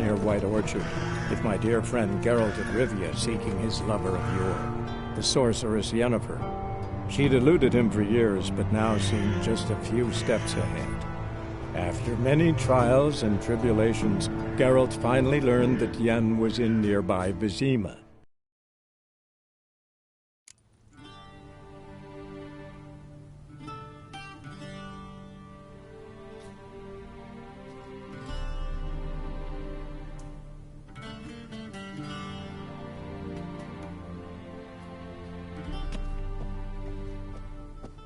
near White Orchard, with my dear friend Geralt of Rivia seeking his lover of yore, the sorceress Yennefer. She'd eluded him for years, but now seemed just a few steps ahead. After many trials and tribulations, Geralt finally learned that Yen was in nearby Vizima.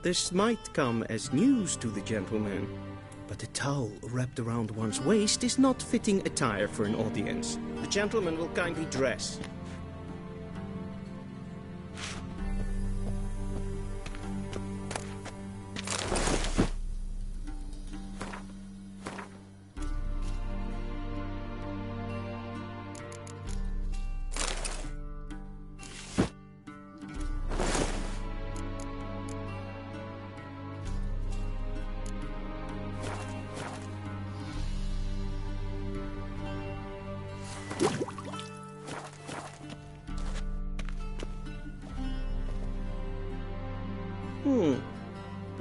This might come as news to the gentleman, but a towel wrapped around one's waist is not fitting attire for an audience. The gentleman will kindly dress.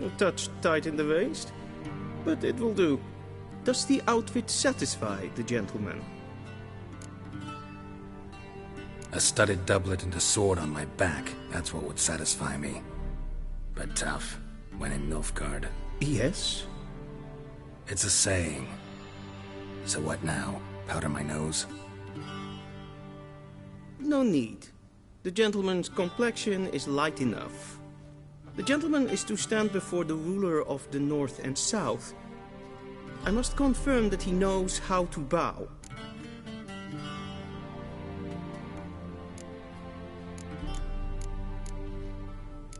A touch tight in the waist, but it will do. Does the outfit satisfy the gentleman? A studded doublet and a sword on my back, that's what would satisfy me. But tough, when in Nilfgaard. Yes? It's a saying. So what now? Powder my nose? No need. The gentleman's complexion is light enough. The gentleman is to stand before the ruler of the North and South. I must confirm that he knows how to bow.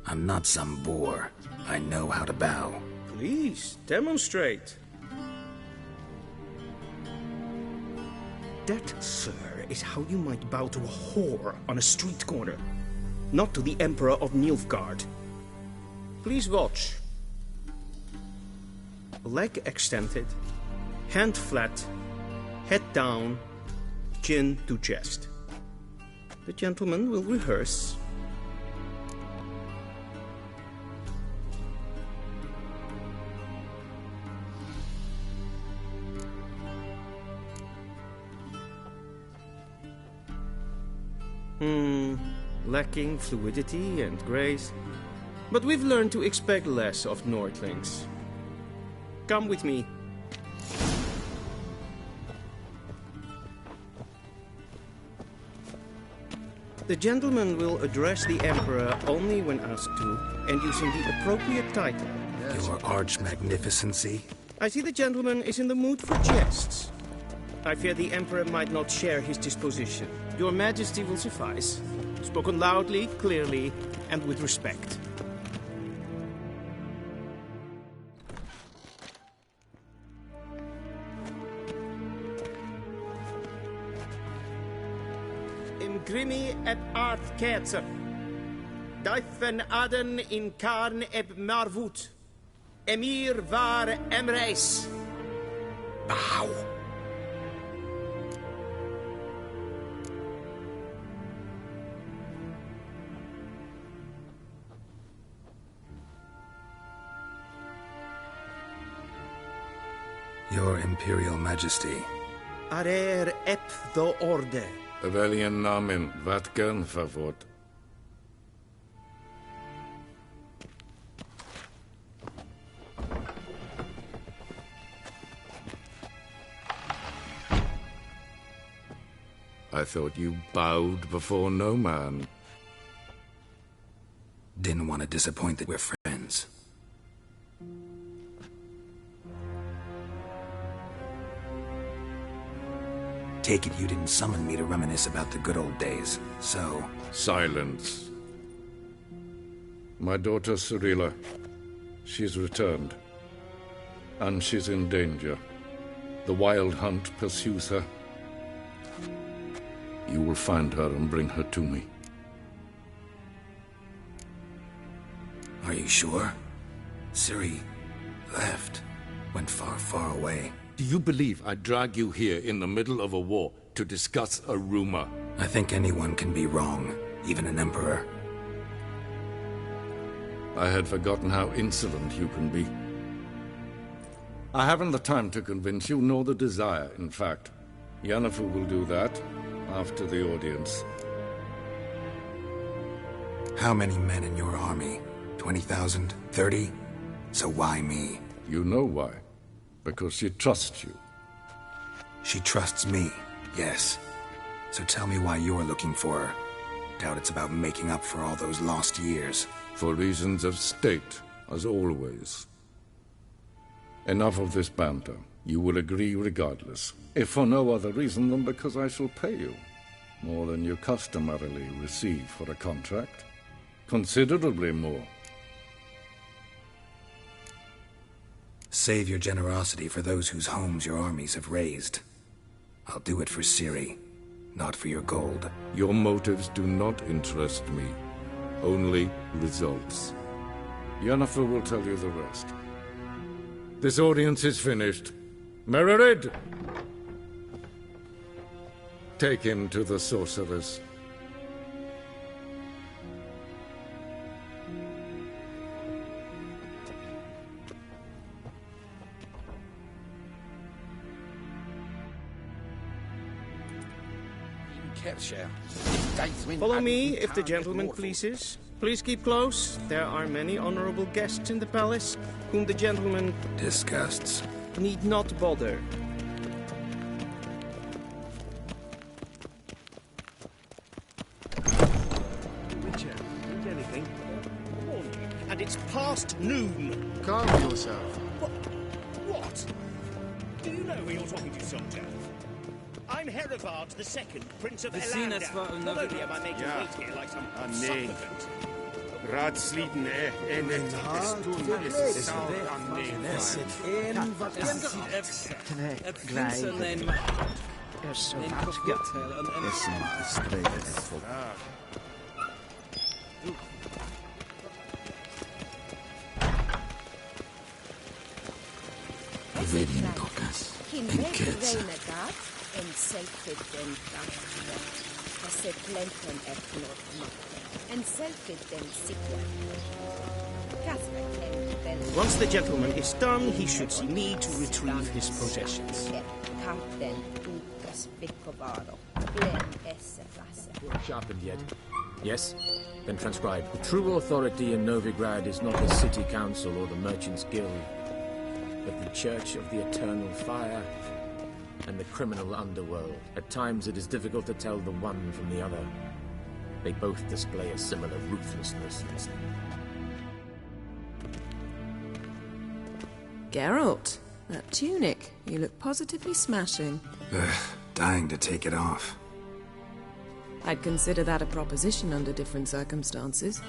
I'm not some boor. I know how to bow. Please, demonstrate. That, sir, is how you might bow to a whore on a street corner, not to the Emperor of Nilfgaard. Please watch. Leg extended, hand flat, head down, chin to chest. The gentleman will rehearse. Lacking fluidity and grace. But we've learned to expect less of Nordlings. Come with me. The gentleman will address the Emperor only when asked to, and using the appropriate title. Your Arch-Magnificency? I see the gentleman is in the mood for jests. I fear the Emperor might not share his disposition. Your Majesty will suffice. Spoken loudly, clearly, and with respect. Imgrimi et art ketzer. Daifen aden in karn eb marvut. Emir var emreis. Bow. Your Imperial Majesty. Arer ep the orde. Weljen namen, wat gern favort. I thought you bowed before no man. Didn't want to disappoint that we're friends. Take it you didn't summon me to reminisce about the good old days, so... Silence. My daughter Cirilla, she's returned. And she's in danger. The Wild Hunt pursues her. You will find her and bring her to me. Are you sure? Ciri left. Went far, far away. Do you believe I'd drag you here in the middle of a war to discuss a rumor? I think anyone can be wrong, even an emperor. I had forgotten how insolent you can be. I haven't the time to convince you, nor the desire, in fact. Yennefer will do that after the audience. How many men in your army? 20,000? 30? So why me? You know why. Because she trusts you. She trusts me, yes. So tell me why you're looking for her. Doubt it's about making up for all those lost years. For reasons of state, as always. Enough of this banter. You will agree regardless. If for no other reason than because I shall pay you. More than you customarily receive for a contract. Considerably more. Save your generosity for those whose homes your armies have razed. I'll do it for Ciri, not for your gold. Your motives do not interest me. Only results. Yennefer will tell you the rest. This audience is finished. Mererid! Take him to the sorceress. Follow me, if the gentleman pleases. Please keep close. There are many honorable guests in the palace, whom the gentleman Disgusts. need not bother. Witcher, need anything? Morning, and it's past noon. Calm yourself. What? Do you know who you're talking to, soldier? I'm Herivard II, Prince of Elanda. Not only am I made to Ja. wait here like some nee. supplicant. Raadsliden, en het is toen is sauer aan Er is zo goed. Essen gestreden en vol. Vediendokas. En Ketsa. Once the gentleman is done, he should see me to retrieve his possessions. Sharpened yet? Yes? Then transcribe. True authority in Novigrad is not the city council or the merchants' guild, but the Church of the Eternal Fire and the criminal underworld. At times it is difficult to tell the one from the other. They both display a similar ruthlessness. Geralt, that tunic. You look positively smashing. Dying to take it off. I'd consider that a proposition under different circumstances.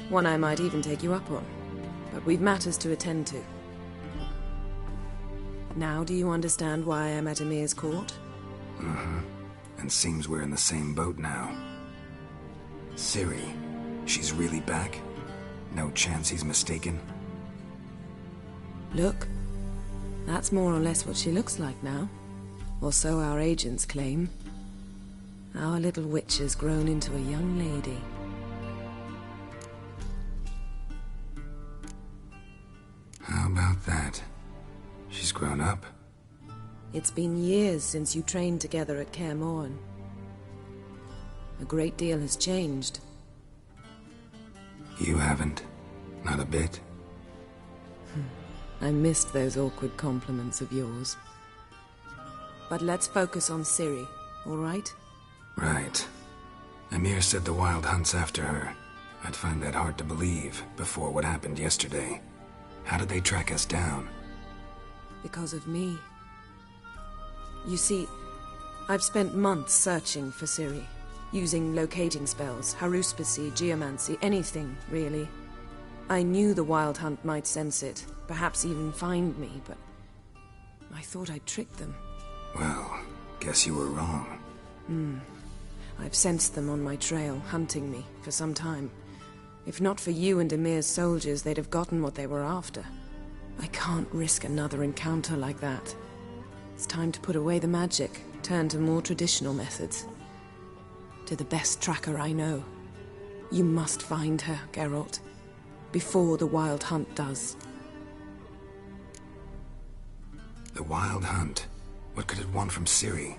One I might even take you up on. But we've matters to attend to. Now do you understand why I'm at Emir's court? Mm-hmm. And seems we're in the same boat now. Ciri, she's really back? No chance he's mistaken? Look, that's more or less what she looks like now. Or so our agents claim. Our little witch has grown into a young lady. How about that? She's grown up? It's been years since you trained together at Kaer Morhen. A great deal has changed. You haven't. Not a bit. I missed those awkward compliments of yours. But let's focus on Ciri, all right? Right. Emir said the Wild hunts after her. I'd find that hard to believe before what happened yesterday. How did they track us down? Because of me. You see, I've spent months searching for Ciri, using locating spells, haruspicy, geomancy, anything, really. I knew the Wild Hunt might sense it, perhaps even find me, but I thought I'd tricked them. Well, guess you were wrong. I've sensed them on my trail, hunting me, for some time. If not for you and Emir's soldiers, they'd have gotten what they were after. I can't risk another encounter like that. It's time to put away the magic, turn to more traditional methods. To the best tracker I know. You must find her, Geralt. Before the Wild Hunt does. The Wild Hunt? What could it want from Ciri?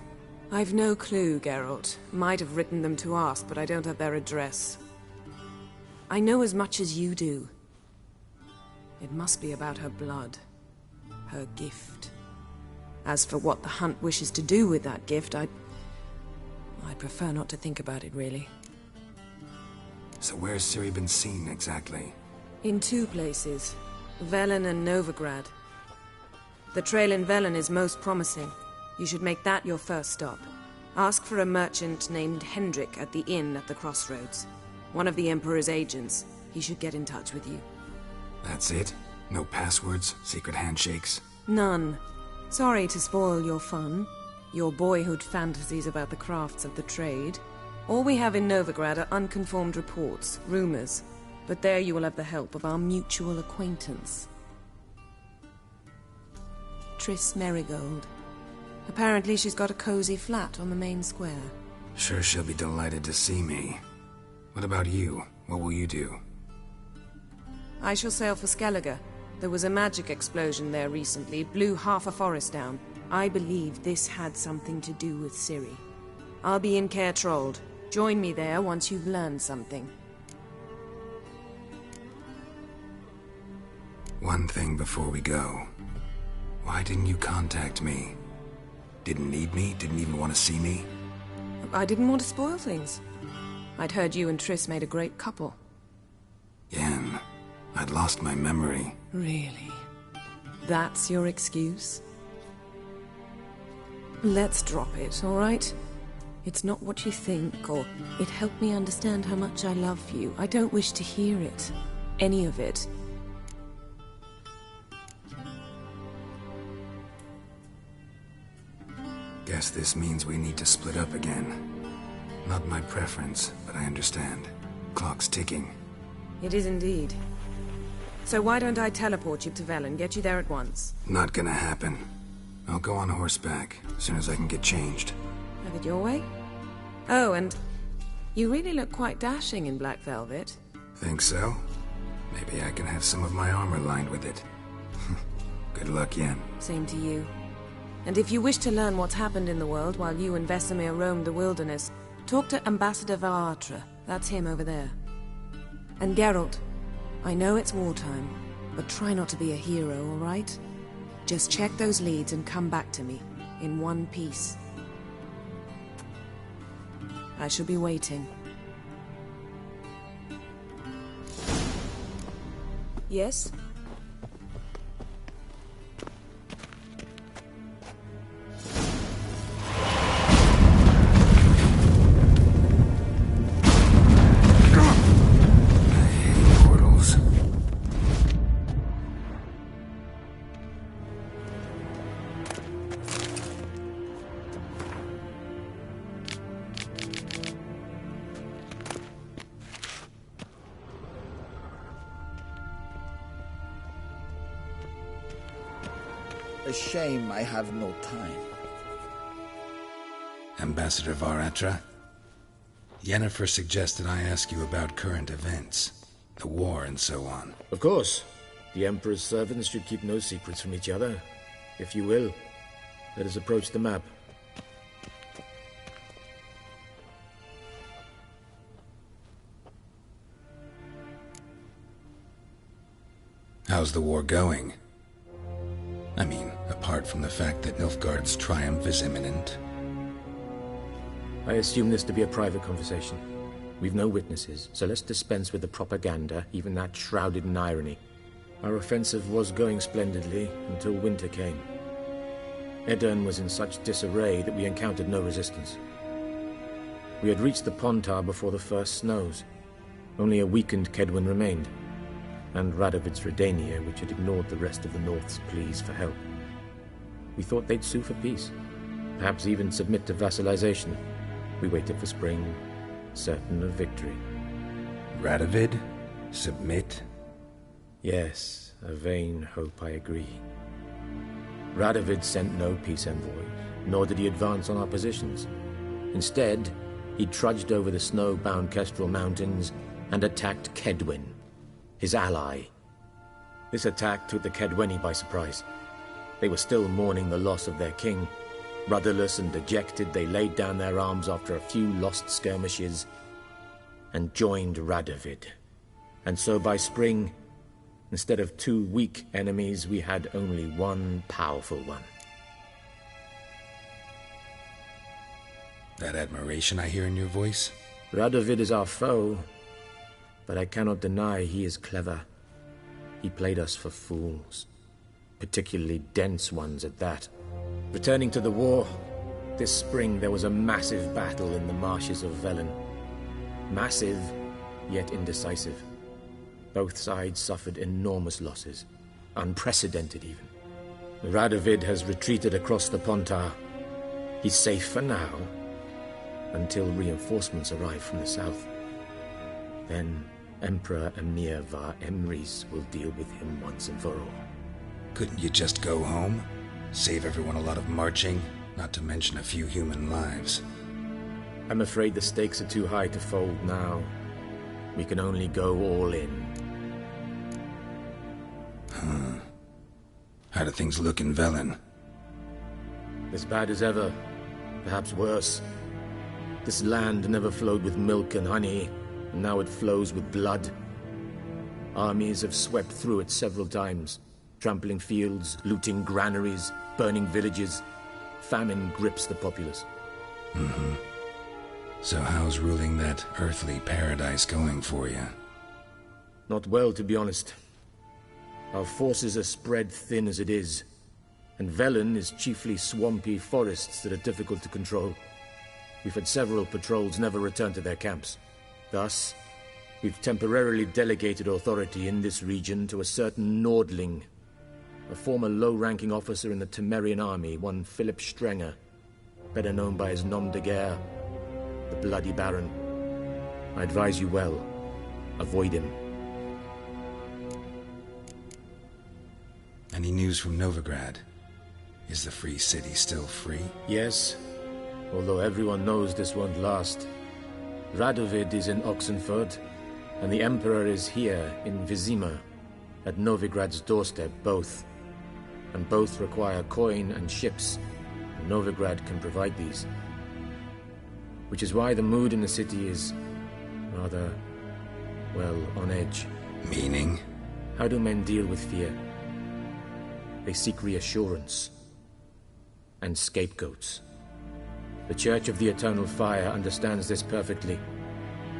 I've no clue, Geralt. Might have written them to ask, but I don't have their address. I know as much as you do. It must be about her blood. Her gift. As for what the Hunt wishes to do with that gift, I'd prefer not to think about it, really. So where's Ciri been seen, exactly? In 2 places. Velen and Novigrad. The trail in Velen is most promising. You should make that your first stop. Ask for a merchant named Hendrik at the inn at the crossroads. One of the Emperor's agents. He should get in touch with you. That's it? No passwords? Secret handshakes? None. Sorry to spoil your fun. Your boyhood fantasies about the crafts of the trade. All we have in Novigrad are unconfirmed reports, rumors. But there you will have the help of our mutual acquaintance. Triss Merigold. Apparently she's got a cozy flat on the main square. Sure she'll be delighted to see me. What about you? What will you do? I shall sail for Skellige. There was a magic explosion there recently, blew half a forest down. I believe this had something to do with Ciri. I'll be in Caer Trolde. Join me there once you've learned something. One thing before we go. Why didn't you contact me? Didn't need me? Didn't even want to see me? I didn't want to spoil things. I'd heard you and Triss made a great couple. Yen, I'd lost my memory. Really? That's your excuse? Let's drop it, all right? It's not what you think, or it helped me understand how much I love you. I don't wish to hear it. Any of it. Guess this means we need to split up again. Not my preference, but I understand. Clock's ticking. It is indeed. So why don't I teleport you to Velen, get you there at once? Not gonna happen. I'll go on horseback, as soon as I can get changed. Have it your way? Oh, and you really look quite dashing in black velvet. Think so? Maybe I can have some of my armor lined with it. Good luck, Yen. Same to you. And if you wish to learn what's happened in the world while you and Vesemir roamed the wilderness, talk to Ambassador Varatra. That's him over there. And Geralt, I know it's wartime, but try not to be a hero, all right? Just check those leads and come back to me, in one piece. I shall be waiting. Yes? A shame I have no time. Ambassador Varatra? Yennefer suggested I ask you about current events. The war and so on. Of course. The Emperor's servants should keep no secrets from each other. If you will, let us approach the map. How's the war going? I mean, apart from the fact that Nilfgaard's triumph is imminent. I assume this to be a private conversation. We've no witnesses, so let's dispense with the propaganda, even that shrouded in irony. Our offensive was going splendidly until winter came. Edirn was in such disarray that we encountered no resistance. We had reached the Pontar before the first snows. Only a weakened Kedwin remained, and Radovid's Redania, which had ignored the rest of the North's pleas for help. We thought they'd sue for peace, perhaps even submit to vassalization. We waited for spring, certain of victory. Radovid? Submit? Yes, a vain hope, I agree. Radovid sent no peace envoy, nor did he advance on our positions. Instead, he trudged over the snow-bound Kestrel Mountains and attacked Kedwen, his ally. This attack took the Kedweni by surprise. They were still mourning the loss of their king. Rudderless and dejected, they laid down their arms after a few lost skirmishes and joined Radovid. And so by spring, instead of 2 weak enemies, we had only one powerful one. That admiration I hear in your voice? Radovid is our foe, but I cannot deny he is clever. He played us for fools, particularly dense ones at that. Returning to the war, this spring there was a massive battle in the marshes of Velen. Massive, yet indecisive. Both sides suffered enormous losses, unprecedented even. Radovid has retreated across the Pontar. He's safe for now, until reinforcements arrive from the south. Then Emperor Emir var Emrys will deal with him once and for all. Couldn't you just go home? Save everyone a lot of marching, not to mention a few human lives. I'm afraid the stakes are too high to fold now. We can only go all in. How do things look in Velen? As bad as ever, perhaps worse. This land never flowed with milk and honey, and now it flows with blood. Armies have swept through it several times, trampling fields, looting granaries, burning villages. Famine grips the populace. So how's ruling that earthly paradise going for you? Not well, to be honest. Our forces are spread thin as it is, and Velen is chiefly swampy forests that are difficult to control. We've had several patrols never return to their camps. Thus, we've temporarily delegated authority in this region to a certain Nordling, a former low-ranking officer in the Temerian army, one Philip Strenger, better known by his nom de guerre, the Bloody Baron. I advise you well. Avoid him. Any news from Novigrad? Is the free city still free? Yes, although everyone knows this won't last. Radovid is in Oxenford, and the Emperor is here in Vizima, at Novigrad's doorstep, both. And both require coin and ships, and Novigrad can provide these. Which is why the mood in the city is rather, well, on edge. Meaning? How do men deal with fear? They seek reassurance and scapegoats. The Church of the Eternal Fire understands this perfectly,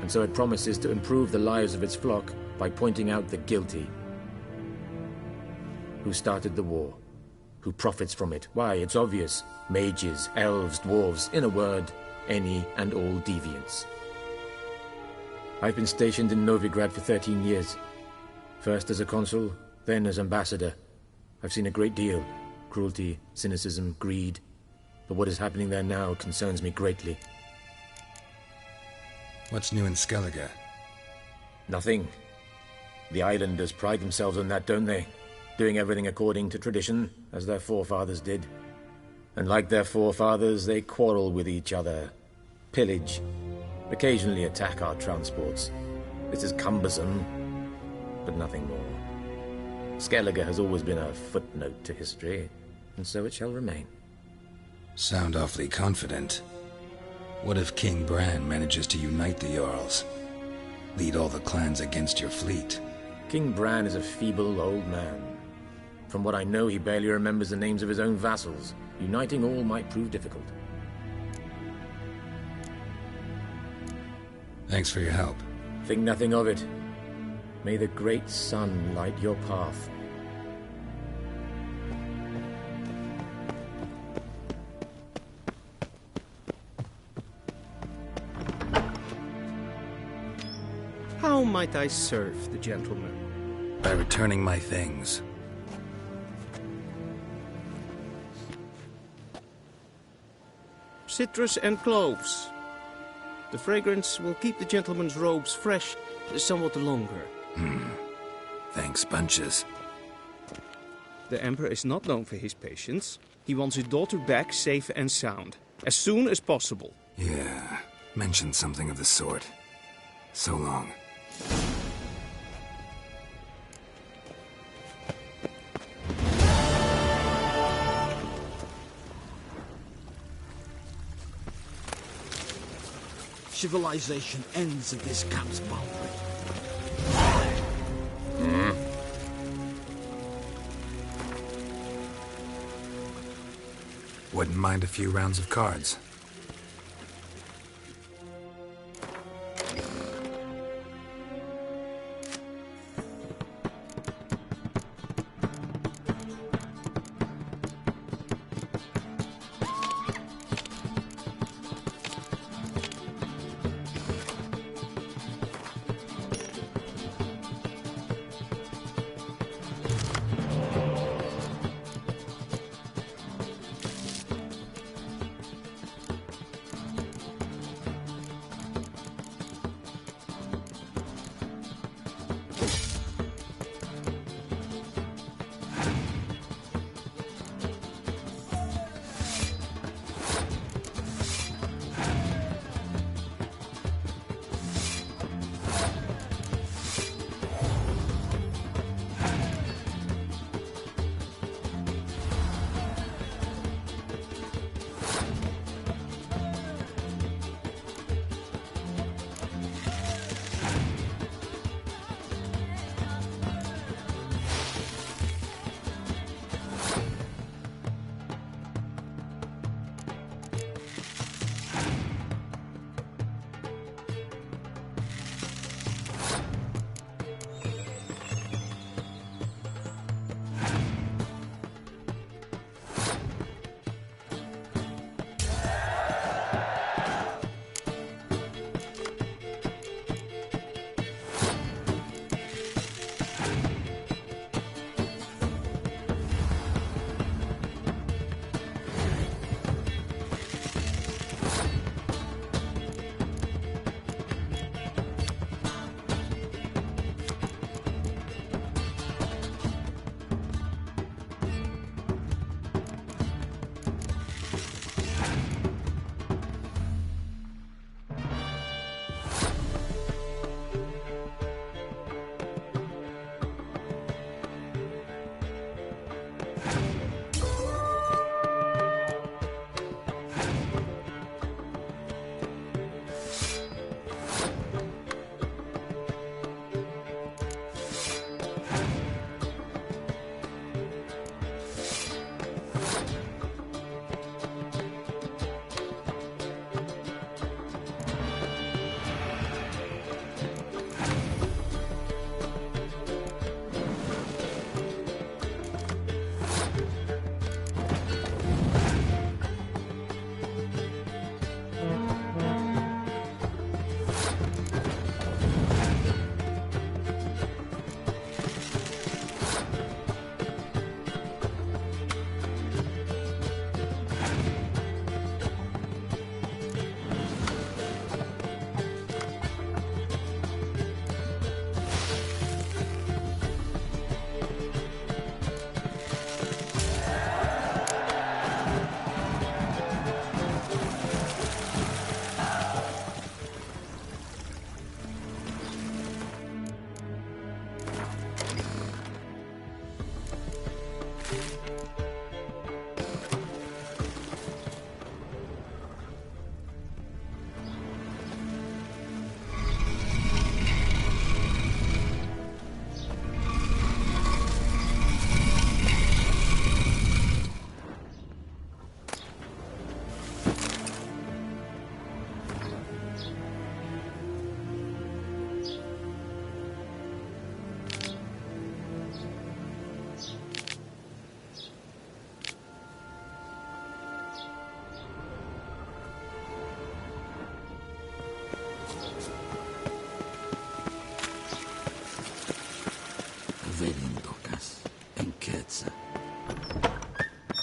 and so it promises to improve the lives of its flock by pointing out the guilty. Who started the war? Who profits from it? Why, it's obvious. Mages, elves, dwarves, in a word, any and all deviants. I've been stationed in Novigrad for 13 years. First as a consul, then as ambassador. I've seen a great deal. Cruelty, cynicism, greed. But what is happening there now concerns me greatly. What's new in Skellige? Nothing. The islanders pride themselves on that, don't they? Doing everything according to tradition, as their forefathers did. And like their forefathers, they quarrel with each other, pillage, occasionally attack our transports. This is cumbersome, but nothing more. Skellige has always been a footnote to history, and so it shall remain. Sound awfully confident. What if King Bran manages to unite the Jarls? Lead all the clans against your fleet? King Bran is a feeble old man. From what I know, he barely remembers the names of his own vassals. Uniting all might prove difficult. Thanks for your help. Think nothing of it. May the great sun light your path. How might I serve the gentleman? By returning my things. Citrus and cloves. The fragrance will keep the gentleman's robes fresh somewhat longer. Thanks, bunches. The Emperor is not known for his patience. He wants his daughter back safe and sound, as soon as possible. Yeah, mentioned something of the sort. So long. Civilization ends at this camp's boundary. Wouldn't mind a few rounds of cards.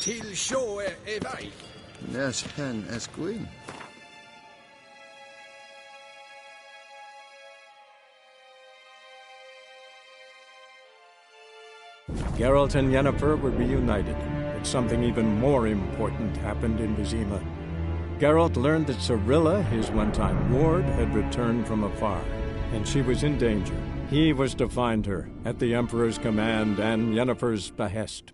Till sjå är väg. There's hen as queen. Geralt and Yennefer were reunited, but something even more important happened in Vizima. Geralt learned that Cirilla, his one-time ward, had returned from afar, and she was in danger. He was to find her, at the Emperor's command and Yennefer's behest.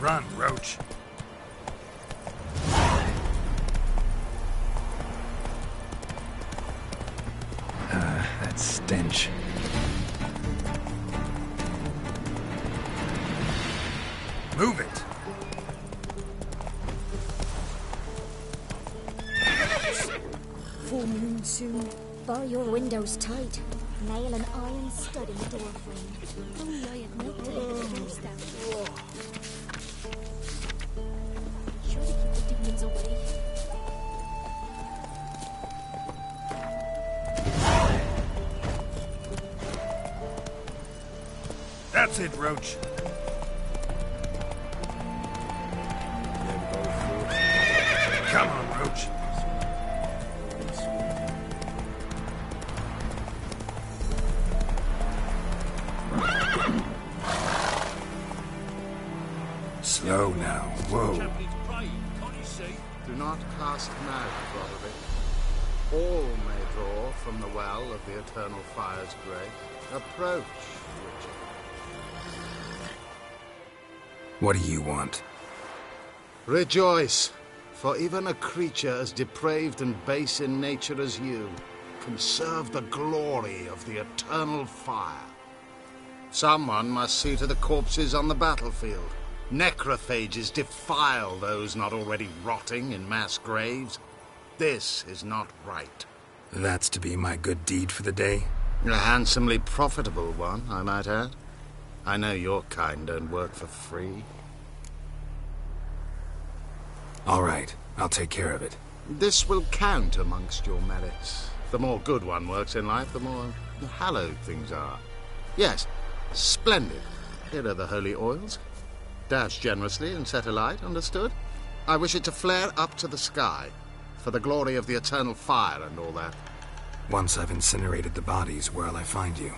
Run, Roach. That stench. Move it! Full moon soon. Bar your windows tight. Nail an iron stud in the door frame. Only I had no time to the doors down. Sure to keep the demons away. That's it, Roach. Come on, Roach. Slow now. Whoa. Do not cast mad, Roderick. All may draw from the well of the Eternal Fire's grace. Approach, Richard. What do you want? Rejoice, for even a creature as depraved and base in nature as you can serve the glory of the Eternal Fire. Someone must see to the corpses on the battlefield. Necrophages defile those not already rotting in mass graves. This is not right. That's to be my good deed for the day? A handsomely profitable one, I might add. I know your kind don't work for free. All right, I'll take care of it. This will count amongst your merits. The more good one works in life, the more hallowed things are. Yes, splendid. Here are the holy oils. Dash generously and set alight, understood? I wish it to flare up to the sky, for the glory of the Eternal Fire and all that. Once I've incinerated the bodies, where'll I find you?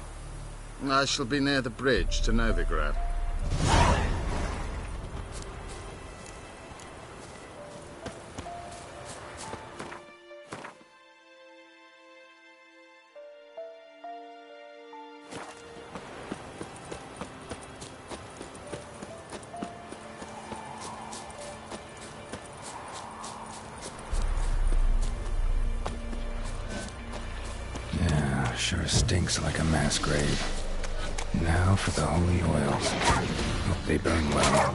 I shall be near the bridge to Novigrad. Sure stinks like a mass grave. Now for the holy oils. Hope they burn well.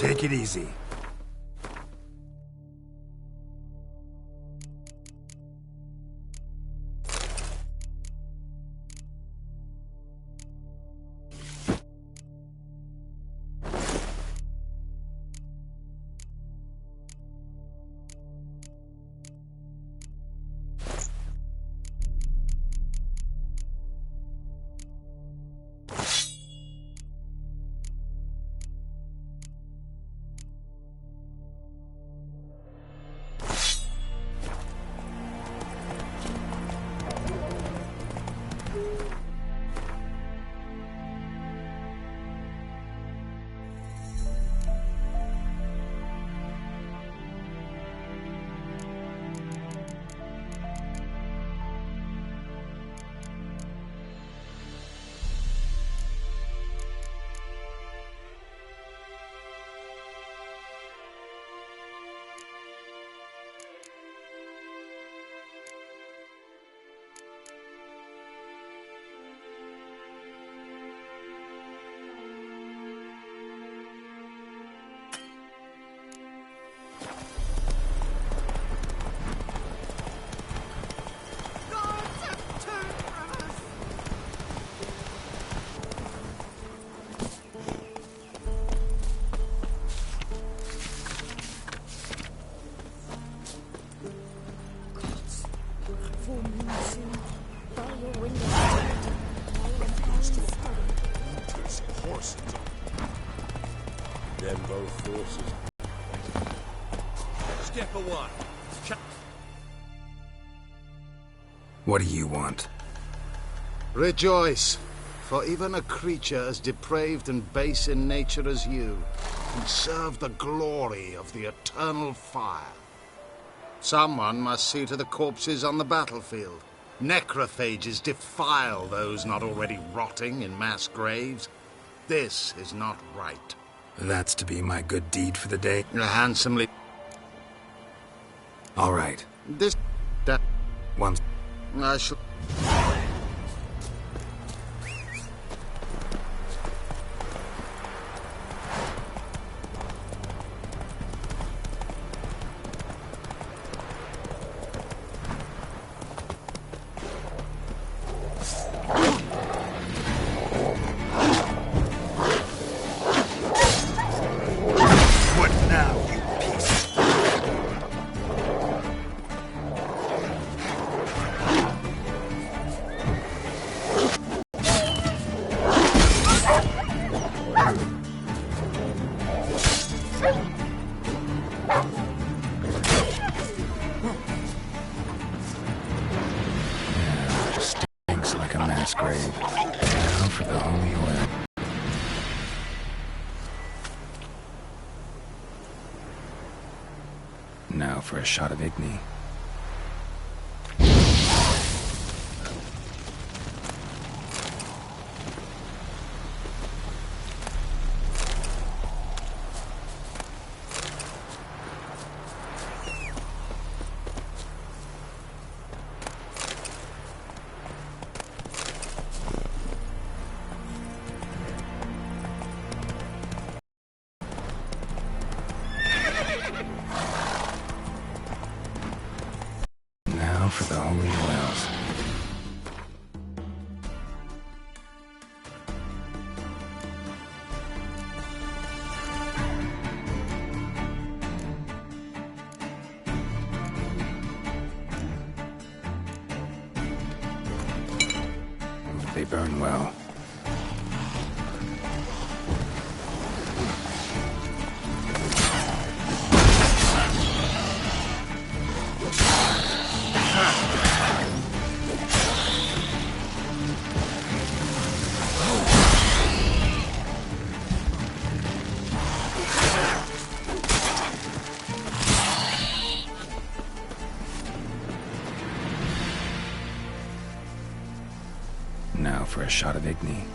Take it easy. step away. What do you want? Rejoice, for even a creature as depraved and base in nature as you can serve the glory of the eternal fire. Someone must see to the corpses on the battlefield. Necrophages defile those not already rotting in mass graves. This is not right. That's to be my good deed for the day? Handsomely. All right. That... Once. I shall... Grave. Now for the holy oil. Now for a shot of Igni. For the holy oils. They burn well. Now for a shot of Igni.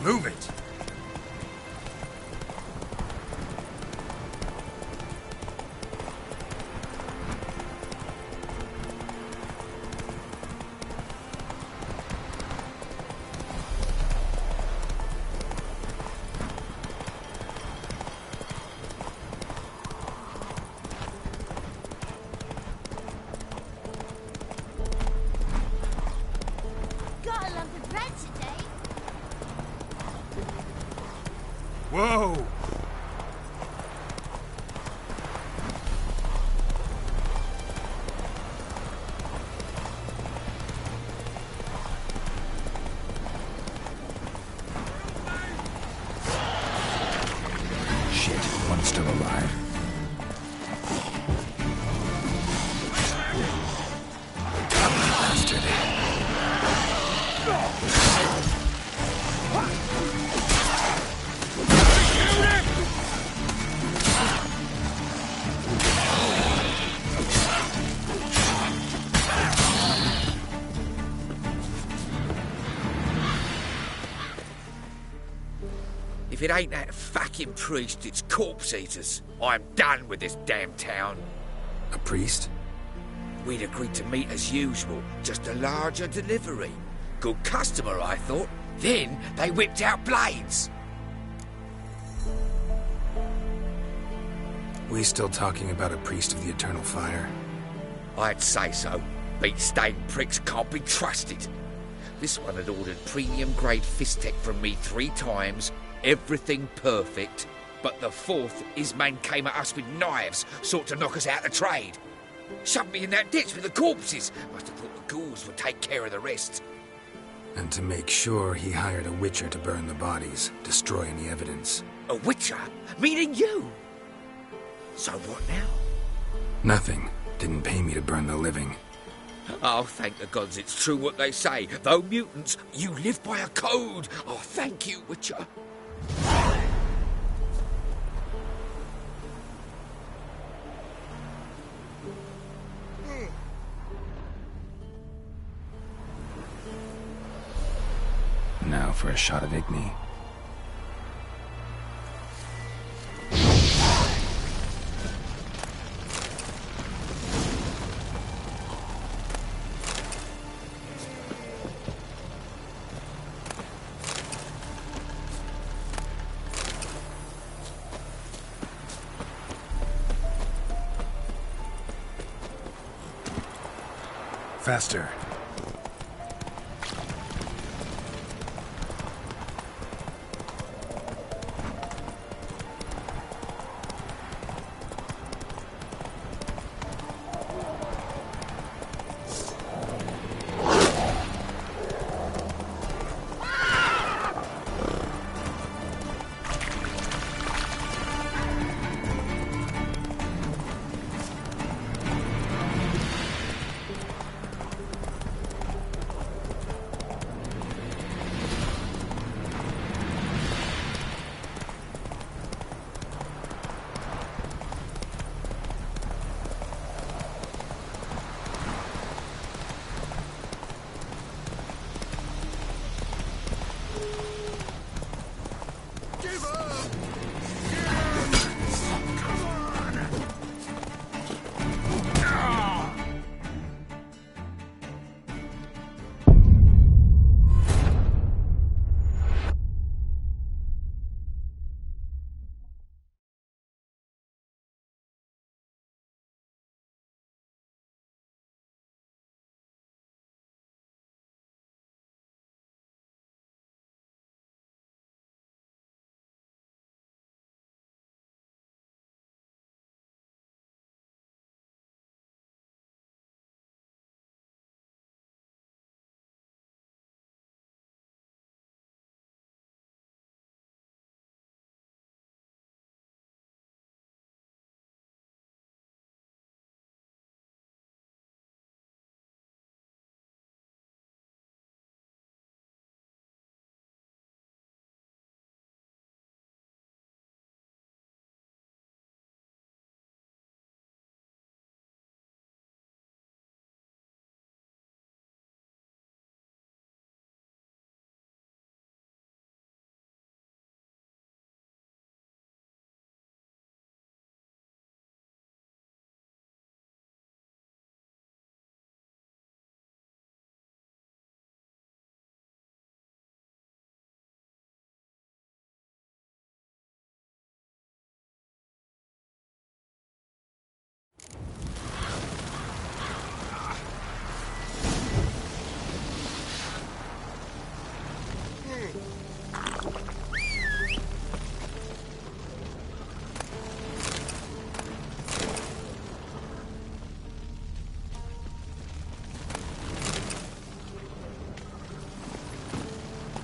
Move it! Whoa! Shit, one's still alive. Bastard. If it ain't that fucking priest, it's corpse eaters. I'm done with this damn town. A priest? We'd agreed to meet as usual, just a larger delivery. Good customer, I thought. Then they whipped out blades. We still talking about a priest of the eternal fire? I'd say so. Beat-stained pricks can't be trusted. This one had ordered premium-grade fist tech from me 3 times, everything perfect, but the 4th, his man came at us with knives, sought to knock us out of trade. Shoved me in that ditch with the corpses. Must have thought the ghouls would take care of the rest. And to make sure, he hired a witcher to burn the bodies, destroy any evidence. A witcher? Meaning you? So what now? Nothing. Didn't pay me to burn the living. Oh, thank the gods it's true what they say. Though mutants, you live by a code. Oh, thank you, Witcher. Now for a shot of Igni. Faster.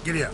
Giddy up.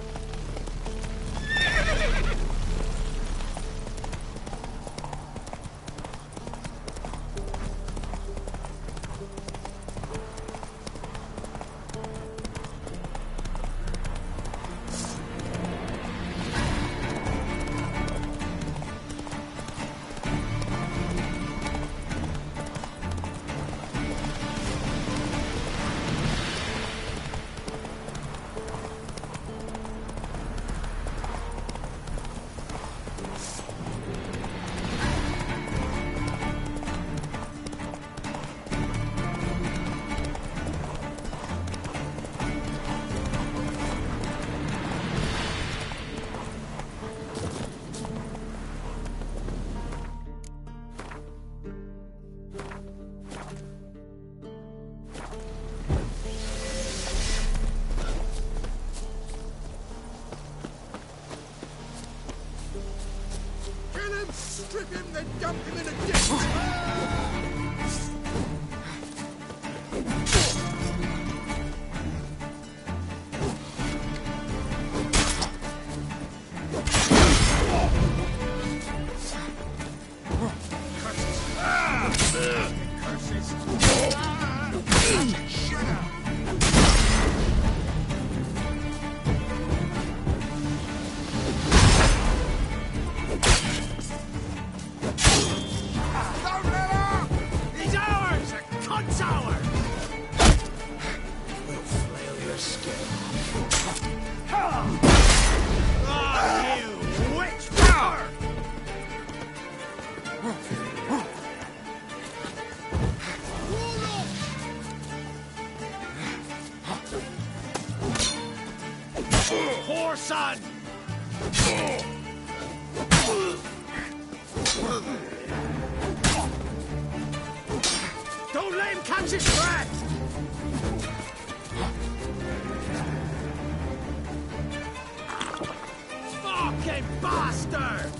trip him, then dump him in a ditch! Son! Don't let him catch his breath! Fucking bastard!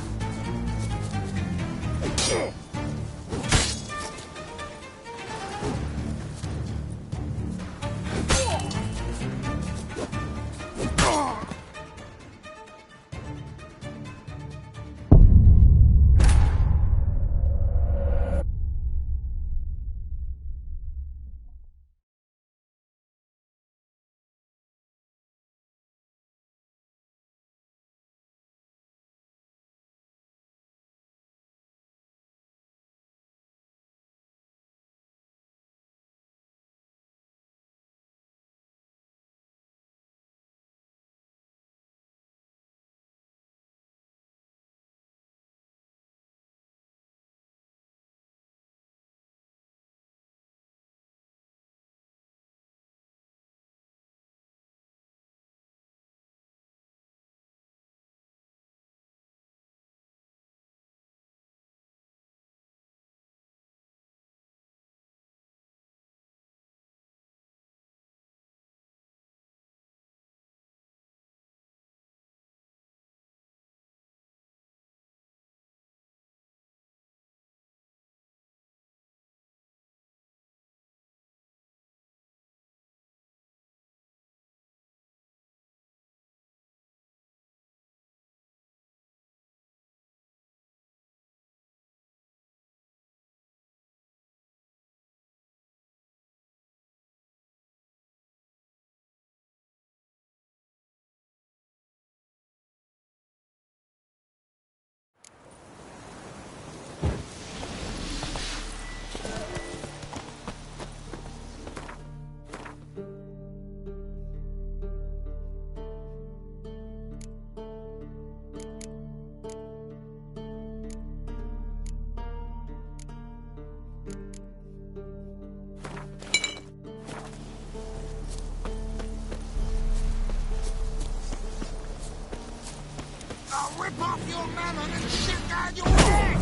Rip off your melon and shit down your neck!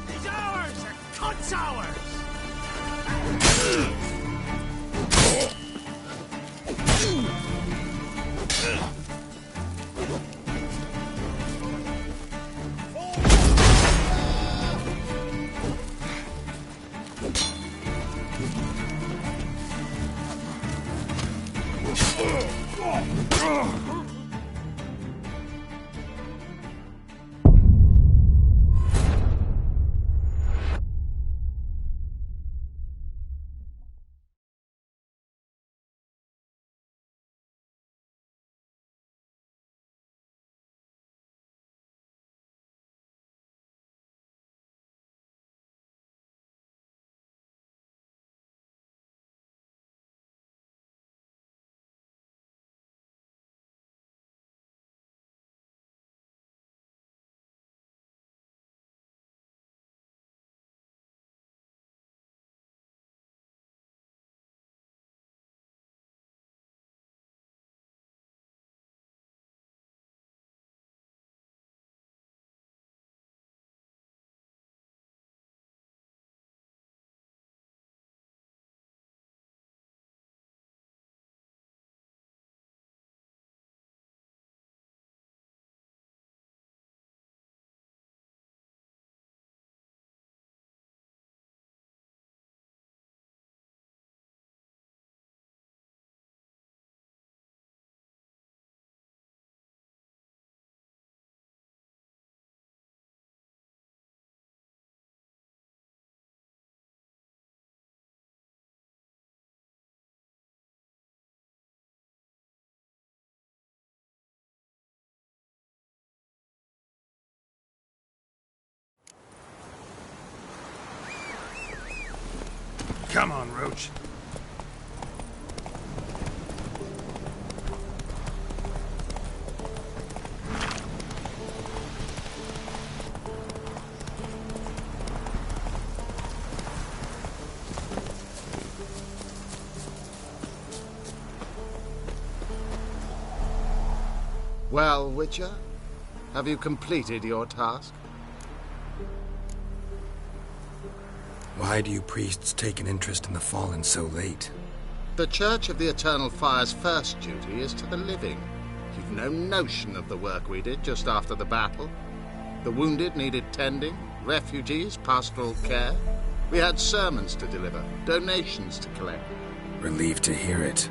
These hours are cunt's hours! Come on, Roach. Well, Witcher, have you completed your task? Why do you priests take an interest in the fallen so late? The Church of the Eternal Fire's first duty is to the living. You've no notion of the work we did just after the battle. The wounded needed tending, refugees, pastoral care. We had sermons to deliver, donations to collect. Relieved to hear it.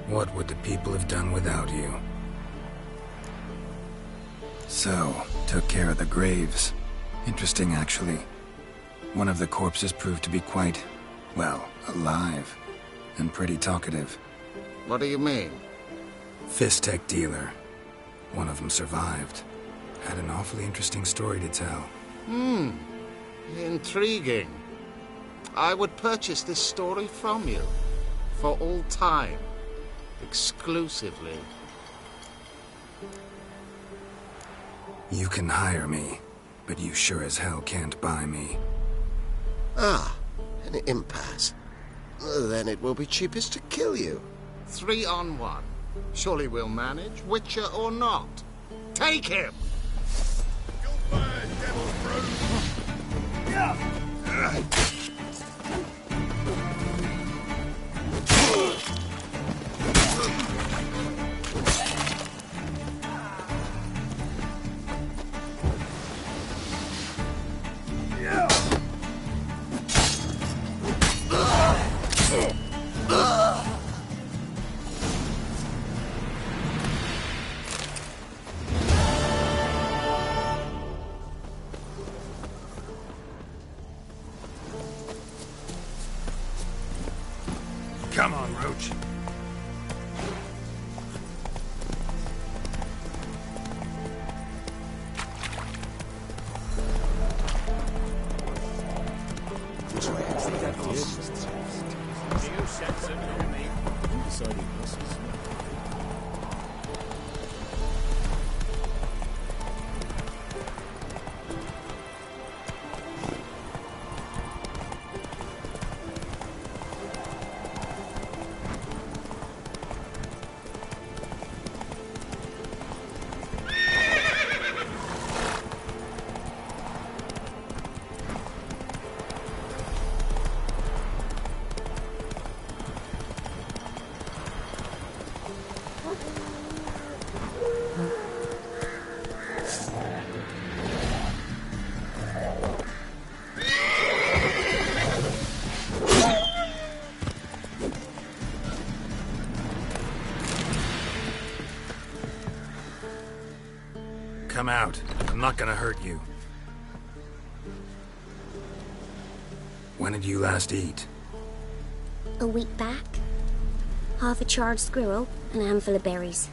What would the people have done without you? So, took care of the graves. Interesting, actually. One of the corpses proved to be quite, well, alive. And pretty talkative. What do you mean? Fist-tech dealer. One of them survived. Had an awfully interesting story to tell. Intriguing. I would purchase this story from you. For all time. Exclusively. You can hire me, but you sure as hell can't buy me. Ah, an impasse. Then it will be cheapest to kill you. 3 on 1. Surely we'll manage, Witcher or not. Take him! Goodbye, devil's brood. Yeah. Come on, Roach. Which way is the devil? Do you sense it on me? Undecided muscles. Come out. I'm not gonna hurt you. When did you last eat? A week back. Half a charred squirrel and a handful of berries.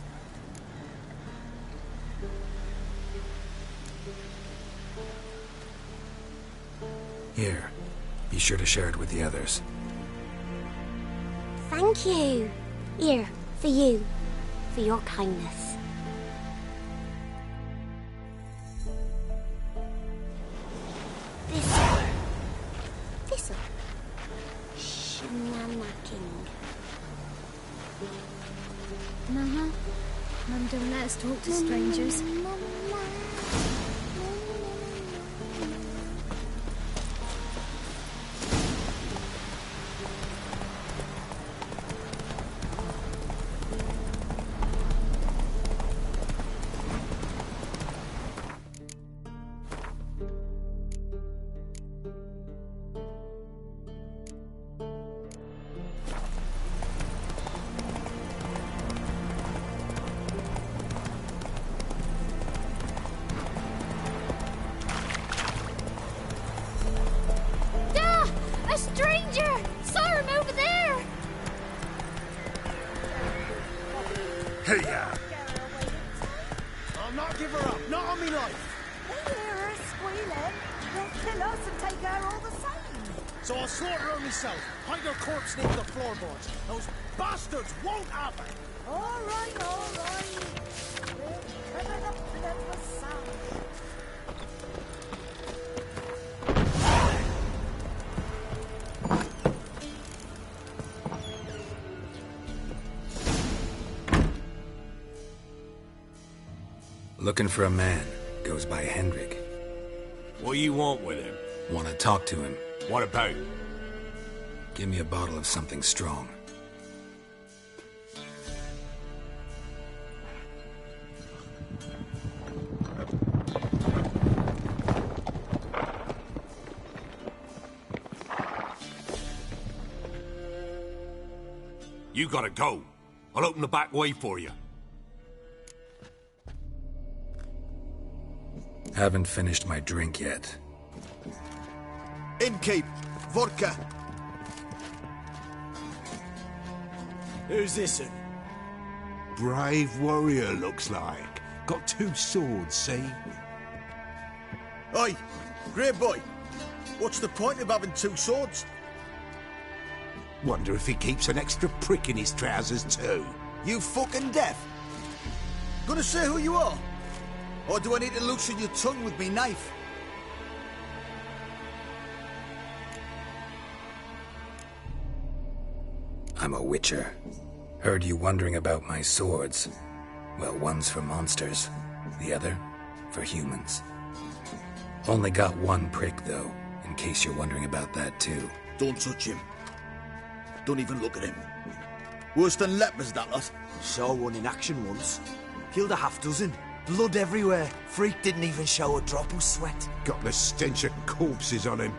Here. Be sure to share it with the others. Thank you. Here, for you. For your kindness. Thistle. Shenanacking. Mama, Mum don't let us talk to strangers. I'll not give her up, not on me life. We hear her squealing. They'll kill us and take her all the same. So I'll slaughter her myself. Hide her corpse near the floorboards. Those bastards won't have it. All right. We'll trim it up to them for sound. Looking for a man. Goes by Hendrik. What do you want with him? Want to talk to him. What about? Give me a bottle of something strong. You gotta go. I'll open the back way for you. Haven't finished my drink yet. Innkeep, vodka. Who's this? Brave warrior, looks like. Got 2 swords, see? Oi, great boy. What's the point of having 2 swords? Wonder if he keeps an extra prick in his trousers too. You fucking deaf? Gonna say who you are? Or do I need to loosen your tongue with me knife? I'm a witcher. Heard you wondering about my swords. Well, one's for monsters, the other for humans. Only got 1 prick, though, in case you're wondering about that, too. Don't touch him. Don't even look at him. Worse than lepers, that lot. Saw one in action once. Killed a half-dozen. Blood everywhere. Freak didn't even show a drop of sweat. Got the stench of corpses on him.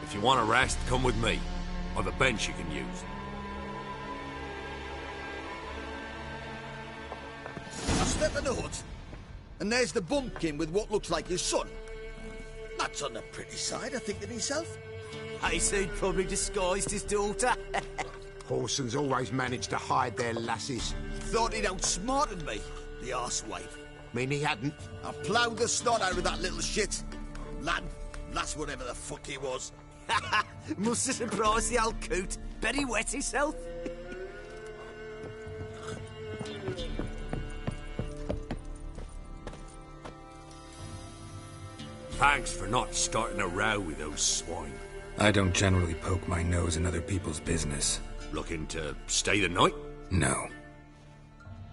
If you want a rest, come with me. I've a bench you can use. I step in the hut, and there's the bumpkin with what looks like his son. That's on the pretty side, I think to myself. I said probably disguised his daughter. Horsons always manage to hide their lasses. Thought he'd outsmarted me, the arsewipe. Mean he hadn't? I ploughed the snot out of that little shit. Lass, whatever the fuck he was. Must have surprised the old coot. Bet he wet himself. Thanks for not starting a row with those swine. I don't generally poke my nose in other people's business. Looking to stay the night? No.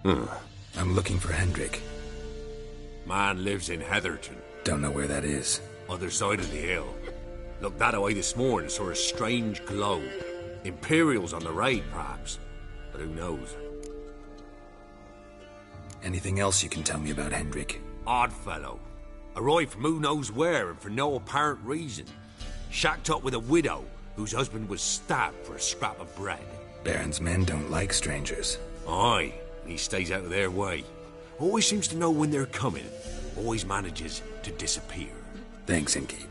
Huh. I'm looking for Hendrik. Man lives in Heatherton. Don't know where that is. Other side of the hill. Looked that away this morning, saw a strange glow. Imperials on the raid, perhaps. But who knows? Anything else you can tell me about Hendrik? Odd fellow. Arrived from who knows where and for no apparent reason. Shacked up with a widow whose husband was stabbed for a scrap of bread. Baron's men don't like strangers. Aye, and he stays out of their way. Always seems to know when they're coming. Always manages to disappear. Thanks, Innkeep.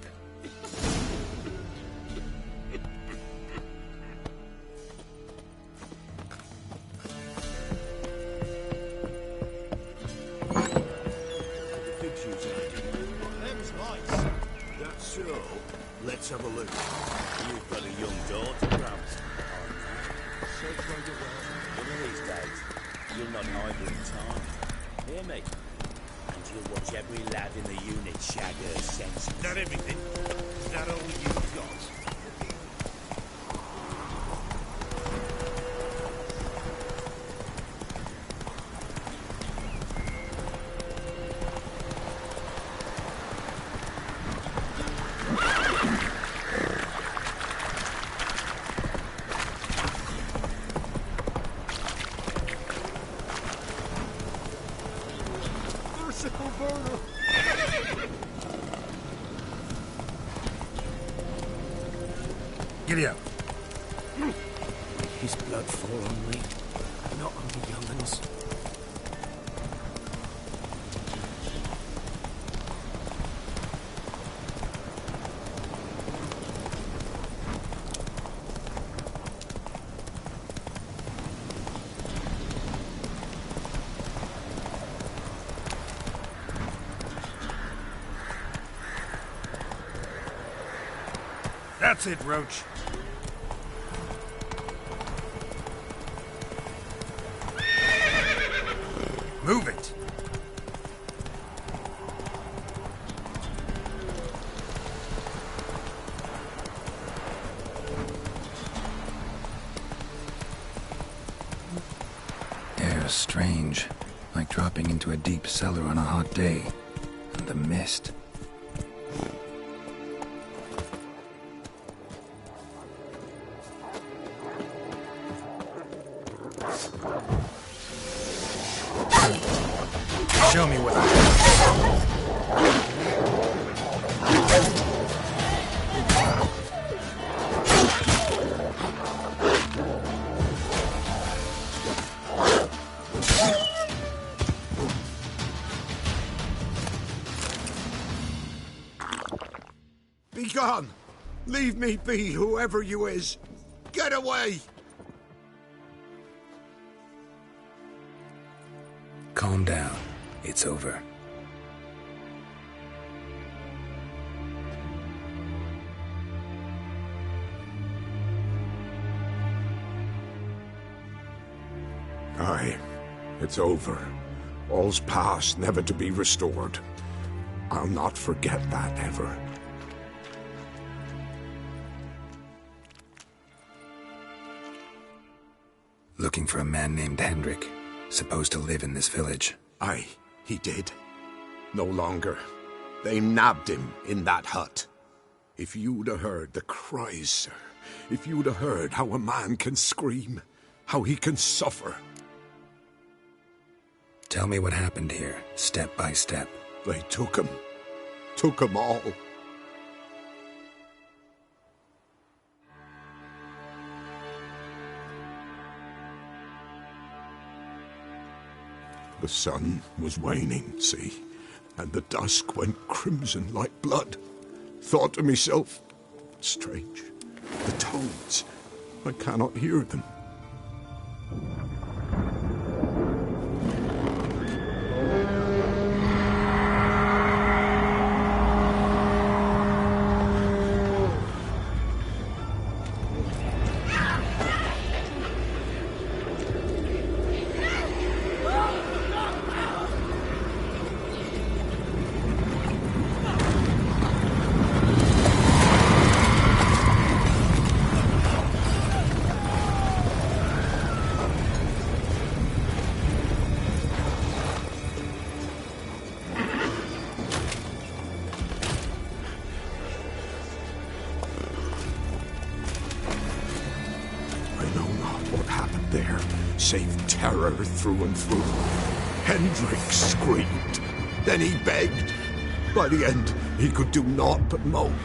Let's have a look. You've got a young daughter, perhaps. So quite a while. One of these days, you'll not idle time. Hear me? And you'll watch every lad in the unit shag her sense. Not everything. Is that all you've got? Giddy up. His blood fall on me, not on the young'uns. That's it, Roach. Move it. Air is strange, like dropping into a deep cellar on a hot day. And the mist. Show me what Be gone! Leave me be, whoever you is! Get away! Calm down. It's over. Aye, it's over. All's past, never to be restored. I'll not forget that ever. Looking for a man named Hendrik, supposed to live in this village. Aye, he did. No longer. They nabbed him in that hut. If you'd have heard the cries, sir, if you'd have heard how a man can scream, how he can suffer. Tell me what happened here, step by step. They took him. Took him all. The sun was waning, see, and the dusk went crimson like blood. Thought to myself, strange, the toads, I cannot hear them. Save terror through and through. Hendrik screamed. Then he begged. By the end, he could do naught but moan.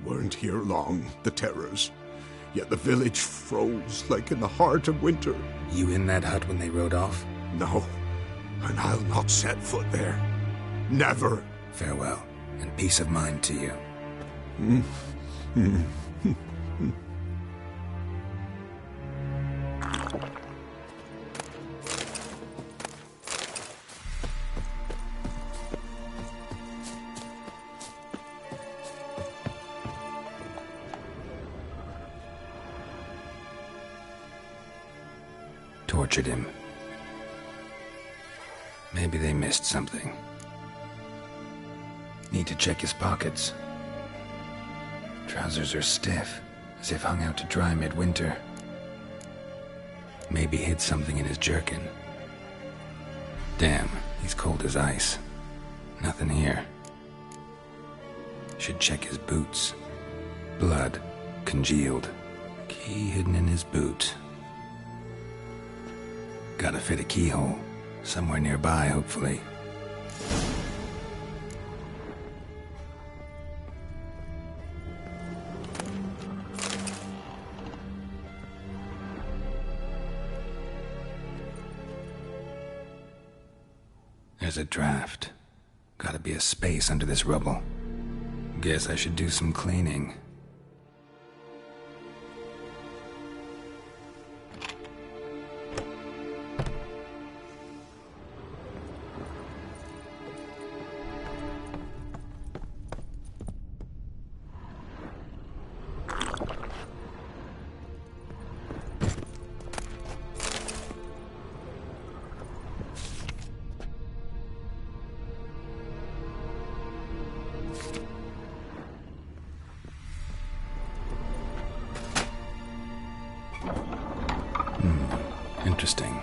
Weren't here long, the terrors. Yet the village froze like in the heart of winter. You in that hut when they rode off? No, and I'll not set foot there. Never. Farewell, and peace of mind to you. Tortured him. Maybe they missed something. Need to check his pockets. Trousers are stiff, as if hung out to dry midwinter. Maybe hid something in his jerkin. Damn, he's cold as ice. Nothing here. Should check his boots. Blood, congealed. Key hidden in his boot. Gotta fit a keyhole. Somewhere nearby, hopefully. There's a draft. Gotta be a space under this rubble. Guess I should do some cleaning. Interesting.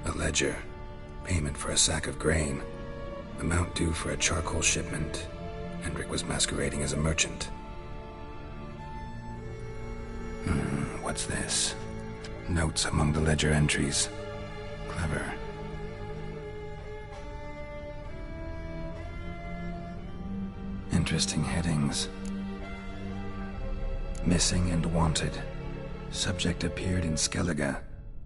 A ledger. Payment for a sack of grain. Amount due for a charcoal shipment. Hendrik was masquerading as a merchant. What's this? Notes among the ledger entries. Clever. Interesting headings. Missing and wanted. Subject appeared in Skellige.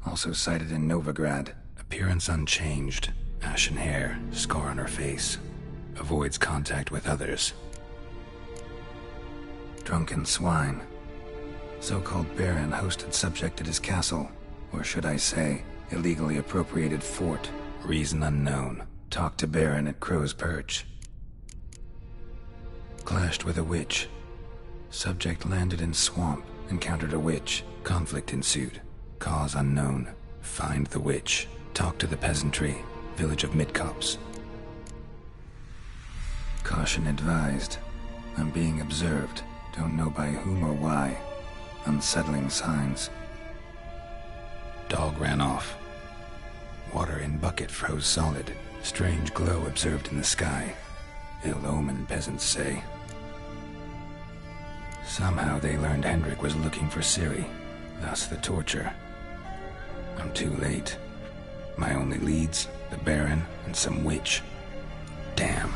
Also cited in Novigrad. Appearance unchanged. Ashen hair, scar on her face. Avoids contact with others. Drunken swine. So-called Baron hosted subject at his castle. Or should I say, illegally appropriated fort. Reason unknown. Talked to Baron at Crow's Perch. Clashed with a witch. Subject landed in swamp. Encountered a witch. Conflict ensued. Cause unknown. Find the witch. Talk to the peasantry. Village of Midcopse. Caution advised. I'm being observed. Don't know by whom or why. Unsettling signs. Dog ran off. Water in bucket froze solid. Strange glow observed in the sky. Ill omen, peasants say. Somehow they learned Hendrik was looking for Ciri. Thus the torture. I'm too late. My only leads, the Baron and some witch. Damn.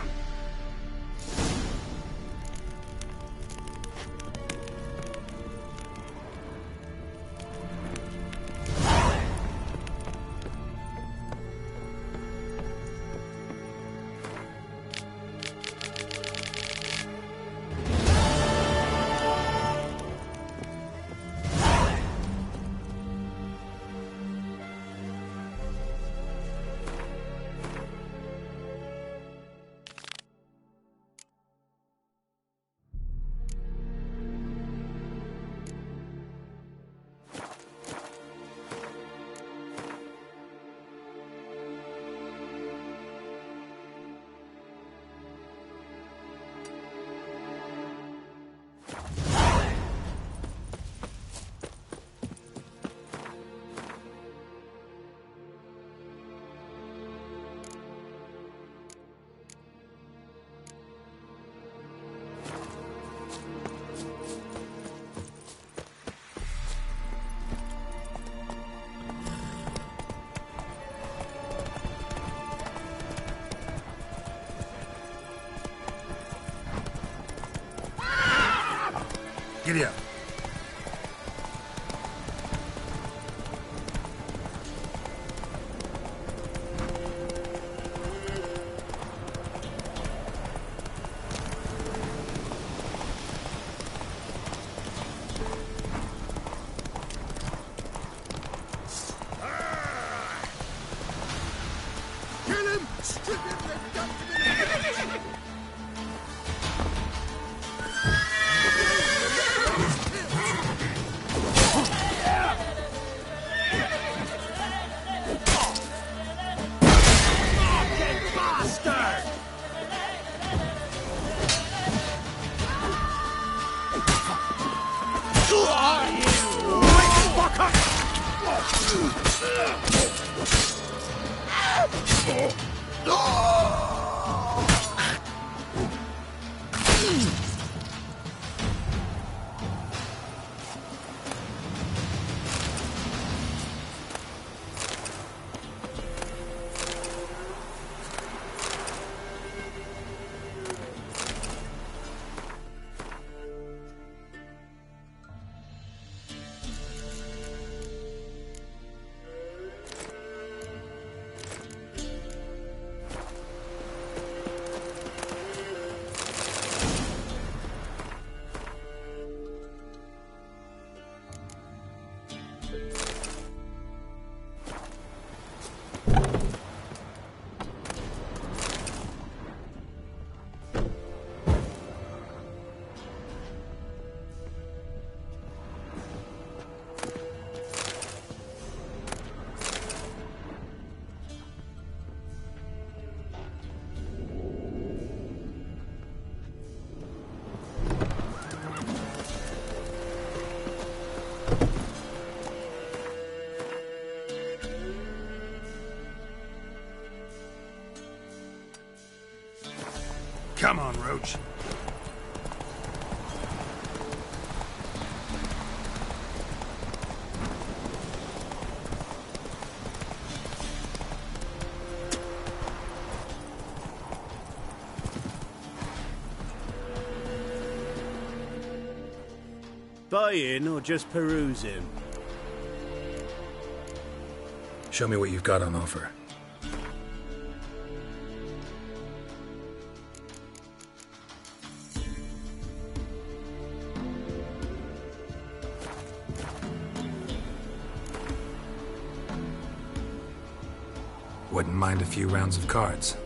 Giddy up. Kill him! Strip him! They've got to be... Come on, Roach. Buying or just perusing? Show me what you've got on offer. Wouldn't mind a few rounds of cards.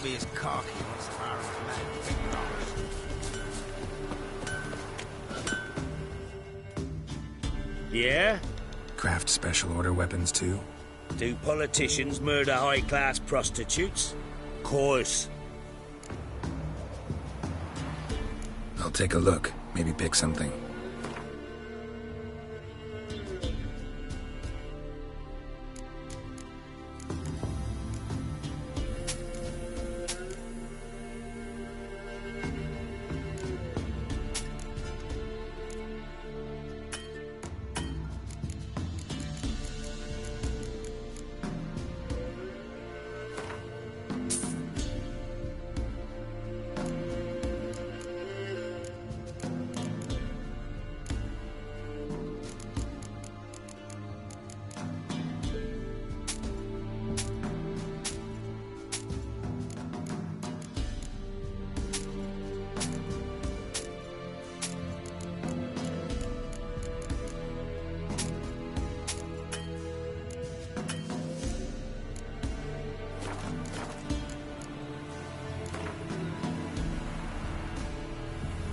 Don't be as cocky as far as that. Yeah? Craft special order weapons too? Do politicians murder high-class prostitutes? Course. I'll take a look. Maybe pick something.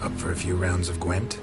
Up for a few rounds of Gwent?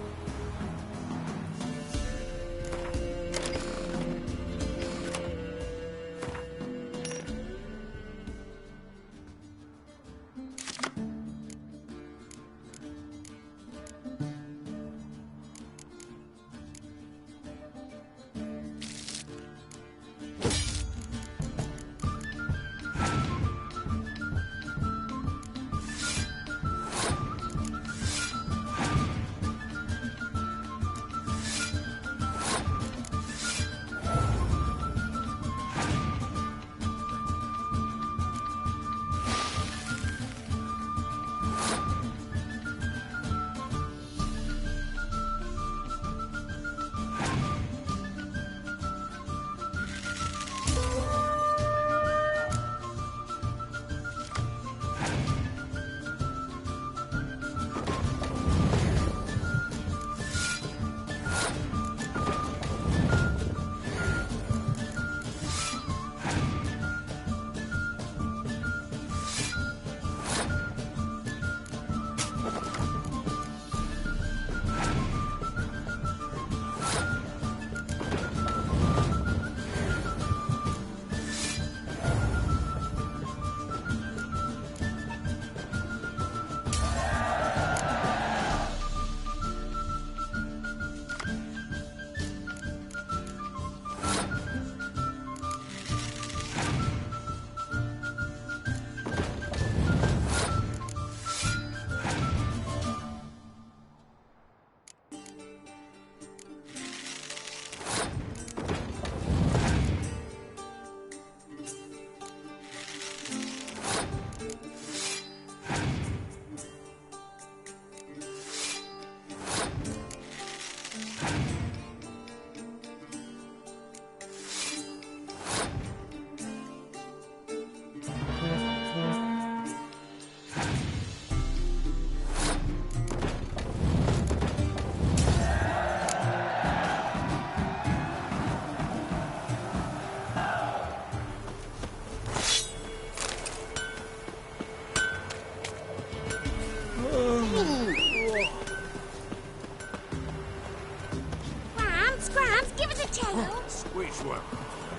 Which one?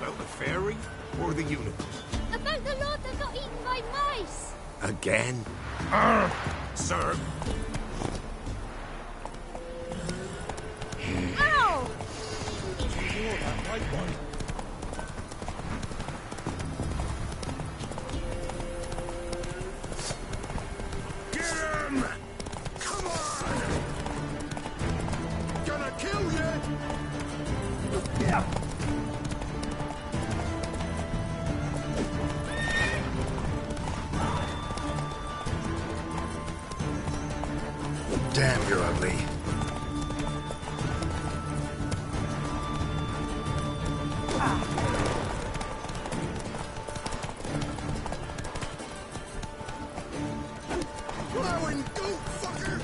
About the fairy or the unicorn? About the lot that got eaten by mice. Again? Sir. Ow! Ignore that white one. Get him! Come on! Gonna kill you! Yeah. Damn, you're ugly. Plowing goat, fucker!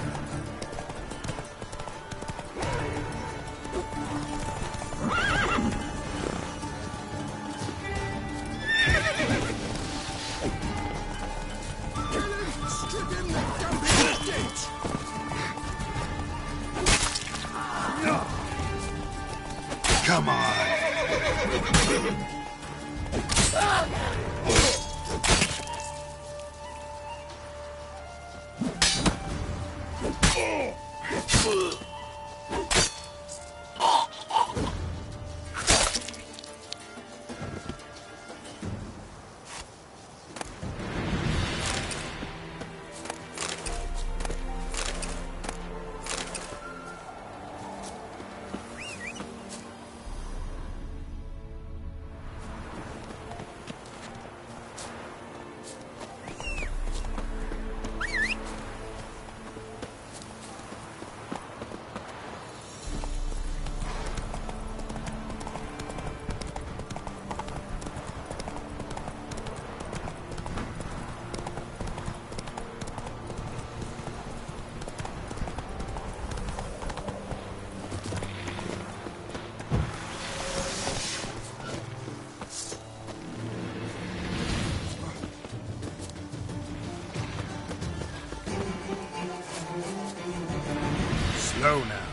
Slow now.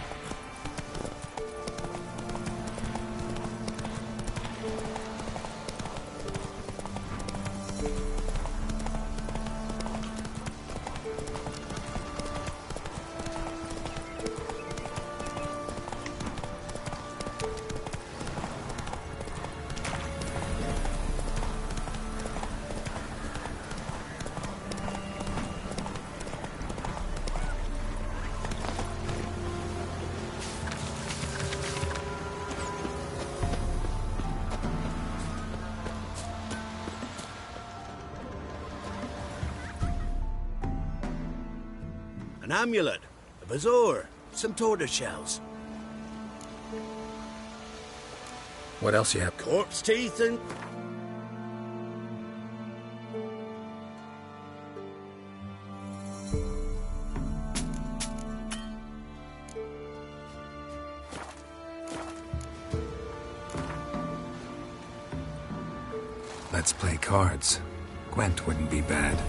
An amulet, a bazaar, some tortoise shells. What else you have? Corpse teeth and... Let's play cards. Gwent wouldn't be bad.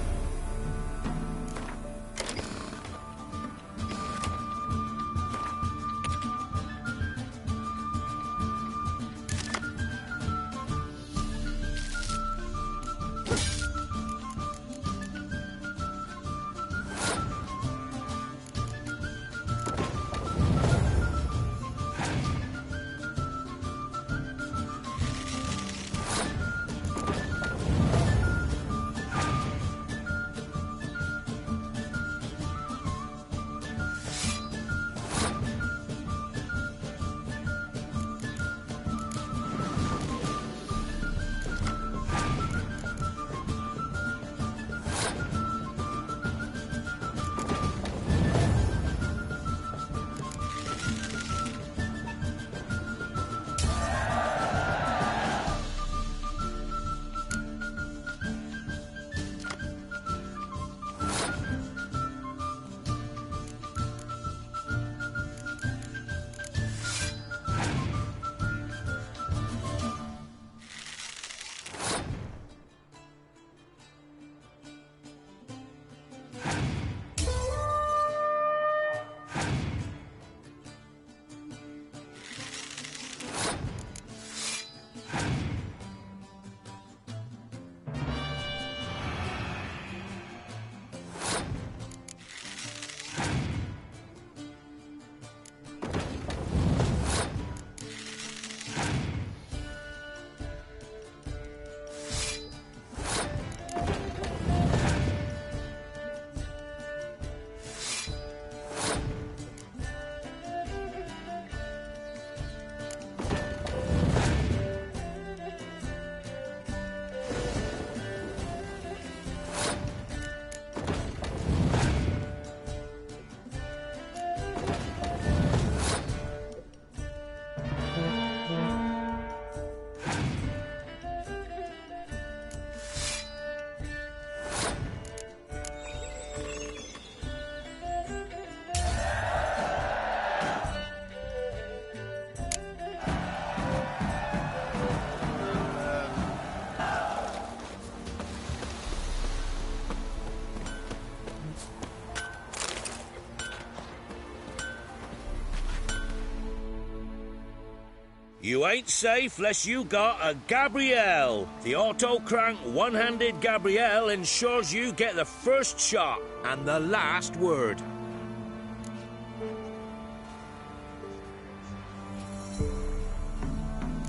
You ain't safe less you got a Gabrielle. The auto-crank one-handed Gabrielle ensures you get the first shot and the last word.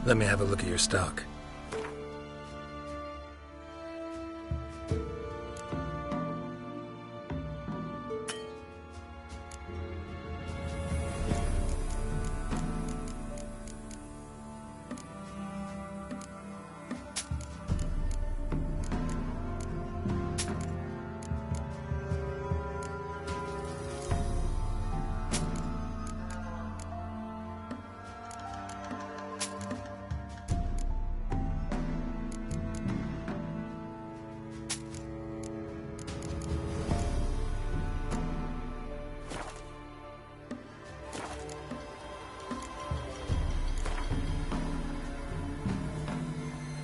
Let me have a look at your stock.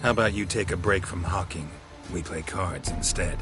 How about you take a break from hawking? We play cards instead.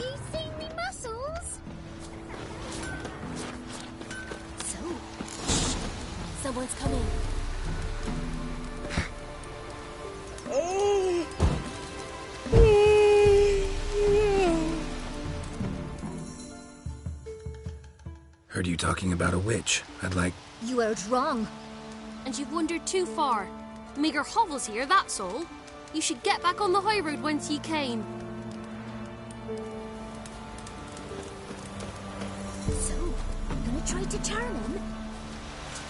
You seen me muscles? So, someone's coming. Heard you talking about a witch. I'd like... You heard wrong. And you've wandered too far. Meagre hovels here, that's all. You should get back on the high road whence ye came. So, gonna try to charm him?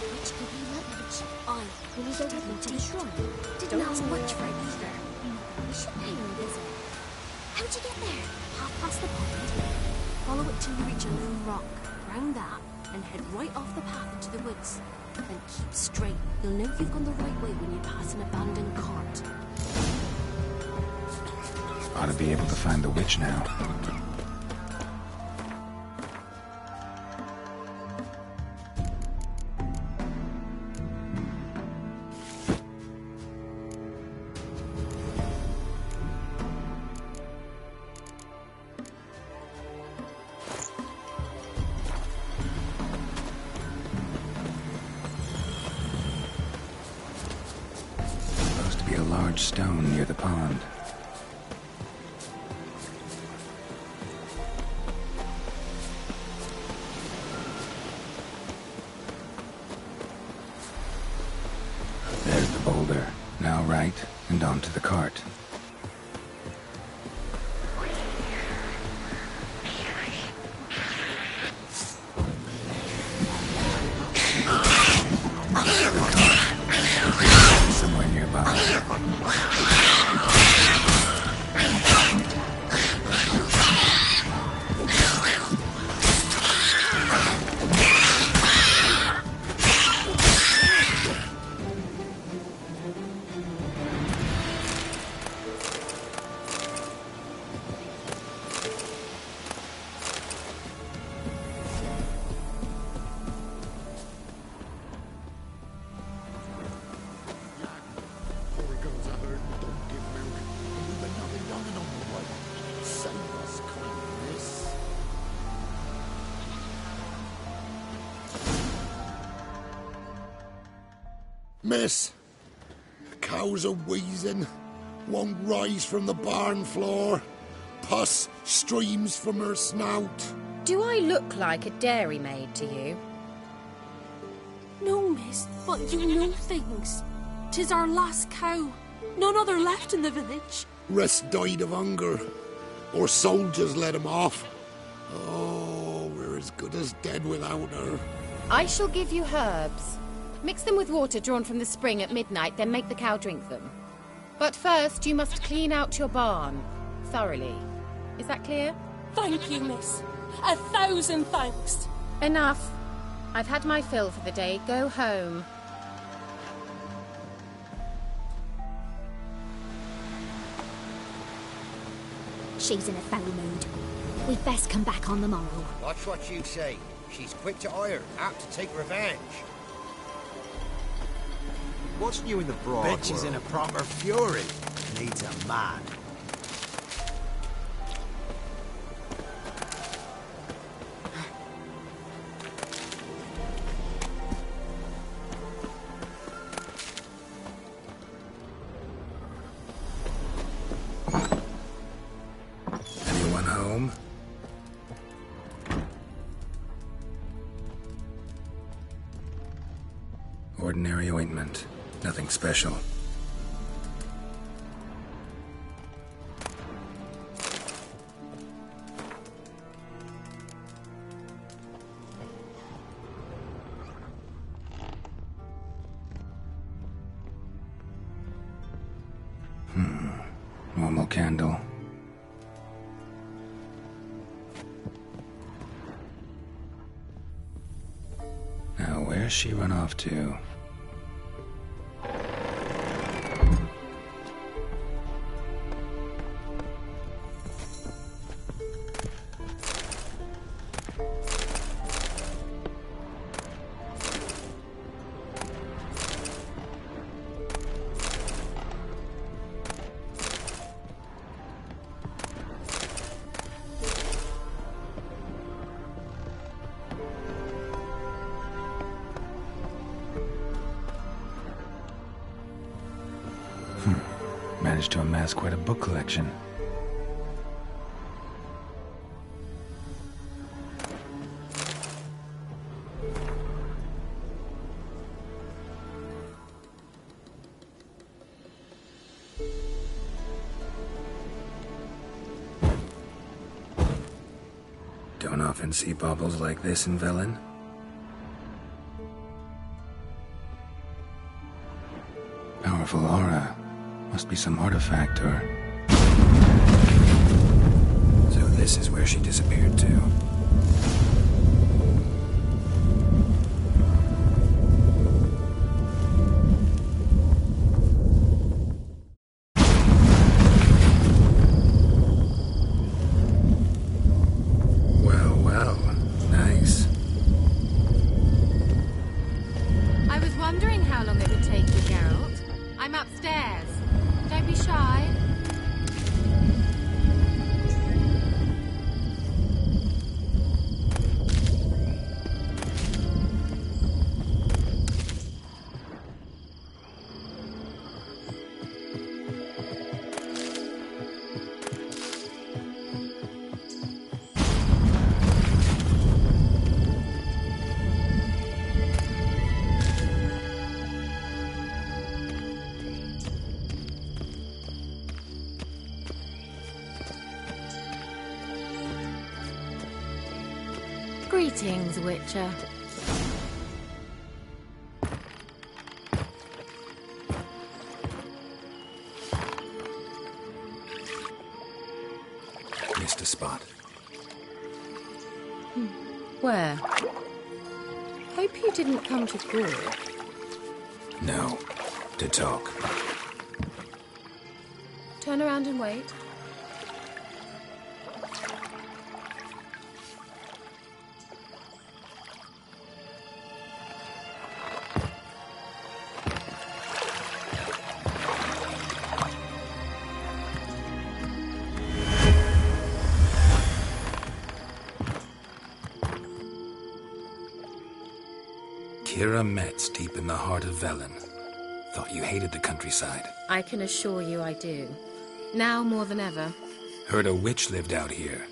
Which give you leverage? Aye. Will you go with me to the shrine? Didn't ask much for it either. We should pay him a visit. How'd you get there? Half past the pond. Follow it till you reach a little rock. Round that, and head right off the path into the woods. Then keep straight. You'll know if you've gone the right way when you pass an abandoned cart. Ought to be able to find the witch now. Stone near the pond. There's the boulder. Now right, and onto the cart. Somewhere nearby. Miss, the cows are wheezing, won't rise from the barn floor. Pus streams from her snout. Do I look like a dairymaid to you? No, miss, but you know things. 'Tis our last cow. None other left in the village. Rest died of hunger, or soldiers let him off. Oh, we're as good as dead without her. I shall give you herbs. Mix them with water drawn from the spring at midnight, then make the cow drink them. But first, you must clean out your barn. Thoroughly. Is that clear? Thank you, miss. 1,000 thanks. Enough. I've had my fill for the day. Go home. She's in a foul mood. We'd best come back on the morrow. Watch what you say. She's quick to ire, apt to take revenge. What's new in the broad Bet she's in a proper fury. Needs a man. Anyone home? Ordinary ointment. Nothing special. Normal candle. Now, where's she run off to? managed to amass quite a book collection. Don't often see baubles like this in Velen. Powerful aura. Must be some artifact or... So this is where she disappeared to. Well, nice. I was wondering how long it would take you, Geralt. I'm upstairs. Don't be shy. Greetings, Witcher. Missed a spot. Where? Hope you didn't come to Gore. No. To talk. Turn around and wait. Kira Metz deep in the heart of Velen. Thought you hated the countryside. I can assure you I do. Now more than ever. Heard a witch lived out here.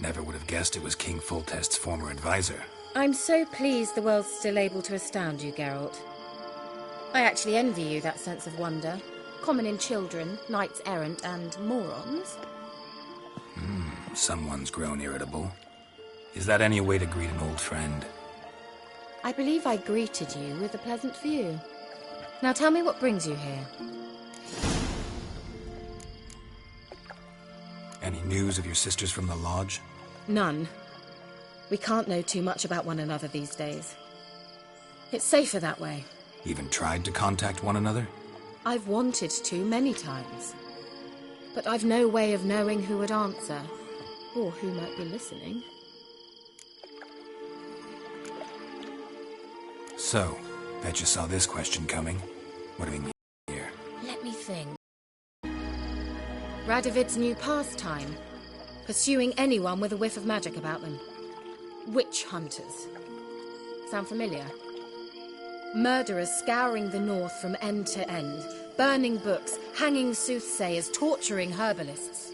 Never would have guessed it was King Foltest's former advisor. I'm so pleased the world's still able to astound you, Geralt. I actually envy you that sense of wonder. Common in children, knights errant, and morons. Someone's grown irritable. Is that any way to greet an old friend? I believe I greeted you with a pleasant view. Now tell me what brings you here. Any news of your sisters from the lodge? None. We can't know too much about one another these days. It's safer that way. Even tried to contact one another? I've wanted to many times. But I've no way of knowing who would answer, or who might be listening. So, bet you saw this question coming. What do we mean here? Let me think. Radovid's new pastime. Pursuing anyone with a whiff of magic about them. Witch hunters. Sound familiar? Murderers scouring the north from end to end. Burning books, hanging soothsayers, torturing herbalists.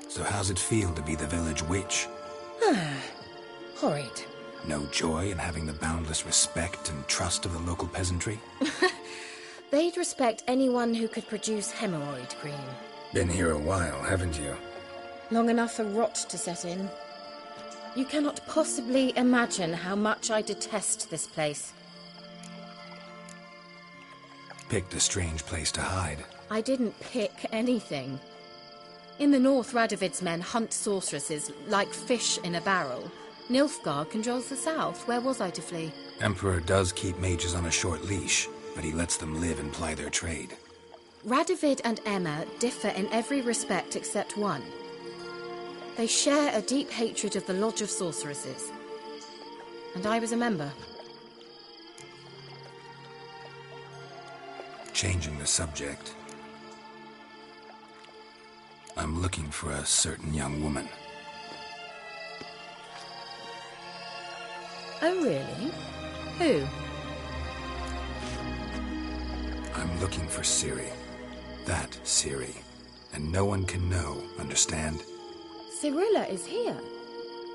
So how's it feel to be the village witch? Horrid. No joy in having the boundless respect and trust of the local peasantry? They'd respect anyone who could produce hemorrhoid cream. Been here a while, haven't you? Long enough for rot to set in. You cannot possibly imagine how much I detest this place. Picked a strange place to hide. I didn't pick anything. In the north, Radovid's men hunt sorceresses like fish in a barrel. Nilfgaard controls the south. Where was I to flee? Emperor does keep mages on a short leash, but he lets them live and ply their trade. Radovid and Emma differ in every respect except one. They share a deep hatred of the Lodge of Sorceresses. And I was a member. Changing the subject. I'm looking for a certain young woman. Oh, really? Who? I'm looking for Ciri. That Ciri. And no one can know, understand? Cirilla is here.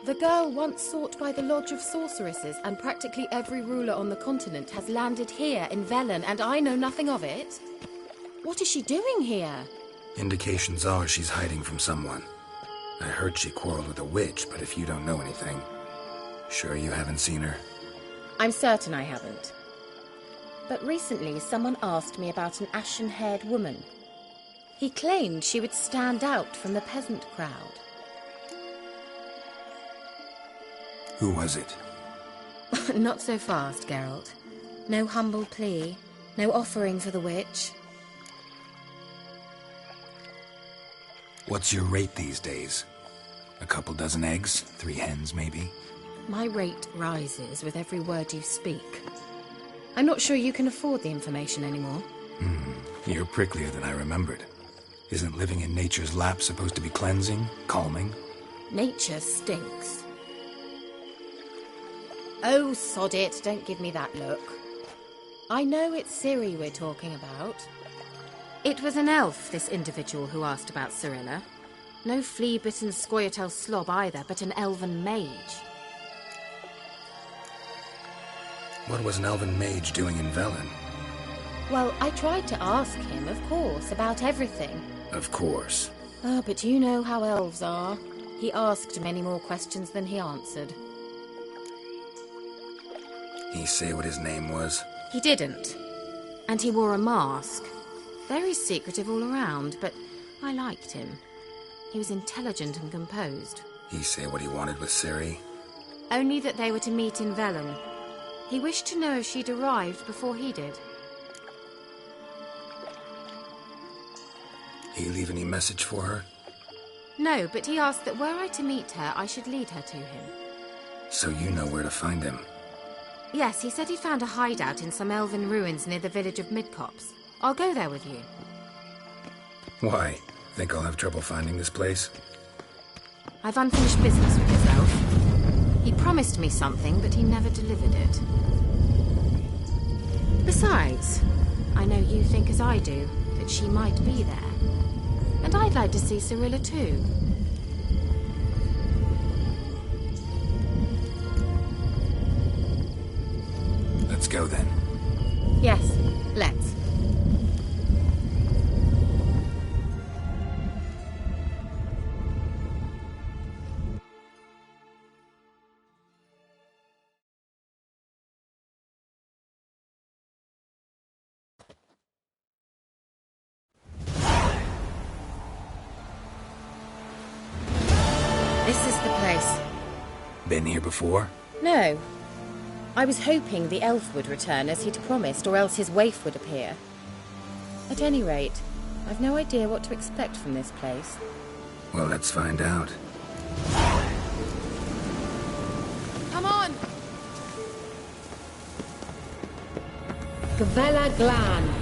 The girl once sought by the Lodge of Sorceresses, and practically every ruler on the continent has landed here in Velen, and I know nothing of it. What is she doing here? Indications are she's hiding from someone. I heard she quarreled with a witch, but if you don't know anything, sure you haven't seen her? I'm certain I haven't. But recently someone asked me about an ashen-haired woman. He claimed she would stand out from the peasant crowd. Who was it? Not so fast, Geralt. No humble plea, no offering for the witch. What's your rate these days? A couple dozen eggs? 3 hens, maybe? My rate rises with every word you speak. I'm not sure you can afford the information anymore. You're pricklier than I remembered. Isn't living in nature's lap supposed to be cleansing, calming? Nature stinks. Oh, sod it, don't give me that look. I know it's Ciri we're talking about. It was an elf, this individual who asked about Cirilla. No flea-bitten Scoia'tael slob either, but an elven mage. What was an elven mage doing in Velen? Well, I tried to ask him, of course, about everything. Of course. Oh, but you know how elves are. He asked many more questions than he answered. He say what his name was? He didn't. And he wore a mask. Very secretive all around, but I liked him. He was intelligent and composed. He say what he wanted with Ciri? Only that they were to meet in Velen. He wished to know if she'd arrived before he did. He leave any message for her? No, but he asked that were I to meet her, I should lead her to him. So you know where to find him? Yes, he said he'd found a hideout in some elven ruins near the village of Midcopse. I'll go there with you. Why? Think I'll have trouble finding this place? I've unfinished business with this elf. He promised me something, but he never delivered it. Besides, I know you think as I do, that she might be there. And I'd like to see Cirilla too. Let's go then. Yes, let's. This is the place. Been here before? No. I was hoping the elf would return as he'd promised, or else his waif would appear. At any rate, I've no idea what to expect from this place. Well, let's find out. Come on! Gavella Glan.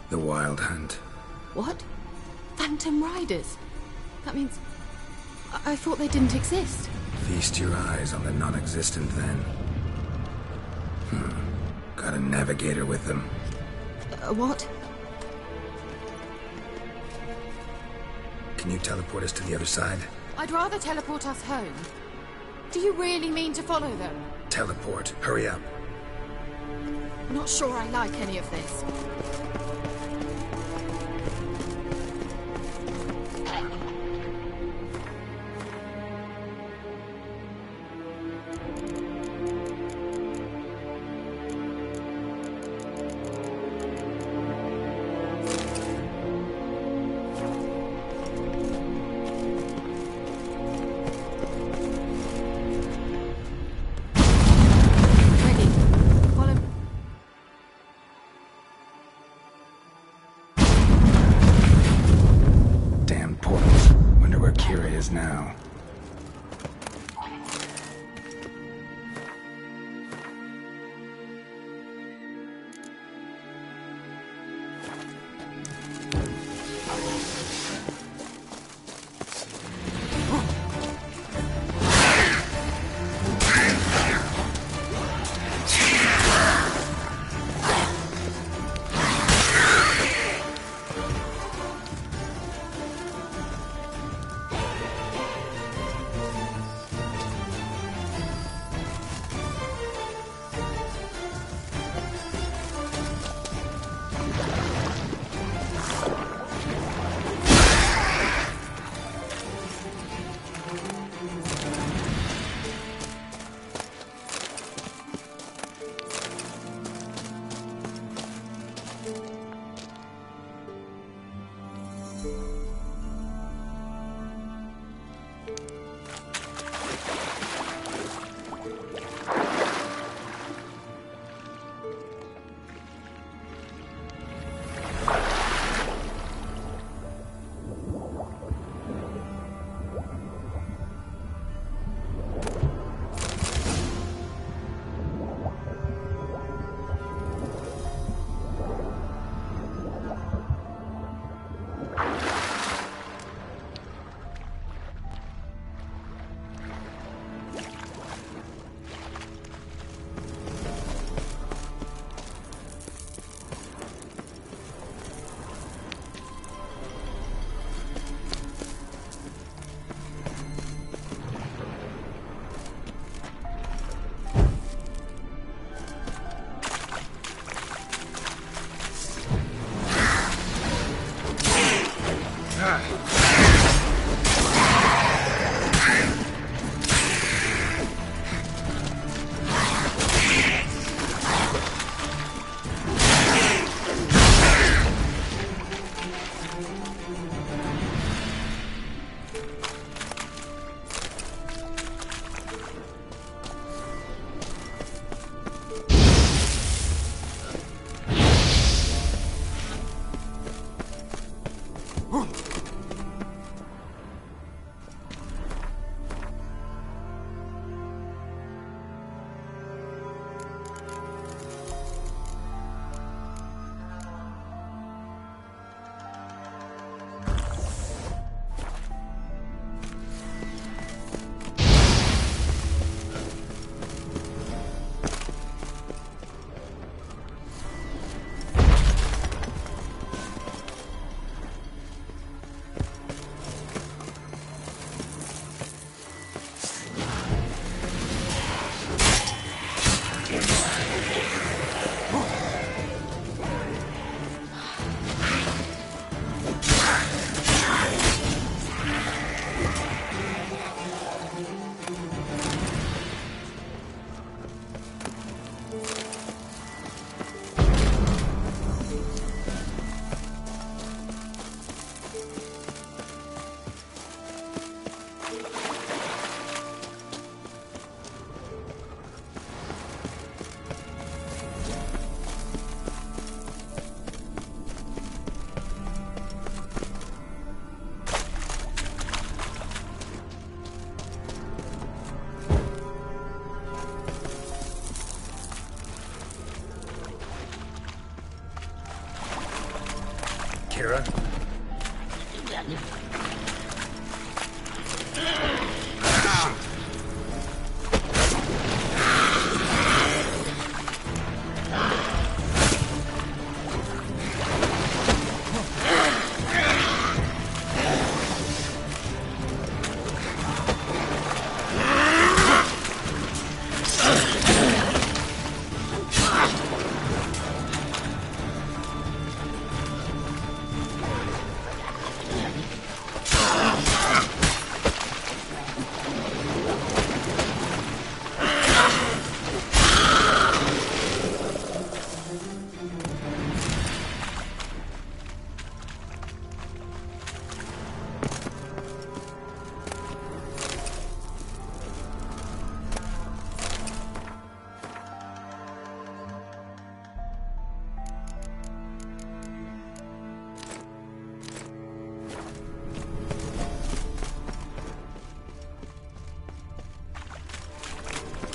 The Wild Hunt. What? Phantom Riders? That means... I thought they didn't exist. Feast your eyes on the non-existent, then. Got a navigator with them. What? Can you teleport us to the other side? I'd rather teleport us home. Do you really mean to follow them? Teleport. Hurry up. Not sure I like any of this. Now. Kira?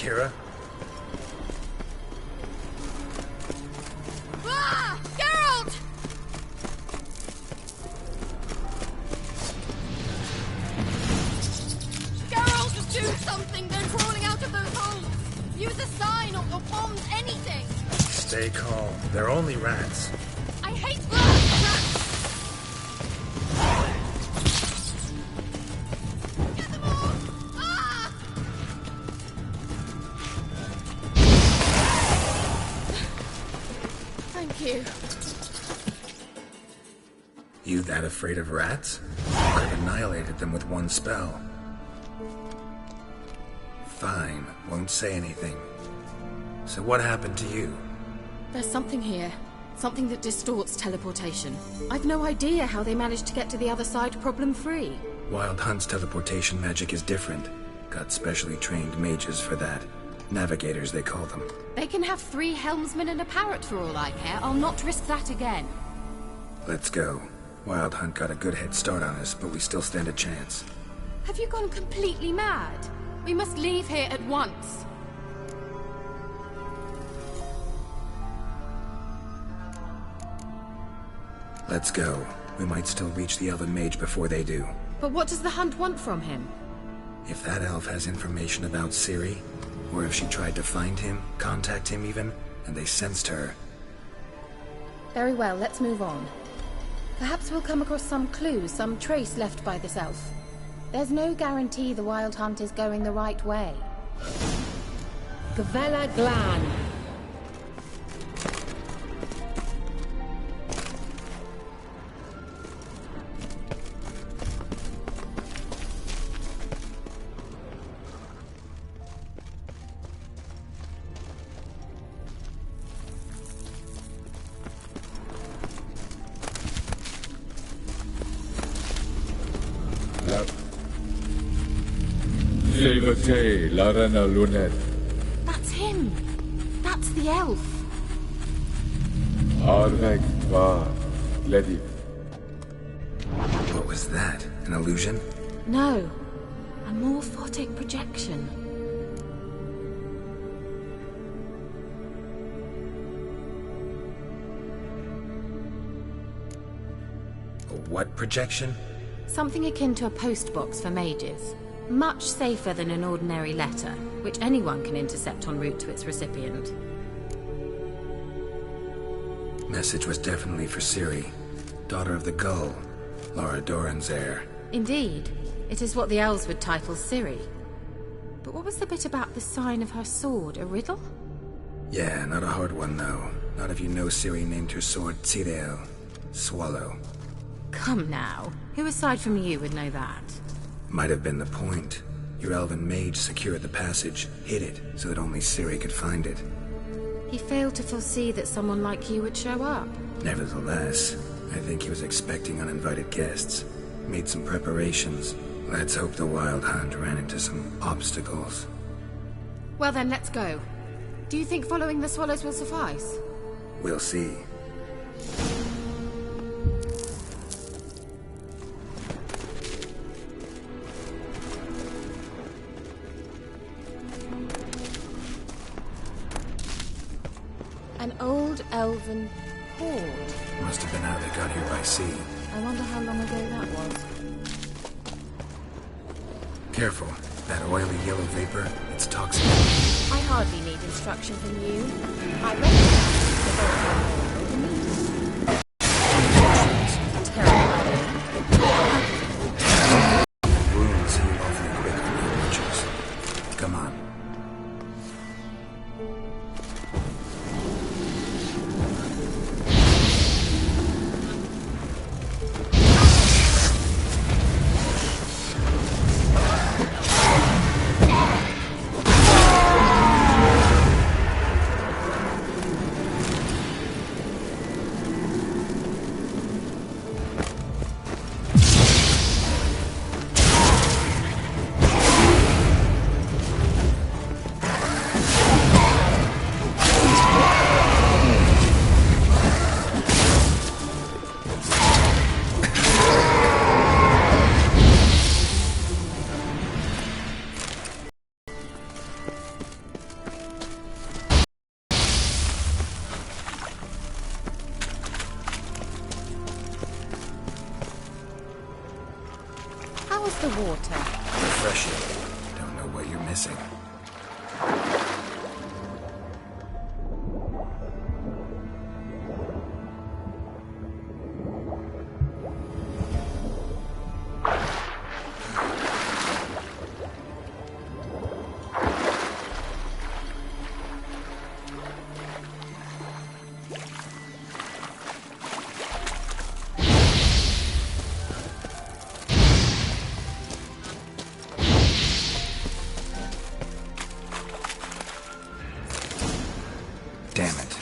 Kira? Ah! Geralt! Geralt, do something! They're crawling out of those holes! Use a sign or bombs, anything! Stay calm. They're only rats. I hate rats! Get them all! Ah! Thank you. You that afraid of rats? Could have annihilated them with one spell. Fine, won't say anything. So what happened to you? There's something here. Something that distorts teleportation. I've no idea how they managed to get to the other side problem-free. Wild Hunt's teleportation magic is different. Got specially trained mages for that. Navigators, they call them. They can have 3 helmsmen and a parrot for all I care. I'll not risk that again. Let's go. Wild Hunt got a good head start on us, but we still stand a chance. Have you gone completely mad? We must leave here at once. Let's go. We might still reach the Elven Mage before they do. But what does the Hunt want from him? If that elf has information about Ciri, or if she tried to find him, contact him even, and they sensed her. Very well, let's move on. Perhaps we'll come across some clue, some trace left by this elf. There's no guarantee the Wild Hunt is going the right way. Gavella Glan. That's him! That's the elf! What was that? An illusion? No. A morphotic projection. A what projection? Something akin to a postbox for mages. Much safer than an ordinary letter, which anyone can intercept en route to its recipient. Message was definitely for Ciri, daughter of the Gull, Laura Doran's heir. Indeed. It is what the elves would title Ciri. But what was the bit about the sign of her sword? A riddle? Yeah, not a hard one though. Not if you know Ciri named her sword Tirael, Swallow. Come now. Who aside from you would know that? Might have been the point. Your elven mage secured the passage, hid it, so that only Ciri could find it. He failed to foresee that someone like you would show up. Nevertheless, I think he was expecting uninvited guests. Made some preparations. Let's hope the Wild Hunt ran into some obstacles. Well then, let's go. Do you think following the swallows will suffice? We'll see. An old elven hoard. Must have been how they got here by sea. I wonder how long ago that was. Careful. That oily yellow vapor, it's toxic. I hardly need instruction from you. I recognize Wounds heal awfully quick on new witches. Come on. How's the water? Refreshing. Don't know what you're missing. Damn it.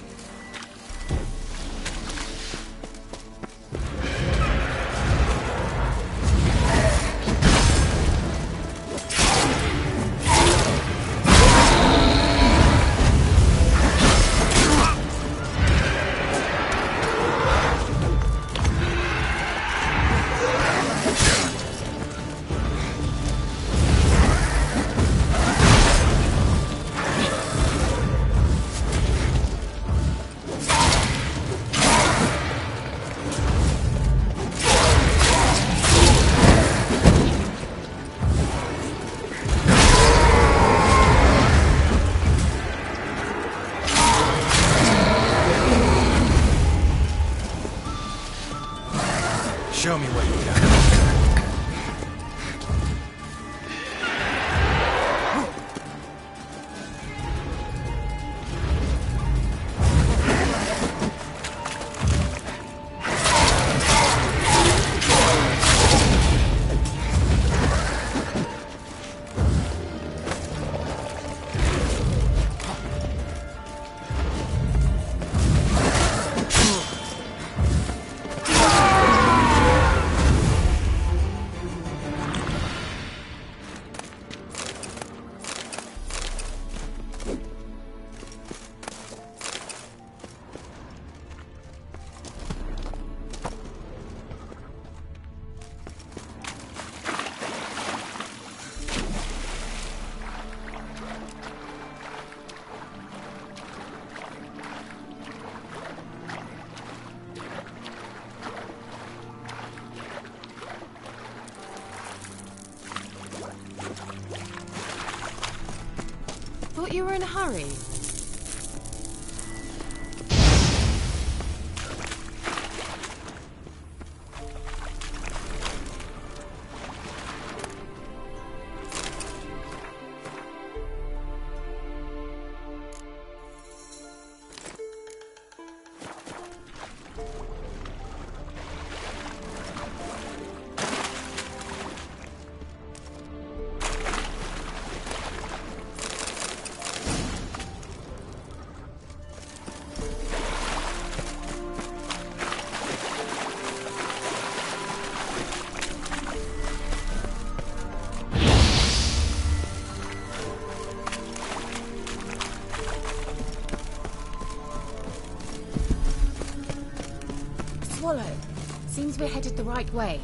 Show me what you got. Thought you were in a hurry. Swallow. Seems we're headed the right way.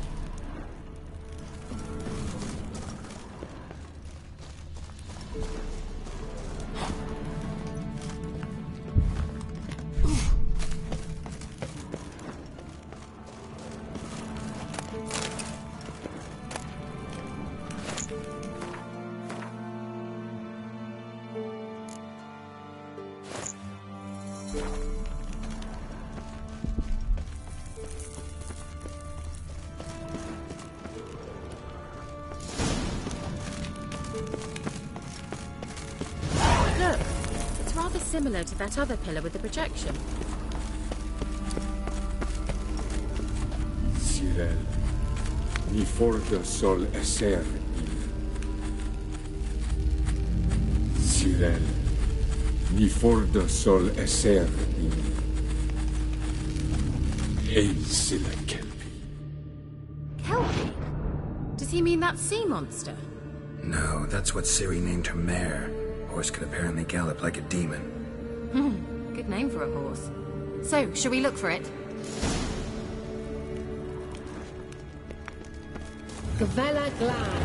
Similar to that other pillar with the projection. Cyril, ni forda sol esser Cyril, ni forda sol esser Silla Kelpie. Kelpie? Does he mean that sea monster? No, that's what Ciri named her mare. Horse could apparently gallop like a demon. Good name for a horse. So, shall we look for it? Gavella Glad.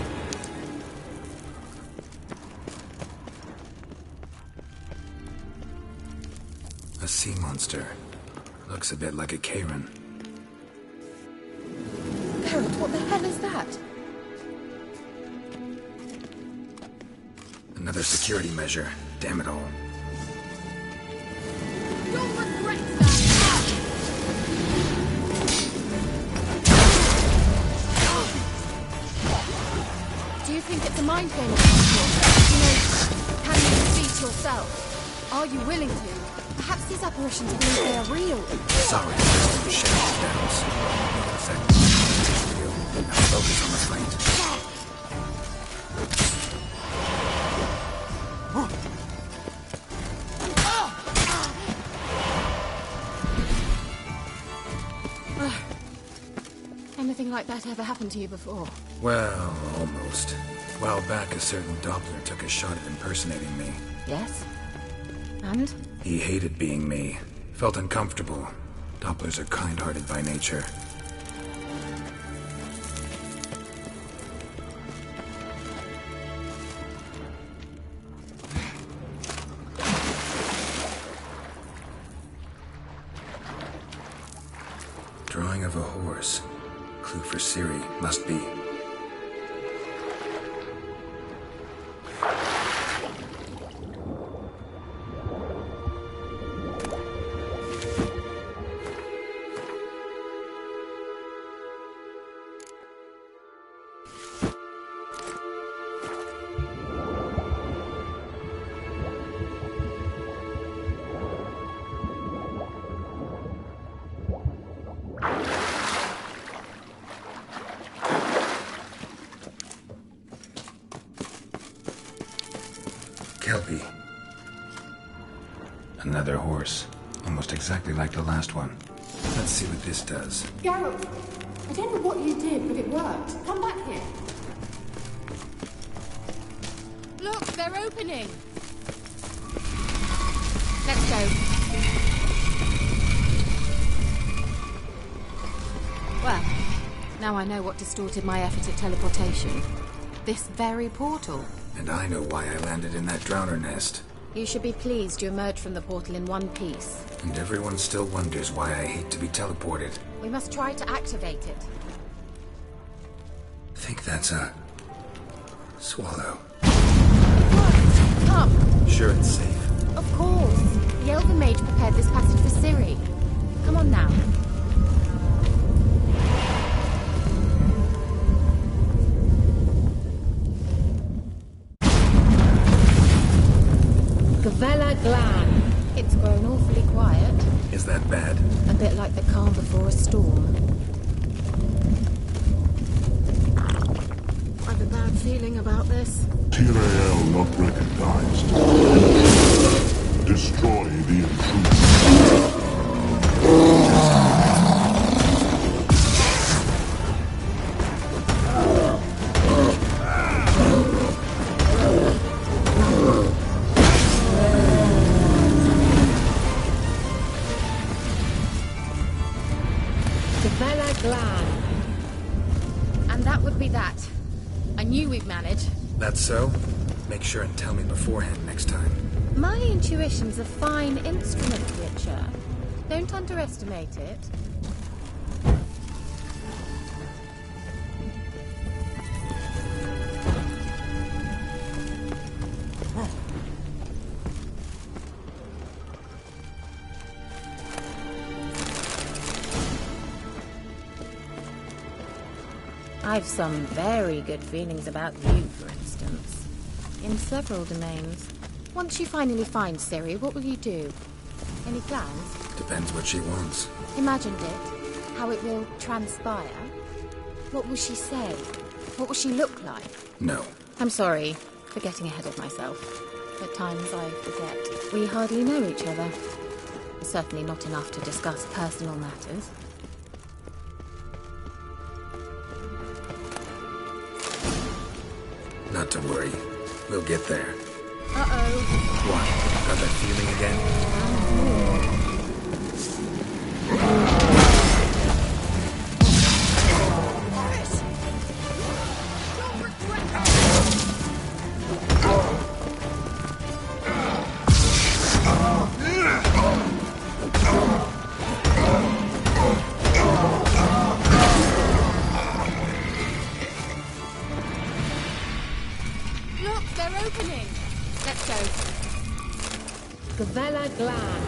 A sea monster. Looks a bit like a Karen. Garrett, what the hell is that? Another security measure. Damn it all. You'll regret that! Do you think it's a mind game of some sort? You know, can you defeat yourself? Are you willing to? Perhaps these apparitions believe they are real. Sorry, Mr. Shadow Downs. Effect is real. Now focus on the fight. Anything like that ever happened to you before? Well, almost. A while back, a certain Doppler took a shot at impersonating me. Yes? And? He hated being me. Felt uncomfortable. Dopplers are kind-hearted by nature. Drawing of a horse. Clue for Ciri, must be. Kelpie. Another horse. Almost exactly like the last one. Let's see what this does. Geralt, I don't know what you did, but it worked. Come back here. Look, they're opening! Let's go. Well, now I know what distorted my effort at teleportation. This very portal. And I know why I landed in that drowner nest. You should be pleased you emerged from the portal in one piece. And everyone still wonders why I hate to be teleported. We must try to activate it. Think that's a... swallow. What? Come! Sure it's safe. Of course. The Elven Mage prepared this passage for Ciri. Come on now. Gavella Glan. It's grown awfully quiet. Is that bad? A bit like the calm before a storm. I've a bad feeling about this. Tyrael not recognized. Destroy the intruder. And that would be that. I knew we'd manage. That's so? Make sure and tell me beforehand next time. My intuition's a fine instrument, Witcher. Don't underestimate it. I've some very good feelings about you, for instance. In several domains. Once you finally find Ciri, what will you do? Any plans? Depends what she wants. Imagined it. How it will transpire. What will she say? What will she look like? No. I'm sorry for getting ahead of myself. At times I forget. We hardly know each other. Certainly not enough to discuss personal matters. Not to worry. We'll get there. Uh-oh. What? Got that feeling again? Look, they're opening! Let's go. Gavella Glan.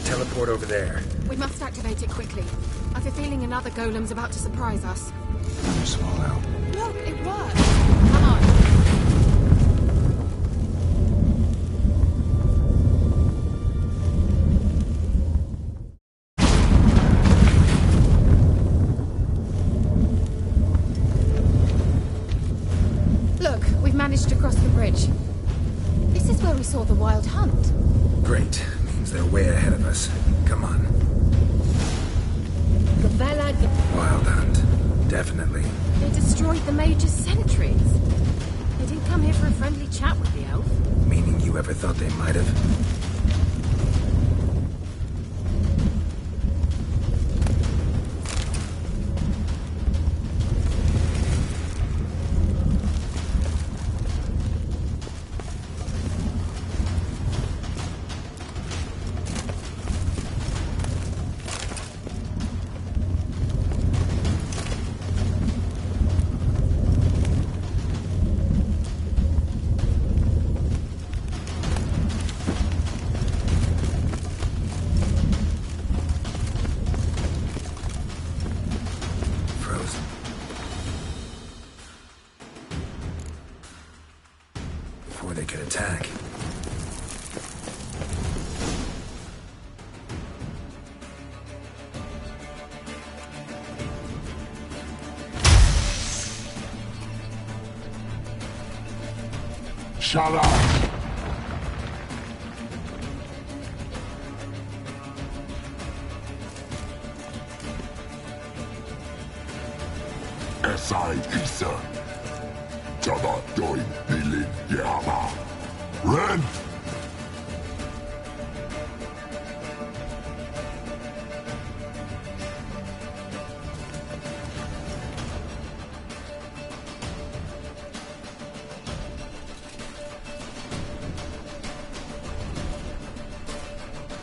Teleport over there. We must activate it quickly. I have a feeling another golem's about to surprise us. Swallow. Look, it worked. Come on. Look, we've managed to cross the bridge. This is where we saw the wild hunt. Great. Means they're way ahead of us. Come on. Wild hunt. Definitely. They destroyed the Major's sentries. They didn't come here for a friendly chat with the elf. Meaning you ever thought they might have? Before they could attack. Shut up! Esai Isa. Java doin bilin yama. Ren!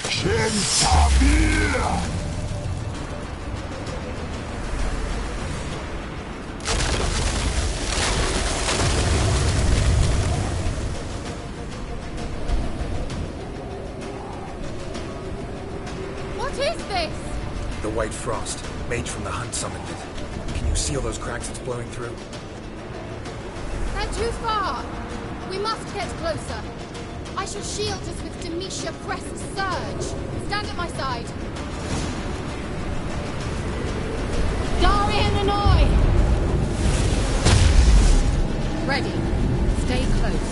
Shin Tabir! The White Frost. Mage from the Hunt summoned it. Can you see all those cracks it's blowing through? They're too far. We must get closer. I shall shield us with Demetia Crest Surge. Stand at my side. Darian and I! Ready. Stay close.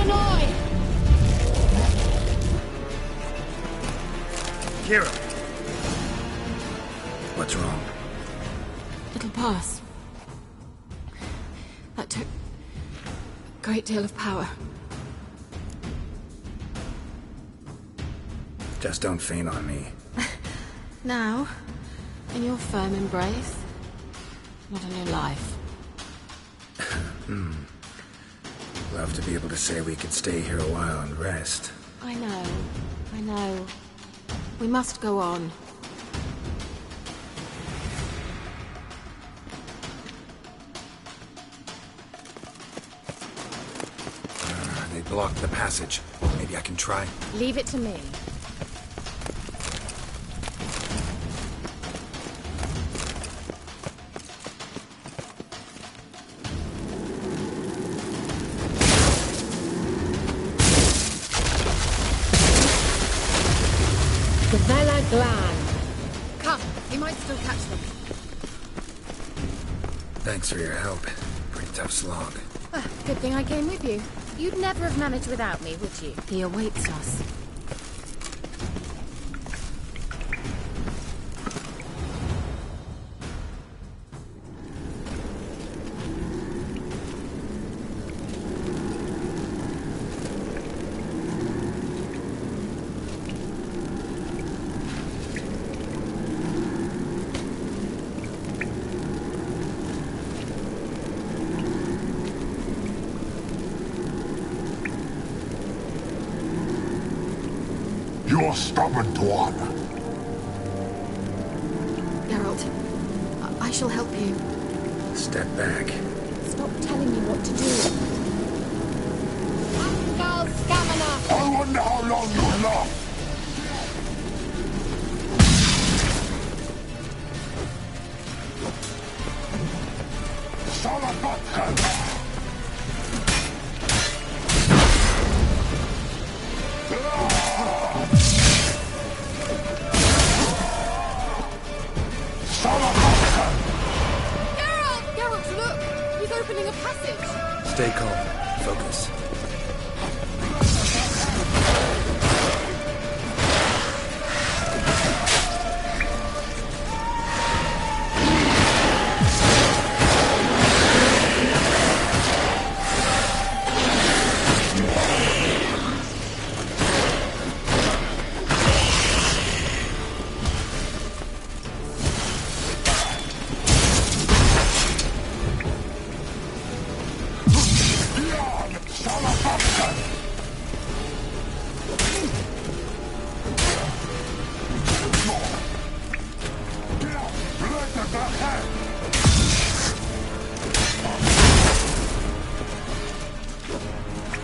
an eye! Kira! What's wrong? It'll pass. That took a great deal of power. Just don't faint on me. Now, in your firm embrace, not in your life. Love to be able to say we could stay here a while and rest. I know. We must go on. They blocked the passage. Maybe I can try. Leave it to me. Gavella Glan. Come, we might still catch them. Thanks for your help. Pretty tough slog. Good thing I came with you. You'd never have managed without me, would you? He awaits us. You're stubborn, Tuan. Geralt, I shall help you. Step back. Stop telling me what to do. Angal Stamina! I wonder how long you'll last. Salafatkan! Geralt, look! He's opening a passage! Stay calm. Focus.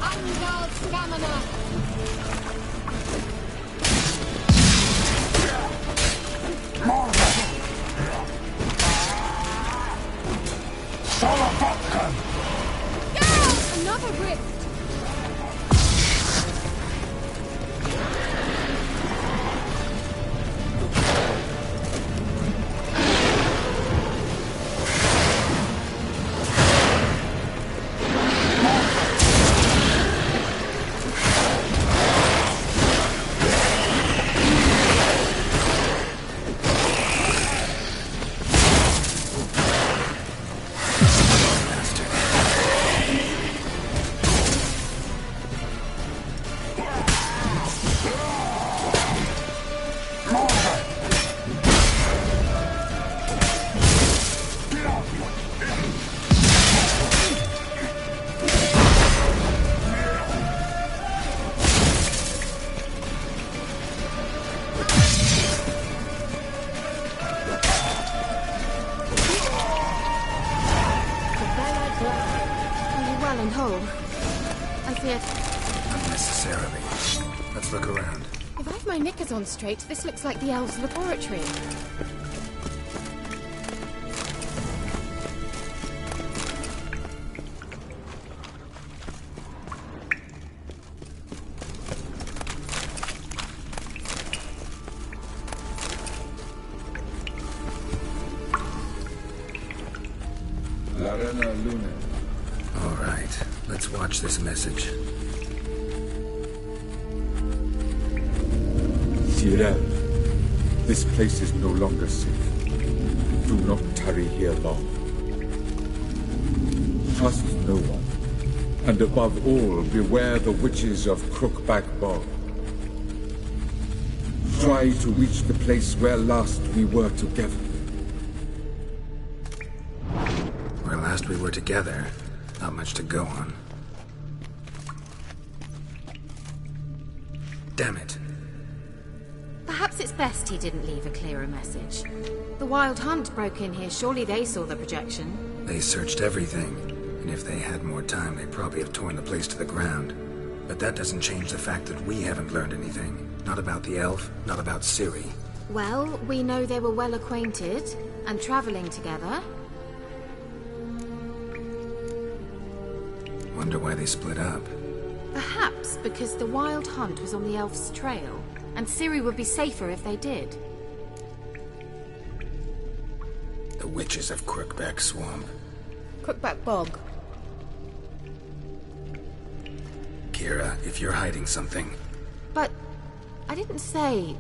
Angal Stamina! Salafatkan! Geralt! Another rift! Well and whole. I feared... Unnecessarily. Let's look around. If I've my knickers on straight, this looks like the elves' laboratory. Larena Luna. All right. Let's watch this message. Tyrell, this place is no longer safe. Do not tarry here long. Trust no one. And above all, beware the witches of Crookback Bog. Try to reach the place where last we were together. Where last we were together, not much to go on. Damn it. Perhaps it's best he didn't leave a clearer message. The Wild Hunt broke in here. Surely they saw the projection. They searched everything. And if they had more time, they'd probably have torn the place to the ground. But that doesn't change the fact that we haven't learned anything. Not about the elf, not about Ciri. Well, we know they were well acquainted and traveling together. Wonder why they split up. Perhaps because the Wild Hunt was on the elf's trail, and Ciri would be safer if they did. The witches of Crookback Swamp. Crookback Bog. Kira, if you're hiding something... But I didn't say...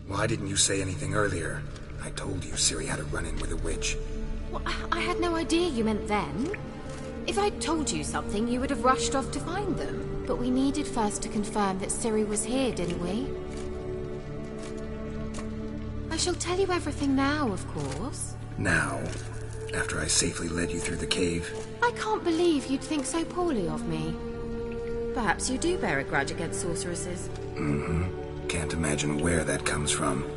Why didn't you say anything earlier? I told you Ciri had a run-in with a witch. Well, I had no idea you meant then. If I'd told you something, you would have rushed off to find them. But we needed first to confirm that Ciri was here, didn't we? I shall tell you everything now, of course. Now? After I safely led you through the cave? I can't believe you'd think so poorly of me. Perhaps you do bear a grudge against sorceresses. Mm-hmm. Can't imagine where that comes from.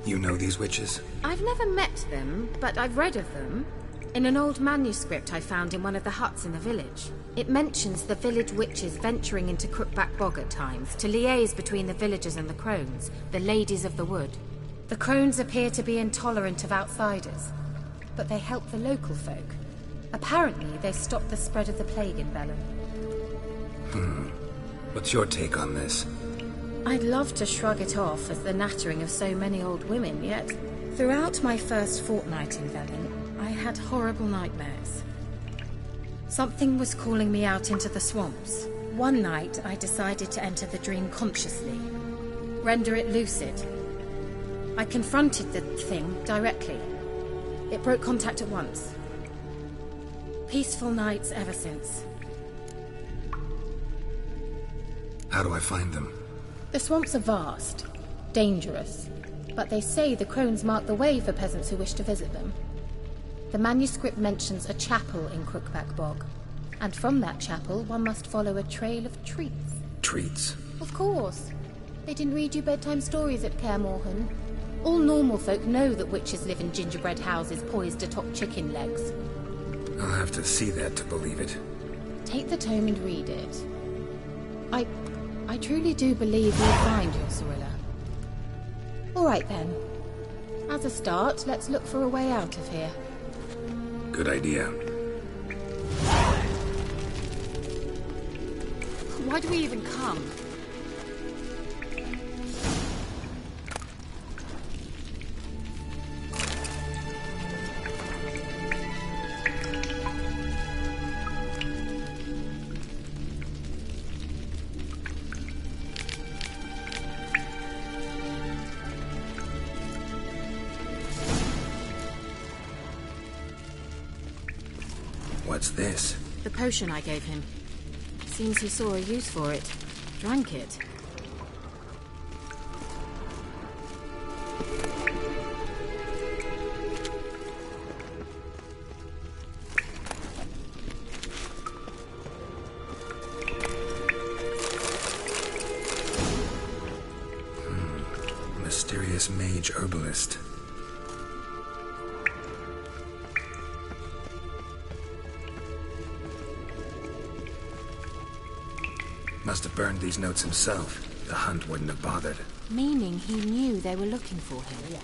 You know these witches? I've never met them, but I've read of them. In an old manuscript I found in one of the huts in the village. It mentions the village witches venturing into Crookback Bog at times to liaise between the villagers and the crones, the ladies of the wood. The crones appear to be intolerant of outsiders, but they help the local folk. Apparently, they stopped the spread of the plague in Bellum. What's your take on this? I'd love to shrug it off as the nattering of so many old women, yet throughout my first fortnight in Velen, I had horrible nightmares. Something was calling me out into the swamps. One night, I decided to enter the dream consciously, render it lucid. I confronted the thing directly. It broke contact at once. Peaceful nights ever since. How do I find them? The swamps are vast, dangerous, but they say the crones mark the way for peasants who wish to visit them. The manuscript mentions a chapel in Crookback Bog, and from that chapel one must follow a trail of treats. Treats? Of course. They didn't read you bedtime stories at Kaer Morhen. All normal folk know that witches live in gingerbread houses poised atop chicken legs. I'll have to see that to believe it. Take the tome and read it. I truly do believe you'll find your Cirilla. All right then. As a start, let's look for a way out of here. Good idea. Why do we even come? What's this? The potion I gave him. Seems he saw a use for it. Drank it. Mysterious mage herbalist. Must have burned these notes himself. The hunt wouldn't have bothered. Meaning he knew they were looking for him.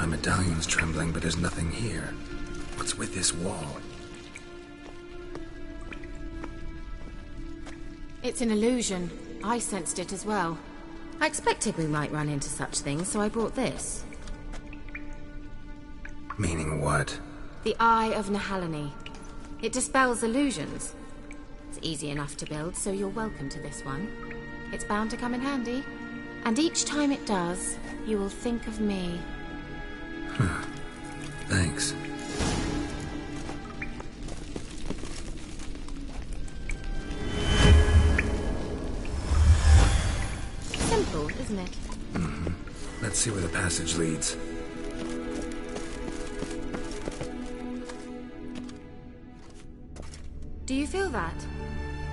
medallion's trembling, but there's nothing here. What's with this wall? It's an illusion. I sensed it as well. I expected we might run into such things, so I brought this. Meaning what? The Eye of Nehaleni. It dispels illusions. It's easy enough to build, so you're welcome to this one. It's bound to come in handy. And each time it does, you will think of me. Thanks. Simple, isn't it? Mm-hmm. Let's see where the passage leads. Do you feel that?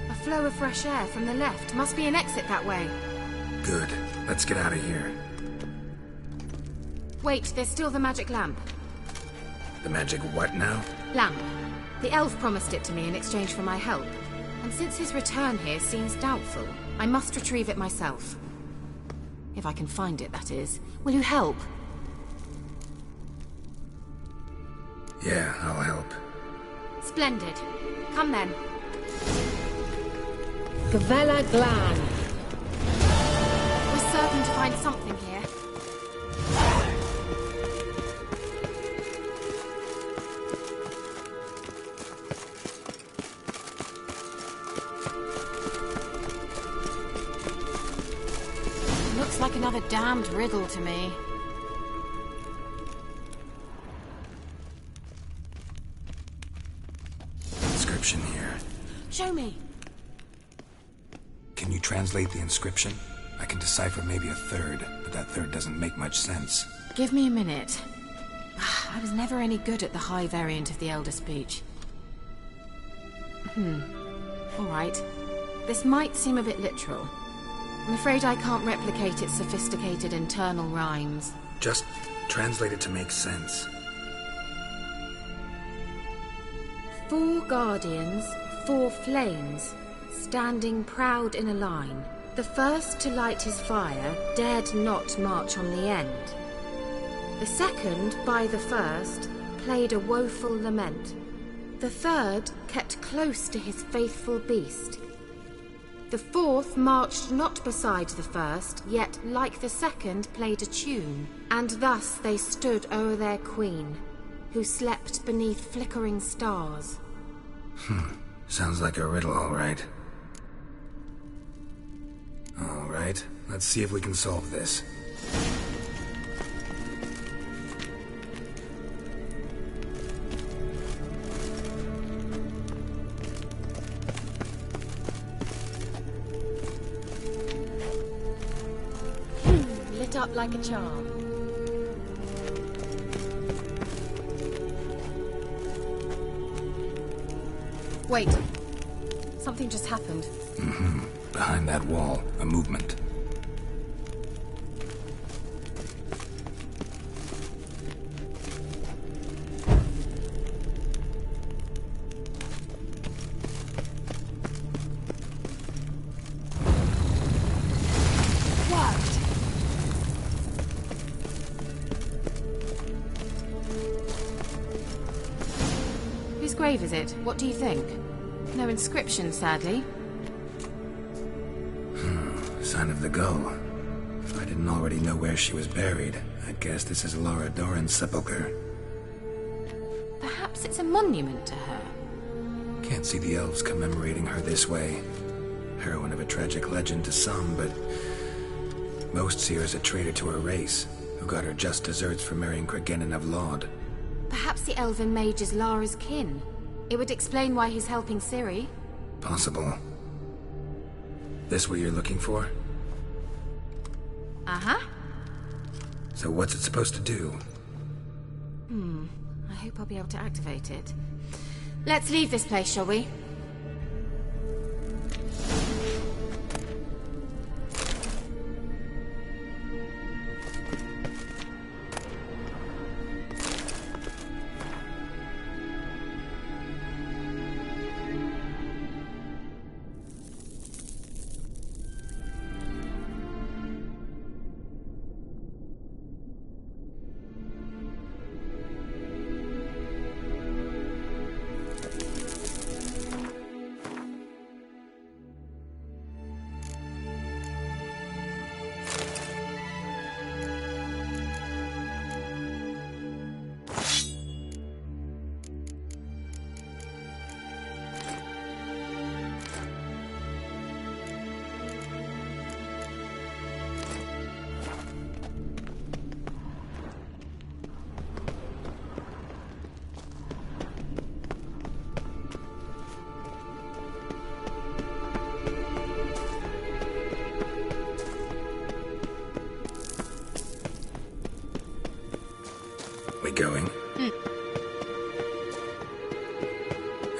A flow of fresh air from the left. Must be an exit that way. Good. Let's get out of here. Wait, there's still the magic lamp. The magic what now? Lamp. The elf promised it to me in exchange for my help. And since his return here seems doubtful, I must retrieve it myself. If I can find it, that is. Will you help? Yeah, I'll help. Splendid. Come then. Gavella Glan. We're certain to find something here. Looks like another damned riddle to me. Inscription here. Show me. Can you translate the inscription? I can decipher maybe a third, but that third doesn't make much sense. Give me a minute. I was never any good at the high variant of the Elder Speech. All right. This might seem a bit literal. I'm afraid I can't replicate its sophisticated internal rhymes. Just translate it to make sense. 4 guardians, 4 flames, standing proud in a line. The first to light his fire dared not march on the end. The second, by the first, played a woeful lament. The third kept close to his faithful beast. The fourth marched not beside the first, yet, like the second, played a tune. And thus they stood o'er their queen, who slept beneath flickering stars. Sounds like a riddle, all right. All right, let's see if we can solve this. Lit up like a charm. Wait. Something just happened. Behind that wall, a movement. Whose grave is it? What do you think? No inscription, sadly. Sign of the gull. If I didn't already know where she was buried, I'd guess this is Laura Doran's sepulcher. Perhaps it's a monument to her. Can't see the elves commemorating her this way. Heroine of a tragic legend to some, but most see her as a traitor to her race, who got her just desserts for marrying Cregennan of Laud. Perhaps the elven mage is Lara's kin. It would explain why he's helping Ciri. Possible. This what you're looking for? Uh-huh. So what's it supposed to do? I hope I'll be able to activate it. Let's leave this place, shall we?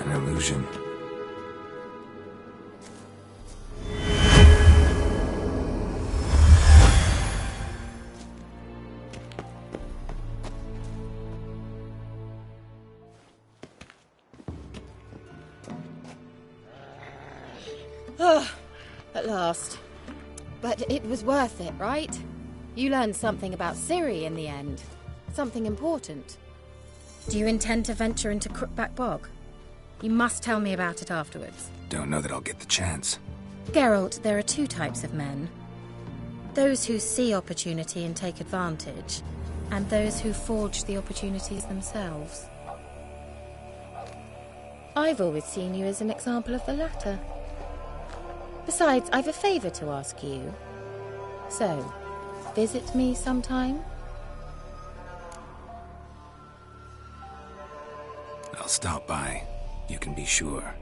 An illusion. At last. But it was worth it, right? You learned something about Ciri in the end. Something important. Do you intend to venture into Crookback Bog? You must tell me about it afterwards. Don't know that I'll get the chance. Geralt, there are two types of men. Those who see opportunity and take advantage, and those who forge the opportunities themselves. I've always seen you as an example of the latter. Besides, I've a favour to ask you. So, visit me sometime? I'll stop by. You can be sure.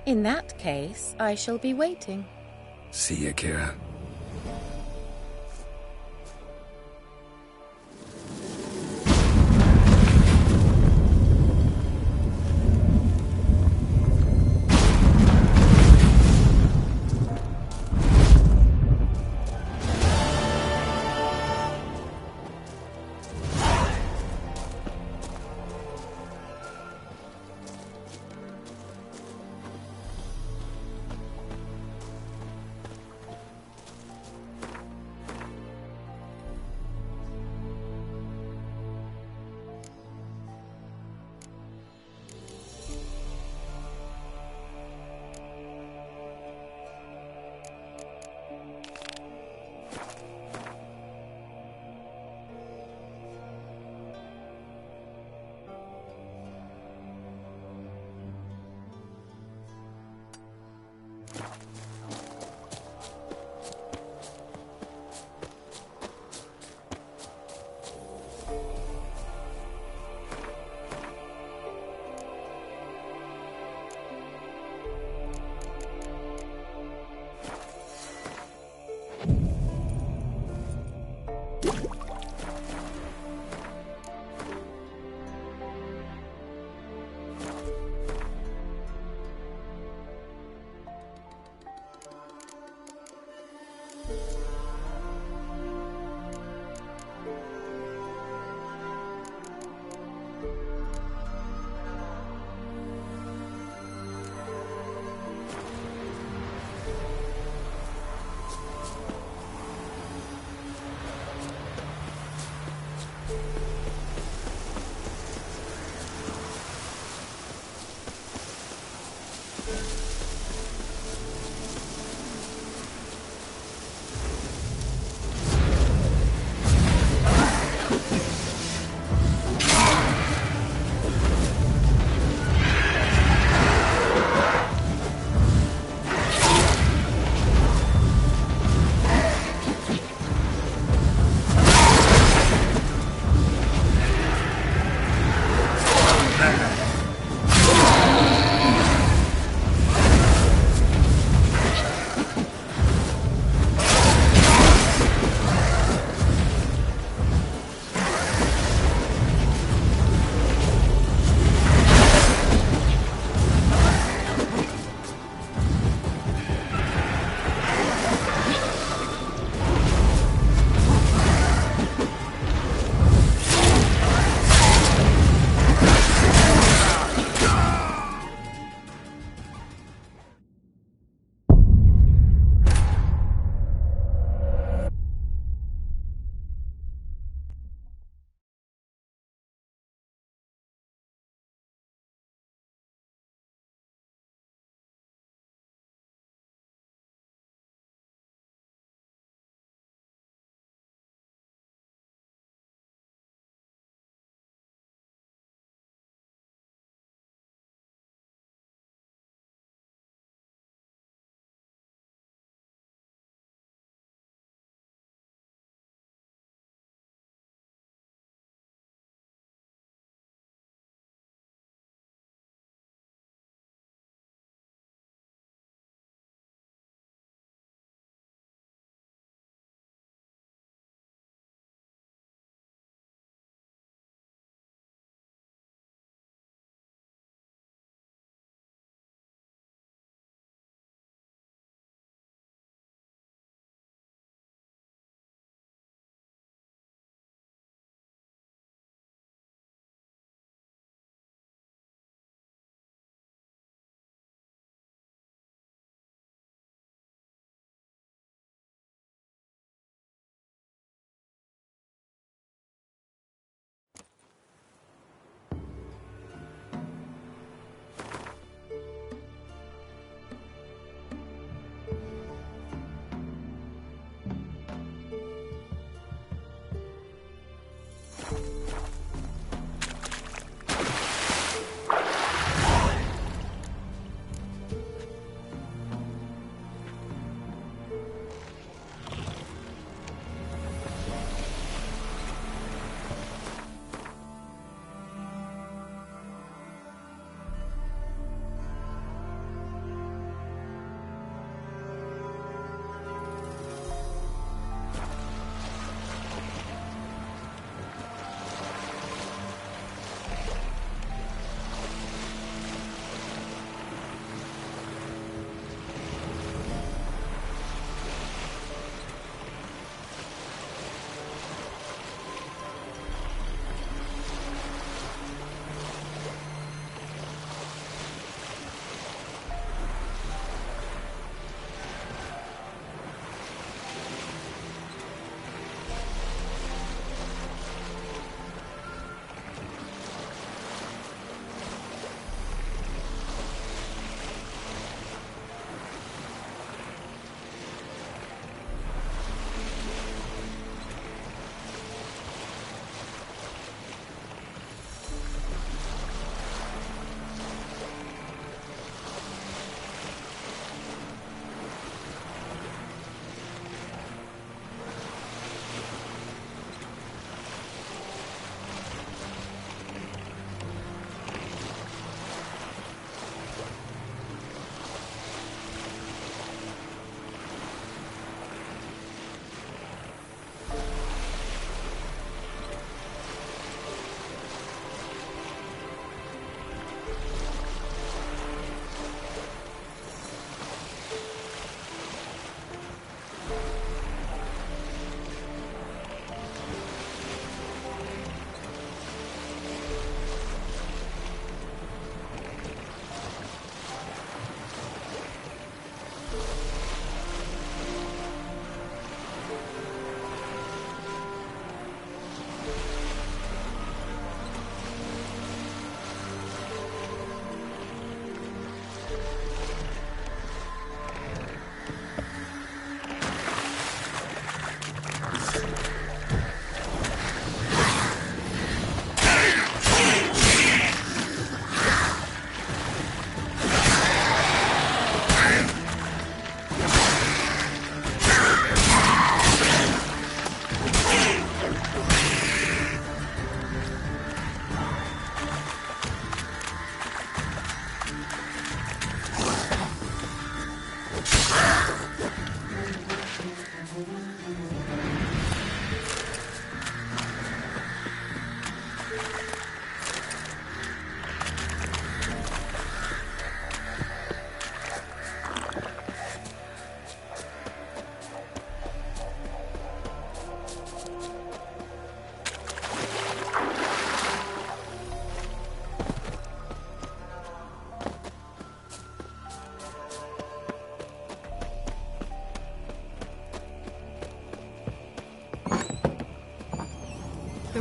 In that case, I shall be waiting. See ya, Kira.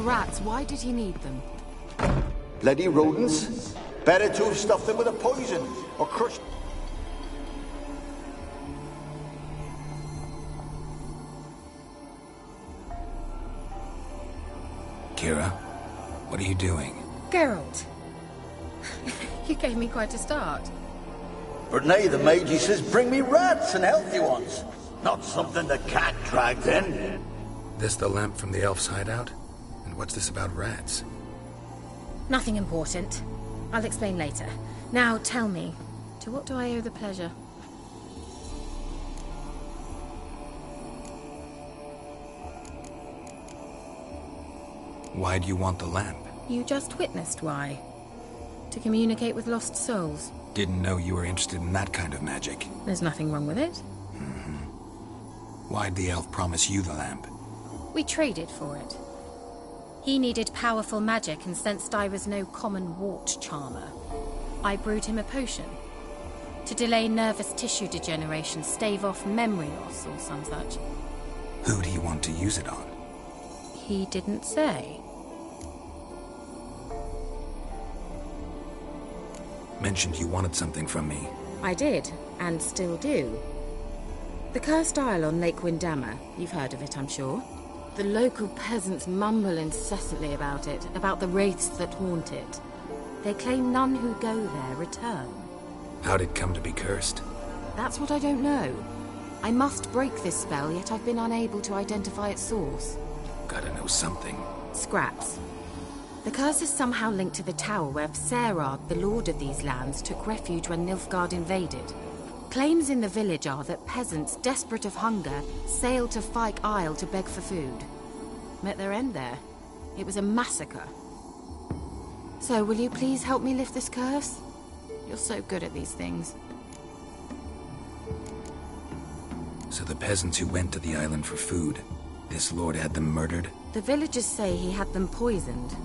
rats, why did he need them? Bloody rodents. Better to have stuffed them with a poison, or crushed... Kira, what are you doing? Geralt. You gave me quite a start. But nay, the mage, he says, bring me rats and healthy ones. Not something the cat dragged in. This the lamp from the elf's hideout? And what's this about rats? Nothing important. I'll explain later. Now tell me, to what do I owe the pleasure? Why do you want the lamp? You just witnessed why. To communicate with lost souls. Didn't know you were interested in that kind of magic. There's nothing wrong with it. Why'd the elf promise you the lamp? We traded for it. He needed powerful magic and sensed I was no common wart charmer. I brewed him a potion. To delay nervous tissue degeneration, stave off memory loss or some such. Who do you want to use it on? He didn't say. Mentioned you wanted something from me. I did, and still do. The Cursed Isle on Lake Windammer. You've heard of it, I'm sure. The local peasants mumble incessantly about it, about the wraiths that haunt it. They claim none who go there return. How'd it come to be cursed? That's what I don't know. I must break this spell, yet I've been unable to identify its source. Gotta know something. Scraps. The curse is somehow linked to the tower where Serard, the lord of these lands, took refuge when Nilfgaard invaded. Claims in the village are that peasants, desperate of hunger, sailed to Fyke Isle to beg for food. Met their end there. It was a massacre. So, will you please help me lift this curse? You're so good at these things. So the peasants who went to the island for food, this lord had them murdered? The villagers say he had them poisoned.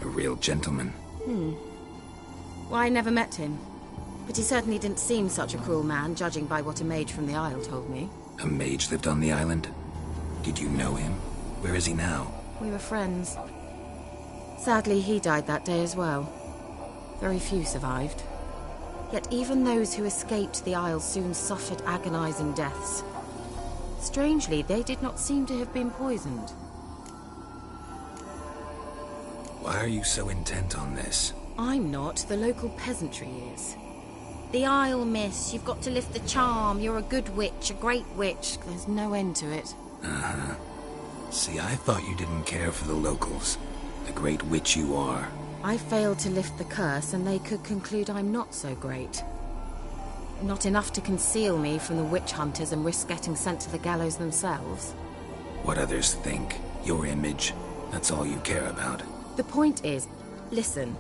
A real gentleman. Well, I never met him. But he certainly didn't seem such a cruel man, judging by what a mage from the Isle told me. A mage lived on the island? Did you know him? Where is he now? We were friends. Sadly, he died that day as well. Very few survived. Yet even those who escaped the Isle soon suffered agonizing deaths. Strangely, they did not seem to have been poisoned. Why are you so intent on this? I'm not. The local peasantry is. The Isle, miss. You've got to lift the charm. You're a good witch, a great witch. There's no end to it. Uh-huh. See, I thought you didn't care for the locals. The great witch you are. I failed to lift the curse, and they could conclude I'm not so great. Not enough to conceal me from the witch hunters and risk getting sent to the gallows themselves. What others think, your image, that's all you care about. The point is, listen,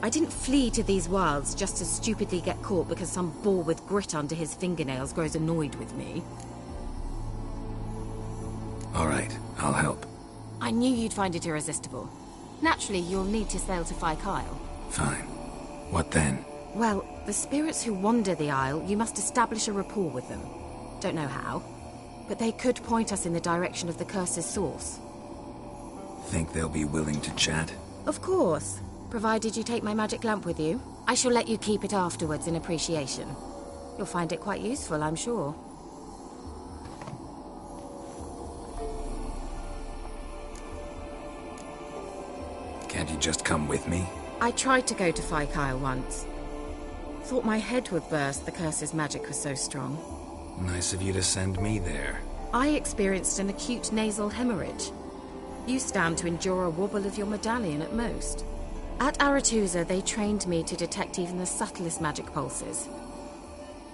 I didn't flee to these wilds just to stupidly get caught because some boar with grit under his fingernails grows annoyed with me. All right, I'll help. I knew you'd find it irresistible. Naturally, you'll need to sail to Fyke Isle. Fine. What then? Well, the spirits who wander the Isle, you must establish a rapport with them. Don't know how, but they could point us in the direction of the curse's source. Think they'll be willing to chat? Of course. Provided you take my magic lamp with you. I shall let you keep it afterwards in appreciation. You'll find it quite useful, I'm sure. Can't you just come with me? I tried to go to Fyke Isle once. Thought my head would burst, the curse's magic was so strong. Nice of you to send me there. I experienced an acute nasal hemorrhage. You stand to endure a wobble of your medallion at most. At Aretusa, they trained me to detect even the subtlest magic pulses.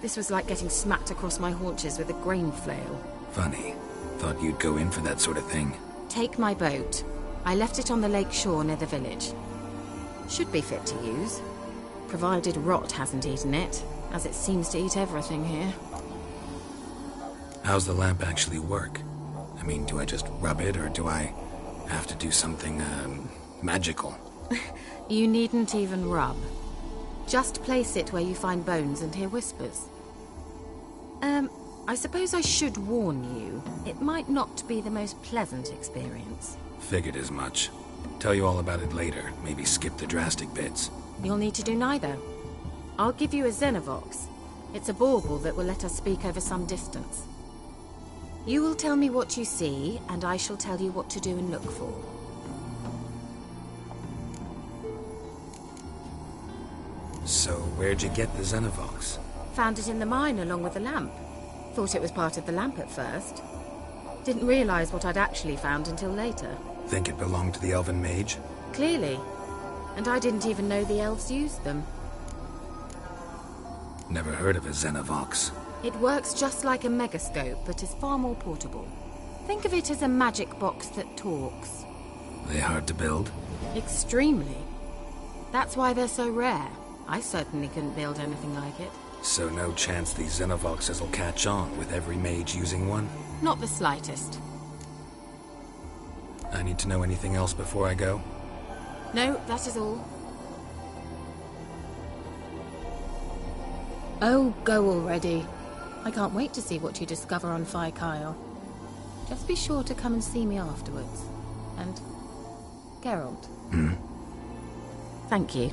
This was like getting smacked across my haunches with a grain flail. Funny. Thought you'd go in for that sort of thing. Take my boat. I left it on the lake shore near the village. Should be fit to use. Provided rot hasn't eaten it, as it seems to eat everything here. How's the lamp actually work? I mean, do I just rub it, or do I have to do something, magical? You needn't even rub. Just place it where you find bones and hear whispers. I suppose I should warn you. It might not be the most pleasant experience. Figured as much. Tell you all about it later. Maybe skip the drastic bits. You'll need to do neither. I'll give you a Xenovox. It's a bauble that will let us speak over some distance. You will tell me what you see, and I shall tell you what to do and look for. So, where'd you get the Xenovox? Found it in the mine along with the lamp. Thought it was part of the lamp at first. Didn't realize what I'd actually found until later. Think it belonged to the Elven Mage? Clearly. And I didn't even know the elves used them. Never heard of a Xenovox. It works just like a megascope, but is far more portable. Think of it as a magic box that talks. They hard to build? Extremely. That's why they're so rare. I certainly couldn't build anything like it. So no chance these Xenovoxes will catch on with every mage using one? Not the slightest. I need to know anything else before I go? No, that is all. Oh, go already. I can't wait to see what you discover on Phi Kyle. Just be sure to come and see me afterwards. And... Geralt. Thank you.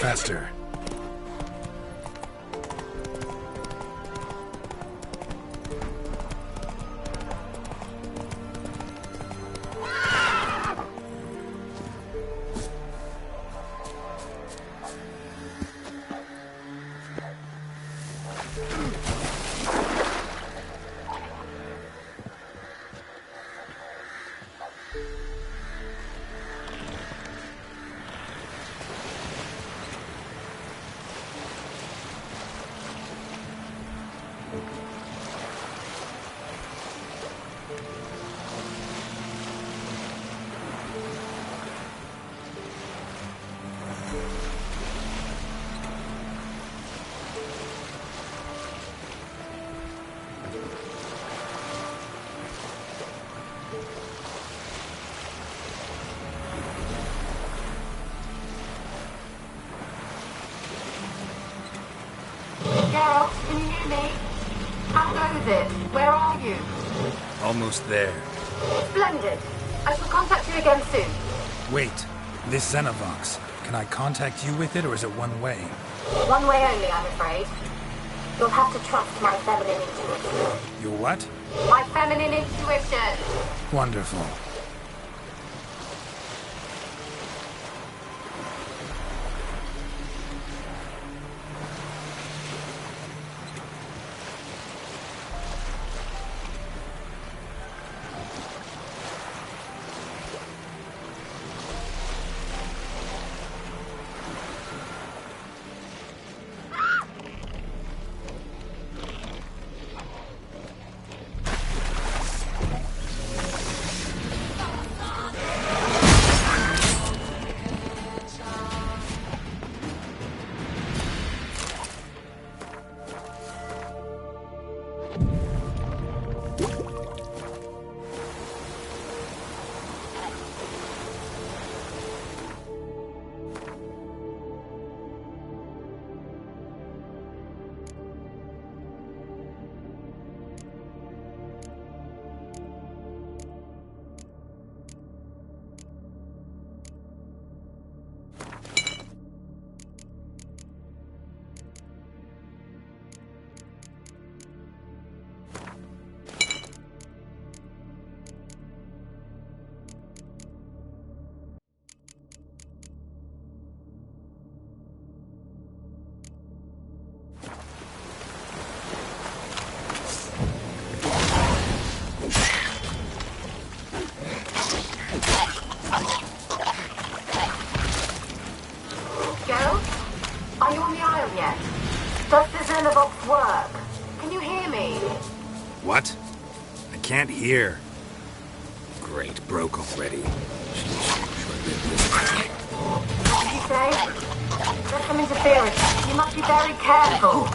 Faster. Geralt, can you hear me? How goes it? Where are you? Almost there. Splendid. I shall contact you again soon. Wait. This Xenovox. Can I contact you with it, or is it one way? One way only, I'm afraid. You'll have to trust my feminine intuition. Your what? My feminine intuition. Wonderful. Does the Xenovox work? Can you hear me? What? I can't hear. Great, broke already. What did you say? There's some interference. You must be very careful.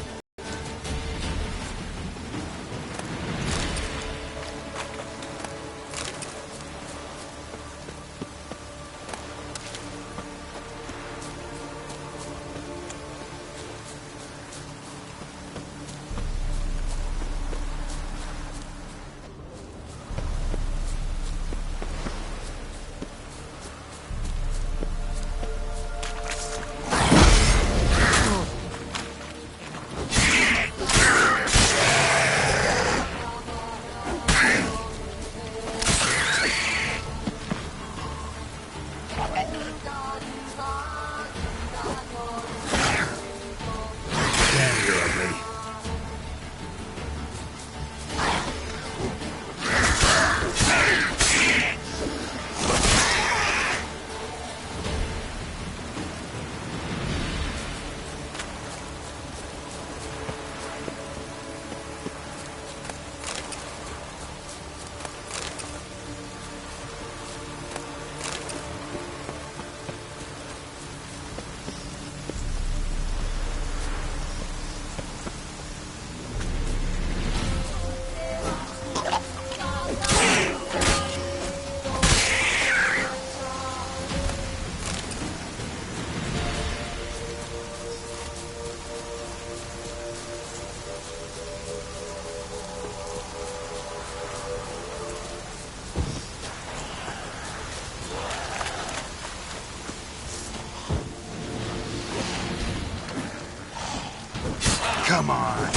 Come on.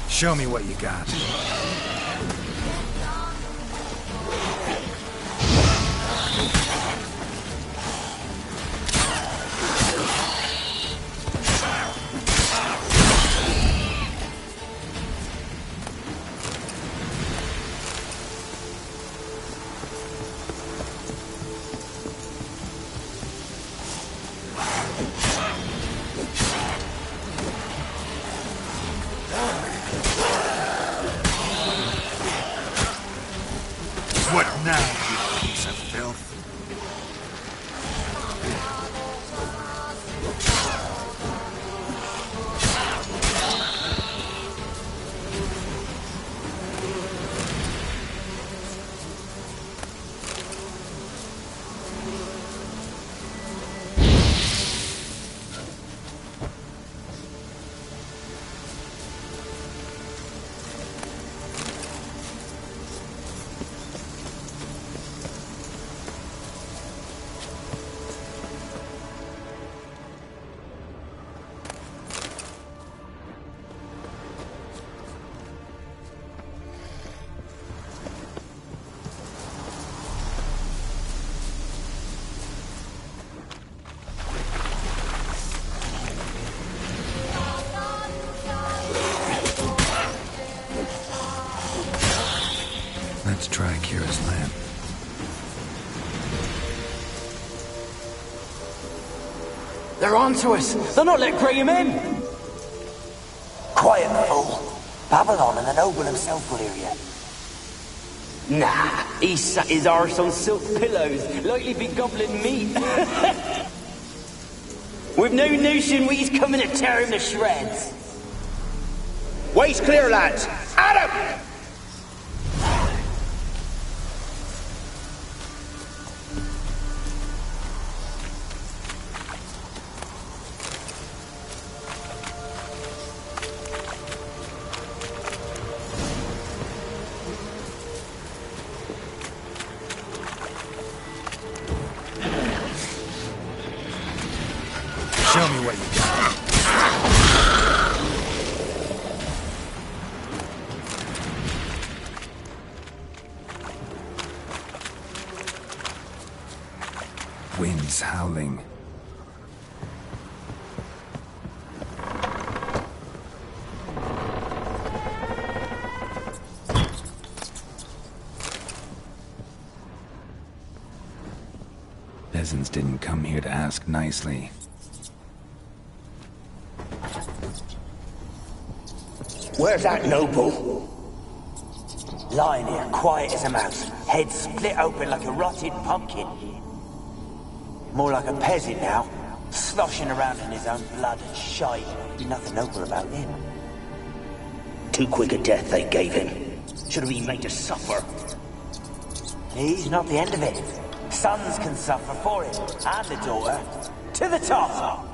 Show me what you got. What now, you piece of filth? Let's try Kira's lamp. They're onto us! They'll not let Graham in! Quiet, fool. Babylon and the noble himself will hear you. Nah, he sat his arse on silk pillows, likely be gobbling meat. We've no notion he's coming to tear him to shreds. Way's clear, lads. At him! Show me what you got. Winds howling. Peasants didn't come here to ask nicely. Where's that noble? Lying here, quiet as a mouse, head split open like a rotted pumpkin. More like a peasant now, sloshing around in his own blood and shite. Be nothing noble about him. Too quick a death they gave him. Should have been made to suffer. He's not the end of it. Sons can suffer for him, and the daughter. To the top!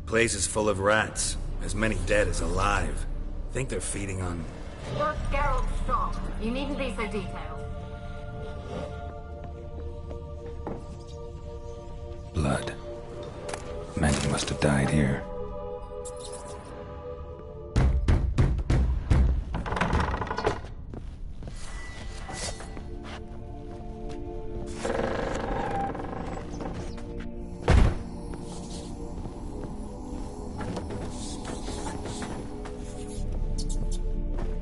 Place is full of rats. As many dead as alive. Think they're feeding on... Look, Geralt, stop. You needn't be so detailed. blood. Many must have died here.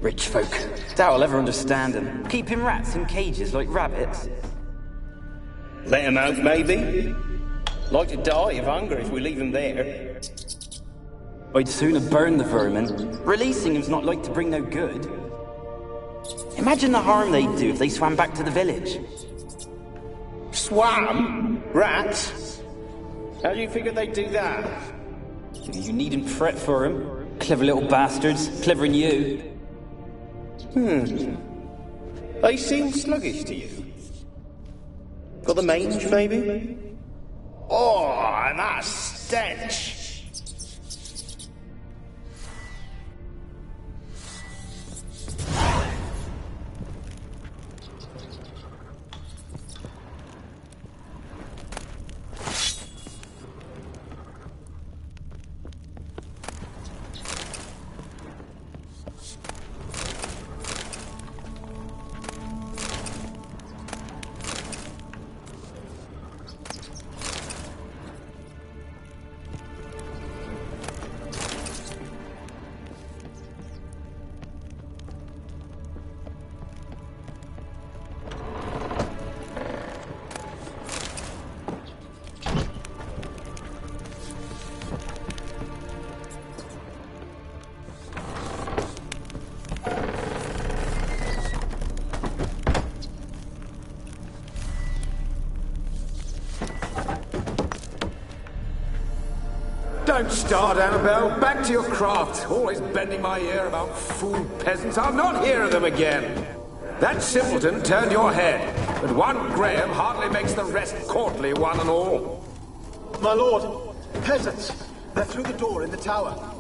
Rich folk. Doubt I'll ever understand them. Keeping rats in cages like rabbits. Let him out, maybe? Like to die of hunger if we leave him there. I'd sooner burn the vermin. Releasing him's not like to bring no good. Imagine the harm they'd do if they swam back to the village. Swam? Rats? How do you figure they'd do that? You needn't fret for them. Clever little bastards. Clever than you. They seem sluggish to you. Got the mange, maybe? Oh, and that stench! Don't start, Annabelle. Back to your craft. Always bending my ear about fool peasants. I'll not hear of them again. That simpleton turned your head, but one Graham hardly makes the rest courtly, one and all. My lord, peasants. They're through the door in the tower.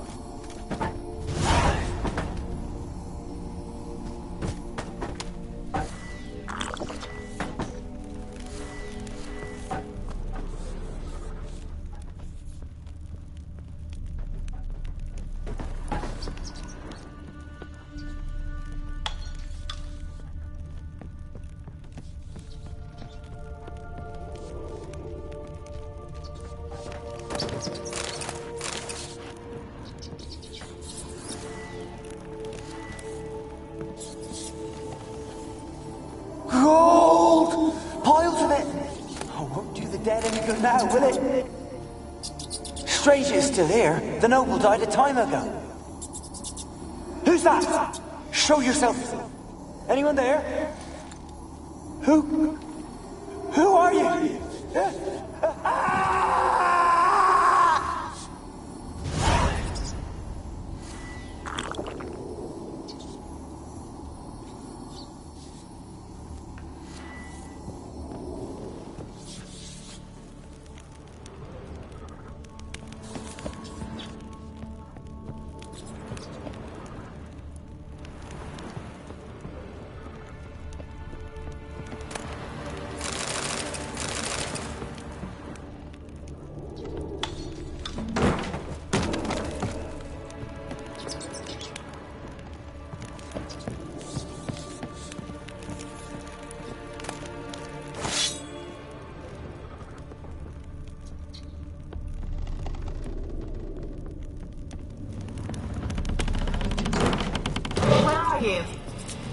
matter now, will it? Strange it's still here. The noble died a time ago. Who's that? Show yourself. Anyone there? Who are you?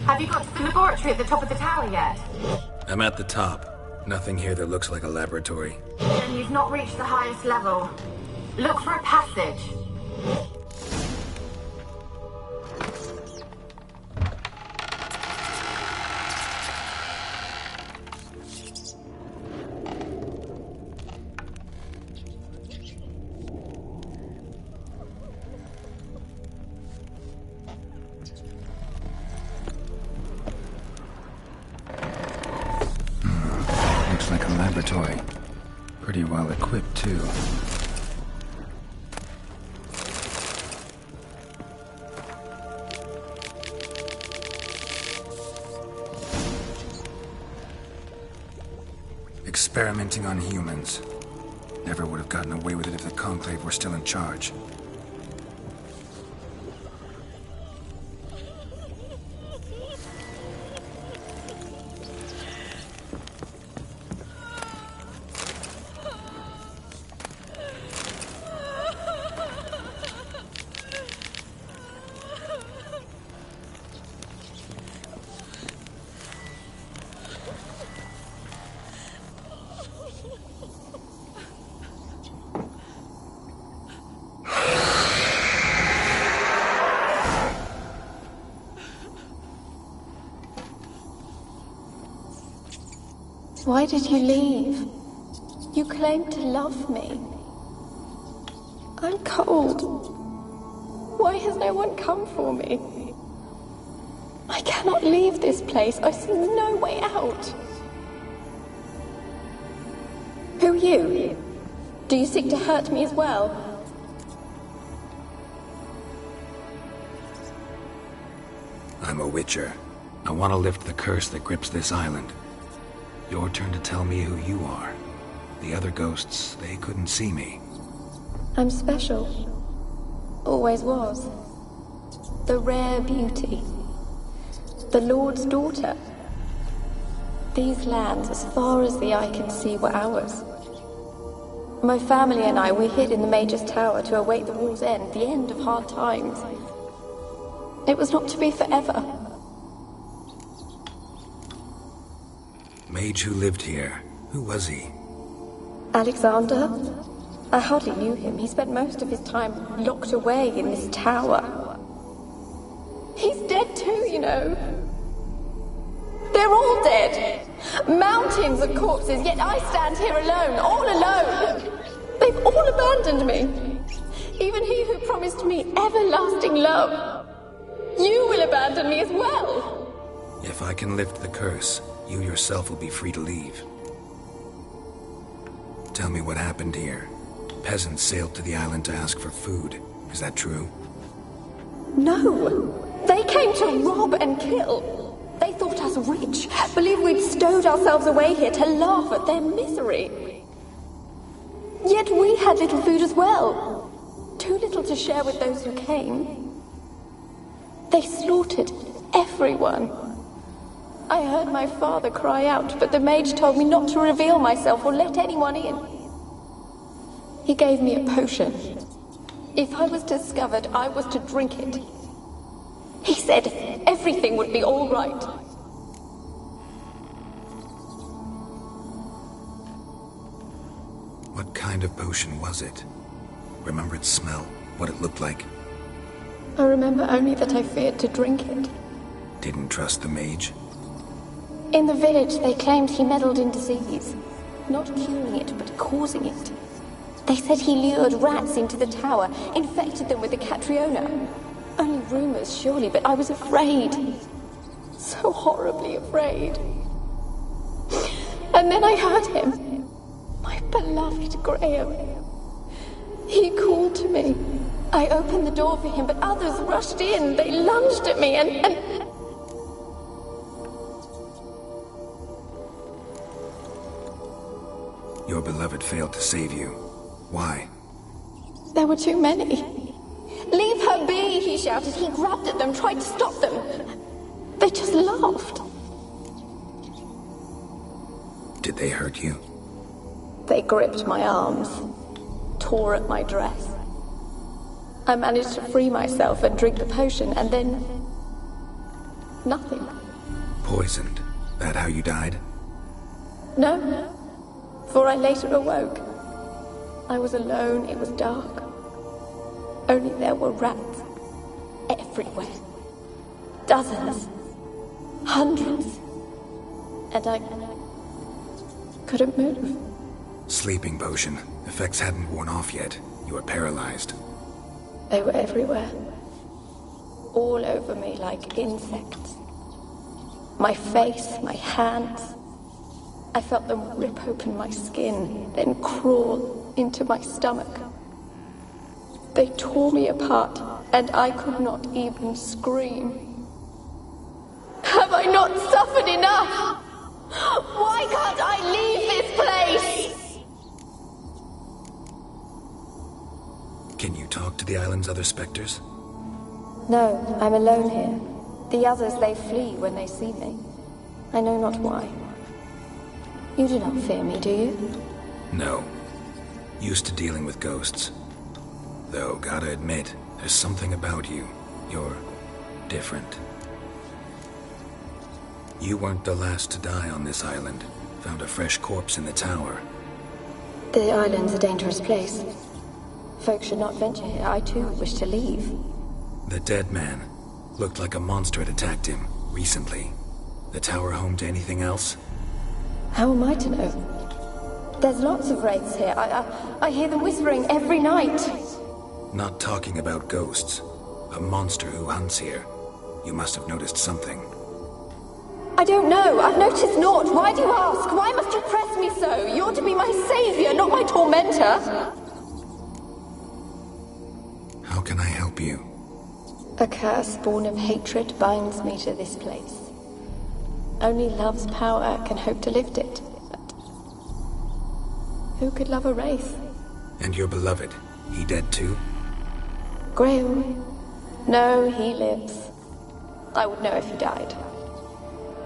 Have you got to the laboratory at the top of the tower yet? I'm at the top. Nothing here that looks like a laboratory. Then you've not reached the highest level. Look for a passage. Looks like a laboratory. Pretty well equipped, too. Experimenting on humans. Never would have gotten away with it if the Conclave were still in charge. Why did you leave? You claimed to love me. I'm cold. Why has no one come for me? I cannot leave this place. I see no way out. Who are you? Do you seek to hurt me as well? I'm a Witcher. I want to lift the curse that grips this island. Your turn to tell me who you are. The other ghosts, they couldn't see me. I'm special. Always was. The rare beauty. The Lord's daughter. These lands, as far as the eye can see, were ours. My family and I, we hid in the Mage's Tower to await the war's end, the end of hard times. It was not to be forever. Mage who lived here. Who was he? Alexander? I hardly knew him. He spent most of his time locked away in this tower. He's dead too, you know. They're all dead. Mountains of corpses, yet I stand here alone, all alone. They've all abandoned me. Even he who promised me everlasting love. You will abandon me as well. If I can lift the curse, you yourself will be free to leave. Tell me what happened here. Peasants sailed to the island to ask for food. Is that true? No. They came to rob and kill. They thought us rich, believed we'd stowed ourselves away here to laugh at their misery. Yet we had little food as well. Too little to share with those who came. They slaughtered everyone. I heard my father cry out, but the mage told me not to reveal myself or let anyone in. He gave me a potion. If I was discovered, I was to drink it. He said everything would be all right. kind of potion was it? Remember its smell? What it looked like? I remember only that I feared to drink it. Didn't trust the mage? In the village, they claimed he meddled in disease. Not curing it, but causing it. They said he lured rats into the tower, infected them with the Catriona. Only rumors, surely, but I was afraid. So horribly afraid. And then I heard him. My beloved Graham. He called to me. I opened the door for him, but others rushed in. They lunged at me and... Your beloved failed to save you. Why? There were too many. Leave her be, he shouted. He grabbed at them, tried to stop them. They just laughed. Did they hurt you? They gripped my arms, tore at my dress. I managed to free myself and drink the potion, and then... nothing. Poisoned? That how you died? No, for I later awoke. I was alone, it was dark. Only there were rats everywhere. Dozens. Hundreds. And I couldn't move. Sleeping potion. Effects hadn't worn off yet. You were paralyzed. They were everywhere. All over me like insects. My face, my hands. I felt them rip open my skin, then crawl into my stomach. They tore me apart, and I could not even scream. Have I not suffered enough? Why can't I leave this place? Can you talk to the island's other specters? No, I'm alone here. The others, they flee when they see me. I know not why. You do not fear me, do you? No. Used to dealing with ghosts. Though, gotta admit, there's something about you. You're different. You weren't the last to die on this island. Found a fresh corpse in the tower. The island's a dangerous place. Folks should not venture here. I too wish to leave. The dead man. Looked like a monster had attacked him, recently. The tower home to anything else? How am I to know? There's lots of wraiths here. I hear them whispering every night. Not talking about ghosts. A monster who hunts here. You must have noticed something. I don't know. I've noticed naught. Why do you ask? Why must you press me so? You're to be my savior, not my tormentor. How can I help you? A curse born of hatred binds me to this place. Only love's power can hope to lift it. But who could love a wraith? And your beloved, he dead too? Graham? No, he lives. I would know if he died.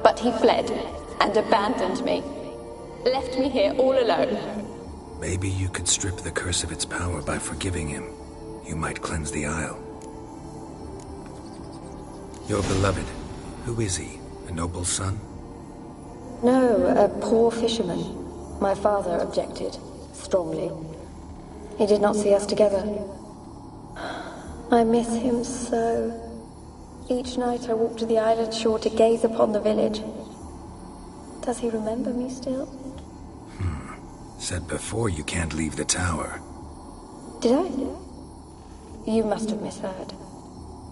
But he fled and abandoned me. Left me here all alone. Maybe you could strip the curse of its power by forgiving him. You might cleanse the isle. Your beloved, who is he? A noble son? No, a poor fisherman. My father objected, strongly. He did not see us together. I miss him so. Each night I walk to the island shore to gaze upon the village. Does he remember me still? Said before you can't leave the tower. Did I? You must have misheard.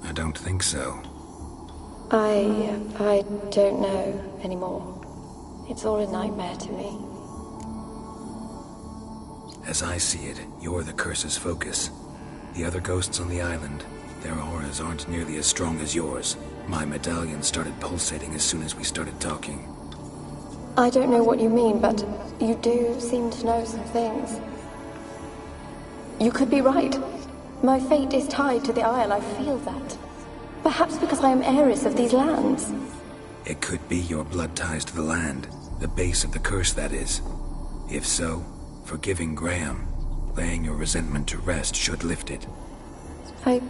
I don't think so. I don't know anymore. It's all a nightmare to me. As I see it, you're the curse's focus. The other ghosts on the island, their auras aren't nearly as strong as yours. My medallion started pulsating as soon as we started talking. I don't know what you mean, but you do seem to know some things. You could be right. My fate is tied to the Isle, I feel that. Perhaps because I am heiress of these lands. It could be your blood ties to the land, the base of the curse, that is. If so, forgiving Graham, laying your resentment to rest should lift it. I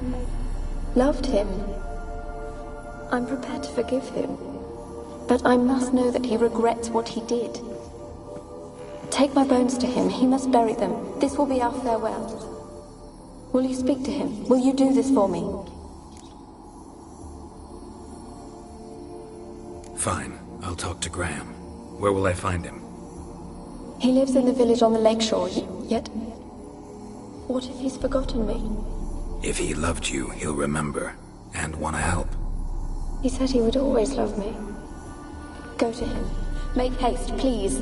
loved him. I'm prepared to forgive him. But I must know that he regrets what he did. Take my bones to him. He must bury them. This will be our farewell. Will you speak to him? Will you do this for me? Fine. I'll talk to Graham. Where will I find him? He lives in the village on the lakeshore, yet... What if he's forgotten me? If he loved you, he'll remember, and want to help. He said he would always love me. Go to him. Make haste, please.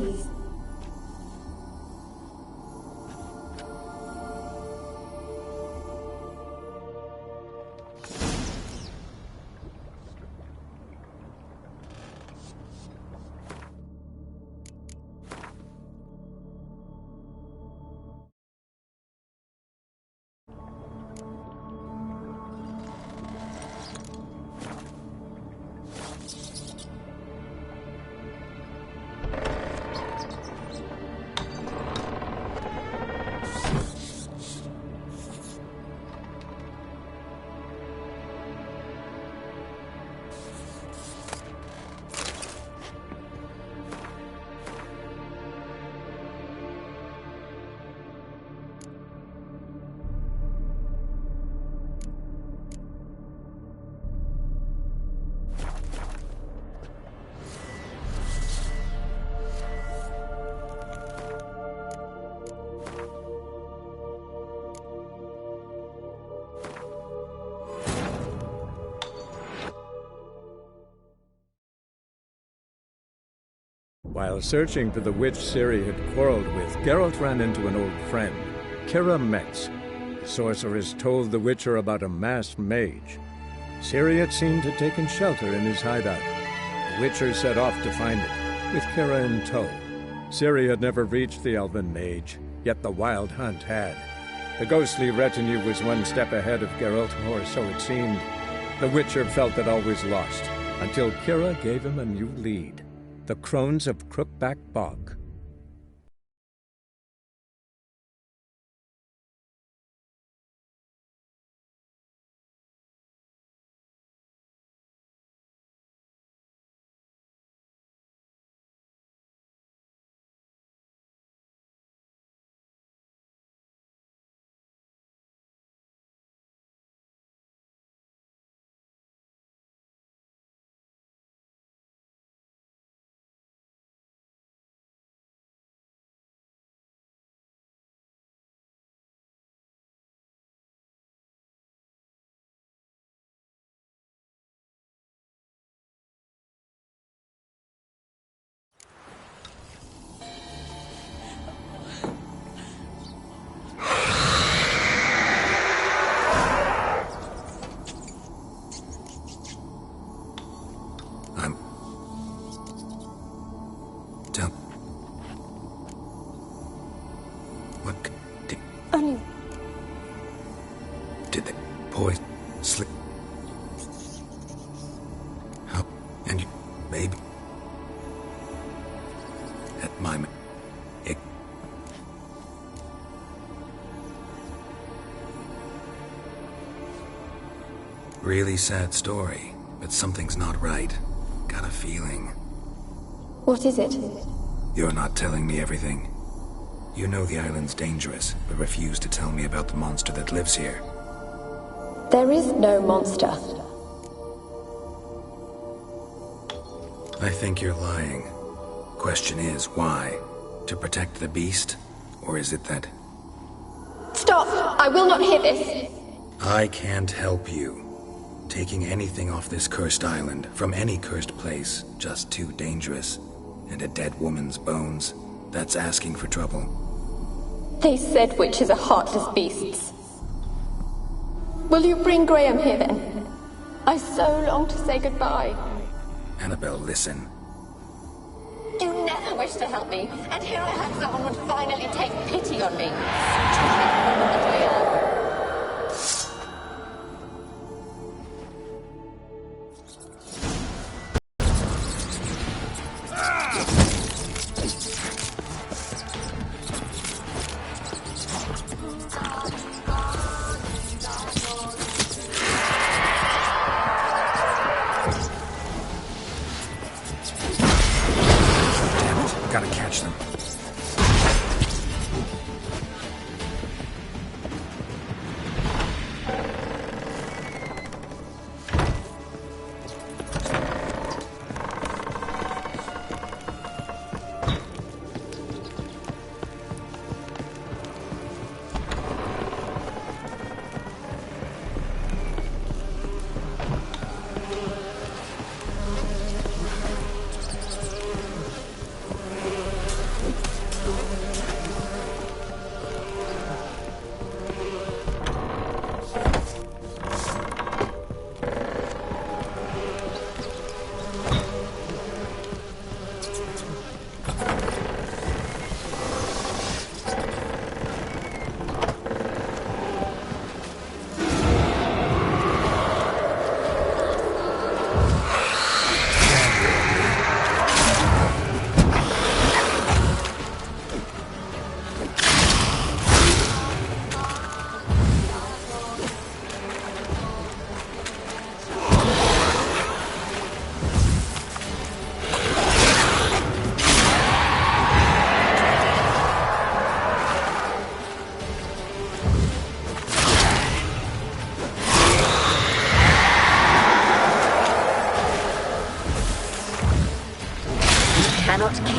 While searching for the witch Ciri had quarreled with, Geralt ran into an old friend, Kira Metz. The sorceress told the Witcher about a masked mage. Ciri had seemed to have taken shelter in his hideout. The Witcher set off to find it, with Kira in tow. Ciri had never reached the elven mage, yet the wild hunt had. The ghostly retinue was one step ahead of Geralt, or so it seemed. The Witcher felt that all was lost, until Kira gave him a new lead. The Crones of Crookback Bog. Did the poison slip? How? And you, baby? At my... It... Really sad story, but something's not right. Got a feeling. What is it? You're not telling me everything. You know the island's dangerous, but refuse to tell me about the monster that lives here. There is no monster. I think you're lying. Question is, why? To protect the beast? Or is it that... Stop! I will not hear this! I can't help you. Taking anything off this cursed island, from any cursed place, just too dangerous. And a dead woman's bones, that's asking for trouble. They said witches are heartless beasts. Will you bring Graham here then? I so long to say goodbye. Annabelle, listen. You never wished to help me, and here I have someone would finally take pity on me. That I am. Gotta catch them.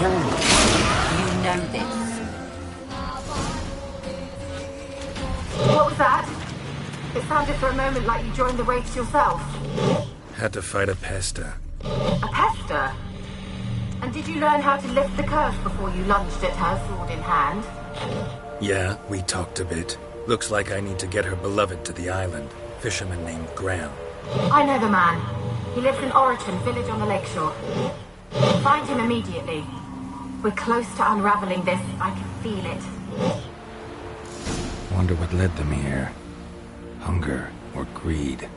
eternal. You know this. What was that? It sounded for a moment like you joined the race yourself. Had to fight a pesta. A pester? And did you learn how to lift the curse before you lunged at her, sword in hand? Yeah, we talked a bit. Looks like I need to get her beloved to the island. Fisherman named Graham. I know the man. He lives in Oriton, village on the lakeshore. Find him immediately. We're close to unraveling this. I can feel it. Wonder what led them here. Hunger or greed.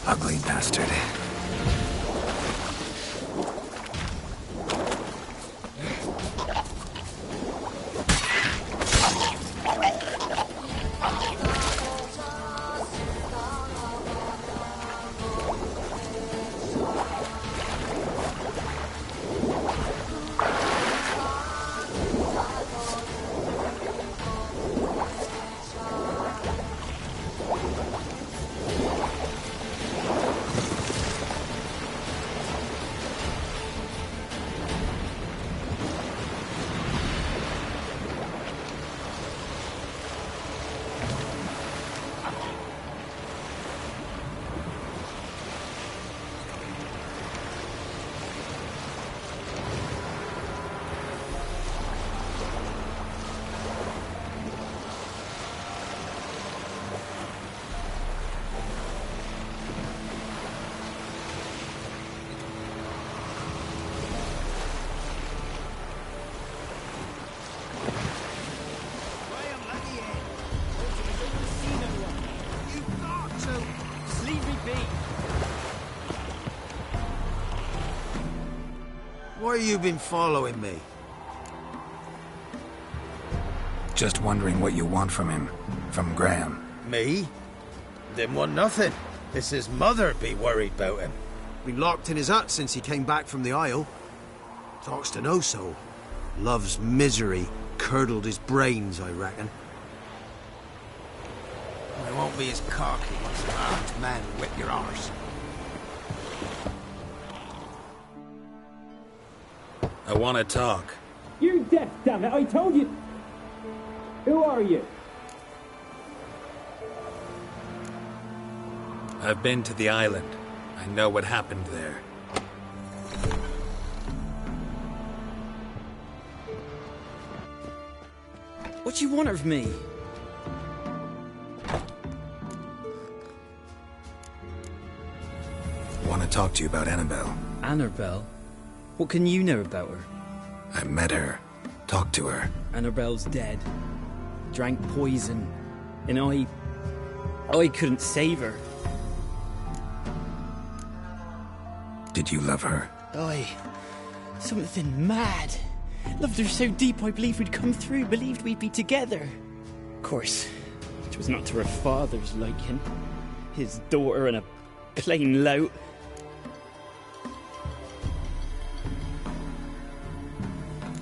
Ugly bastard. Why you been following me? Just wondering what you want from him. From Graham. Me? Didn't want nothing. It's his mother be worried about him. Been locked in his hut since he came back from the Isle. Talks to no soul. Love's misery curdled his brains, I reckon. I won't be as cocky once an armed man whip your arse. I want to talk. You're deaf, damn it! I told you. Who are you? I've been to the island. I know what happened there. What do you want of me? Want to talk to you about Annabelle. Annabelle? What can you know about her? I met her. Talked to her. Annabelle's dead. Drank poison. And I couldn't save her. Did you love her? Something mad. Loved her so deep I believed we'd come through, believed we'd be together. Of course, it was not to her father's liking. His daughter and a plain lout.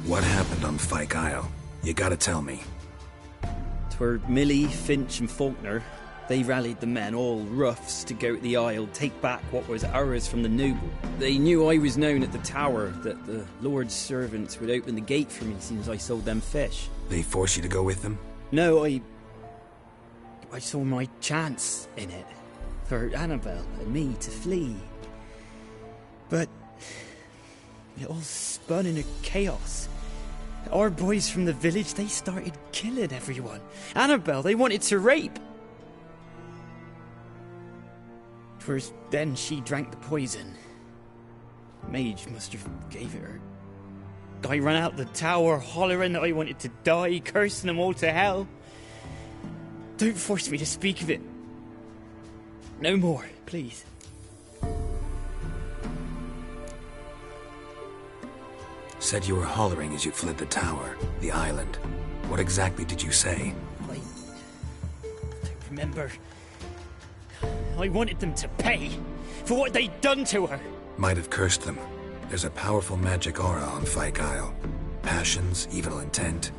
What happened on Fyke Isle? You gotta tell me. 'Twere Millie, Finch and Faulkner. They rallied the men, all roughs, to go to the Isle, take back what was ours from the noble. They knew I was known at the tower, that the Lord's servants would open the gate for me since I sold them fish. They forced you to go with them? No, I saw my chance in it. For Annabelle and me to flee. But it all spun into chaos. Our boys from the village, they started killing everyone. Annabelle, they wanted to rape. Twas then she drank the poison. Mage must have gave it her. I ran out the tower hollering that I wanted to die, cursing them all to hell. Don't force me to speak of it. No more, please. Said you were hollering as you fled the tower, the island. What exactly did you say? I don't remember. I wanted them to pay for what they'd done to her. Might have cursed them. There's a powerful magic aura on Fyke Isle. Passions, evil intent,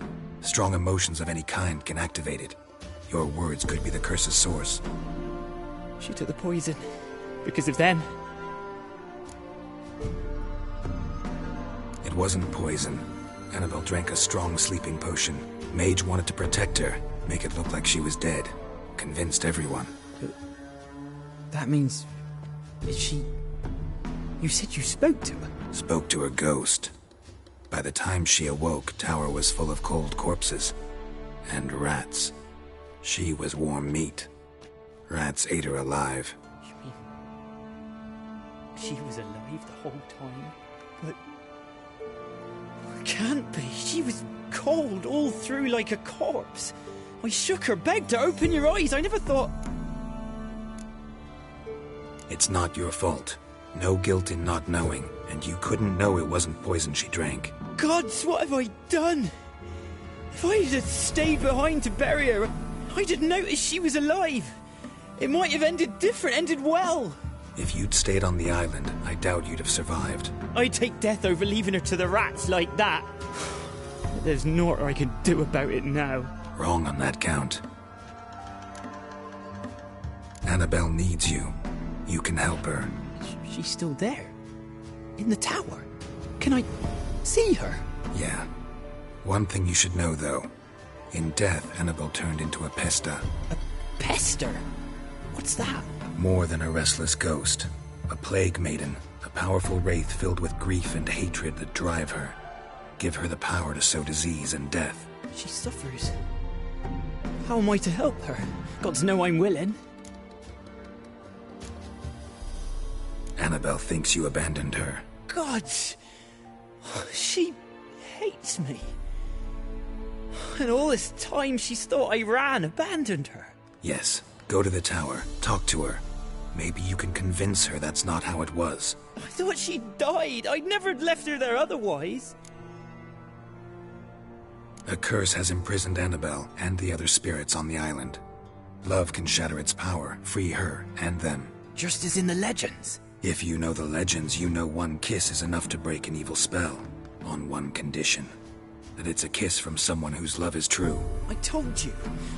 strong emotions of any kind can activate it. Your words could be the curse's source. She took the poison because of them. It wasn't poison. Annabelle drank a strong sleeping potion. Mage wanted to protect her, make it look like she was dead. Convinced everyone. That means... Is she... You said you spoke to her? Spoke to her ghost. By the time she awoke, Tower was full of cold corpses. And rats. She was warm meat. Rats ate her alive. You mean... She was alive the whole time? But... Can't be. She was cold all through like a corpse. I shook her, begged her, open your eyes. I never thought... It's not your fault. No guilt in not knowing, and you couldn't know it wasn't poison she drank. Gods, what have I done? If I had stayed behind to bury her, I didn't notice she was alive. It might have ended different, ended well. If you'd stayed on the island, I doubt you'd have survived. I'd take death over leaving her to the rats like that. There's naught I can do about it now. Wrong on that count. Annabelle needs you. You can help her. She's still there? In the tower? Can I see her? Yeah. One thing you should know, though. In death, Annabelle turned into a pesta. A pester? What's that? More than a restless ghost. A plague maiden. A powerful wraith filled with grief and hatred that drive her. Give her the power to sow disease and death. She suffers. How am I to help her? Gods know I'm willing. Annabelle thinks you abandoned her. Gods! She hates me. And all this time she's thought I ran, abandoned her. Yes. Go to the tower. Talk to her. Maybe you can convince her that's not how it was. I thought she died. I'd never left her there otherwise. A curse has imprisoned Annabelle and the other spirits on the island. Love can shatter its power, free her and them. Just as in the legends. If you know the legends, you know one kiss is enough to break an evil spell. On one condition. That it's a kiss from someone whose love is true. I told you.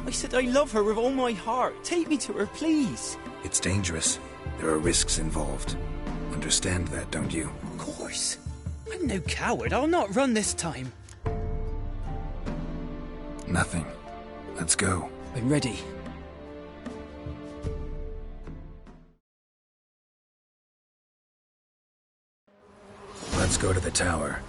I said I love her with all my heart. Take me to her, please. It's dangerous. There are risks involved. Understand that, don't you? Of course. I'm no coward. I'll not run this time. Nothing. Let's go. I'm ready. Let's go to the tower.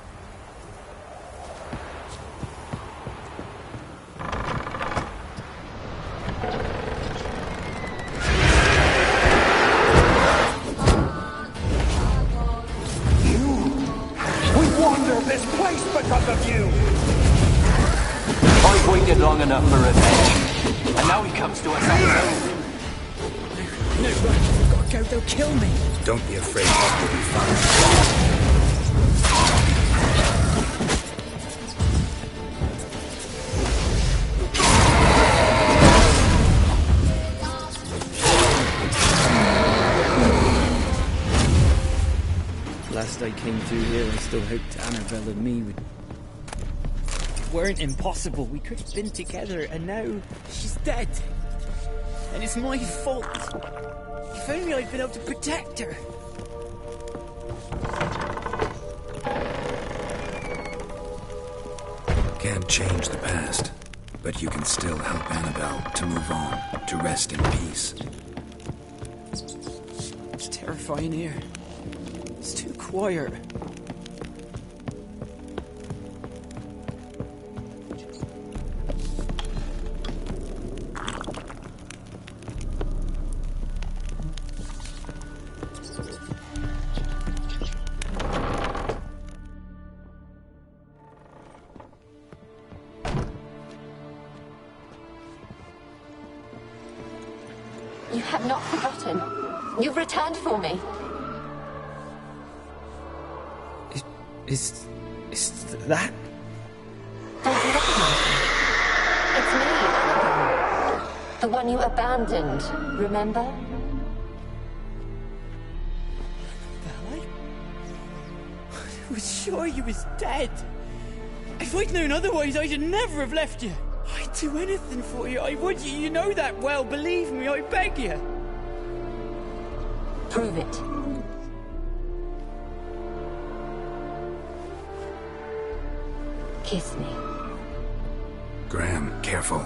This place because of you! I've waited long enough for revenge, and now he comes to us on his own. No, I've got to go, they'll kill me. Don't be afraid, you'll be fine. Last I came through here, I still hoped Annabelle and me weren't impossible. We could have been together, and now she's dead. And it's my fault. If only I'd been able to protect her. Can't change the past, but you can still help Annabelle to move on, to rest in peace. It's terrifying here. It's too quiet. You have not forgotten. You've returned for me. Is that? Don't you recognize me? It's me, Annabelle. The one you abandoned, remember? was sure you was dead. If I'd known otherwise, I'd never have left you. I'd do anything for you, I would. You know that well, believe me, I beg you. Prove it. Kiss me. Graham, careful.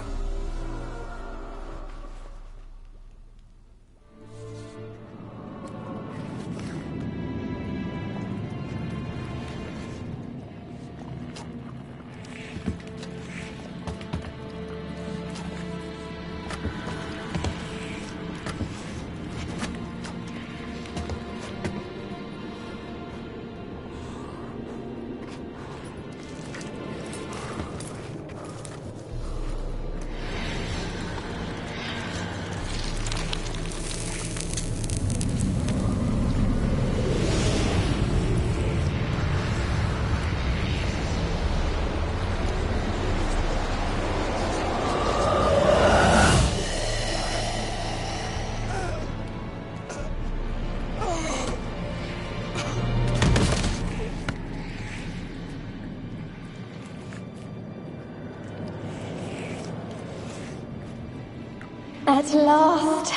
At last.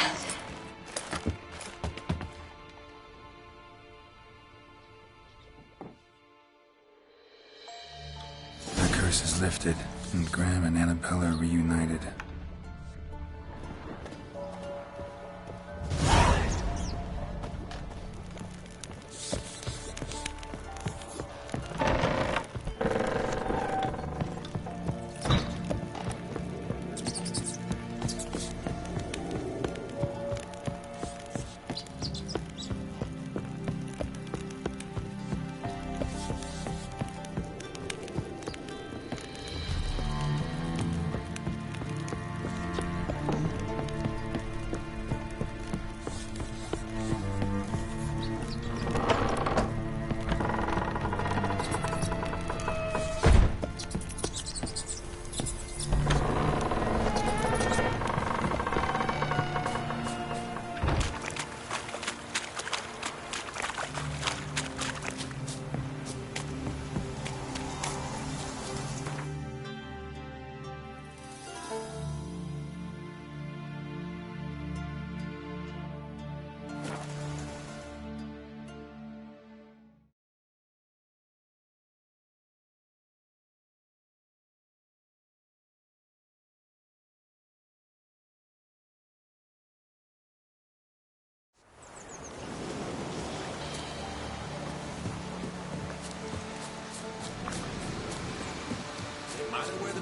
The curse is lifted, and Graham and Annabelle are reunited.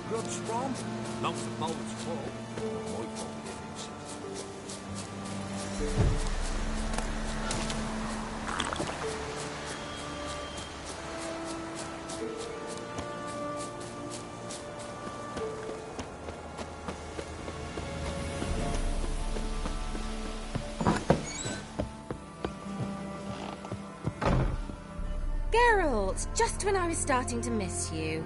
Grub's from? Long as the mold's full. Not my fault, Geralt, just when I was starting to miss you.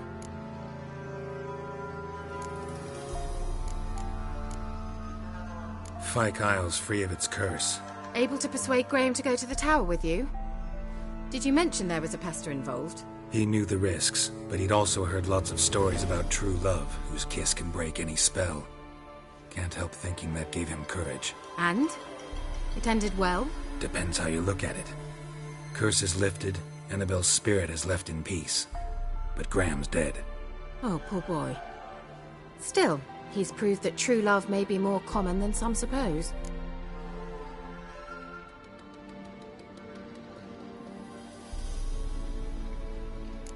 Fyke Isle's free of its curse. Able to persuade Graham to go to the tower with you? Did you mention there was a pester involved? He knew the risks, but he'd also heard lots of stories about true love, whose kiss can break any spell. Can't help thinking that gave him courage. And? It ended well? Depends how you look at it. Curse is lifted, Annabelle's spirit is left in peace. But Graham's dead. Oh, poor boy. Still, he's proved that true love may be more common than some suppose.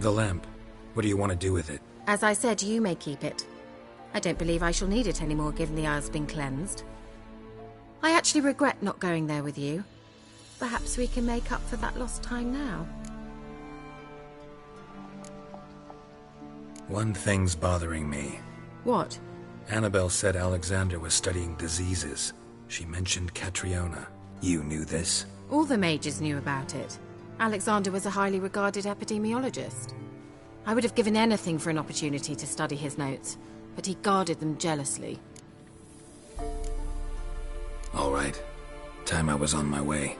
The lamp. What do you want to do with it? As I said, you may keep it. I don't believe I shall need it anymore, given the Isle's been cleansed. I actually regret not going there with you. Perhaps we can make up for that lost time now. One thing's bothering me. What? Annabelle said Alexander was studying diseases. She mentioned Catriona. You knew this? All the mages knew about it. Alexander was a highly regarded epidemiologist. I would have given anything for an opportunity to study his notes, but he guarded them jealously. All right. Time I was on my way.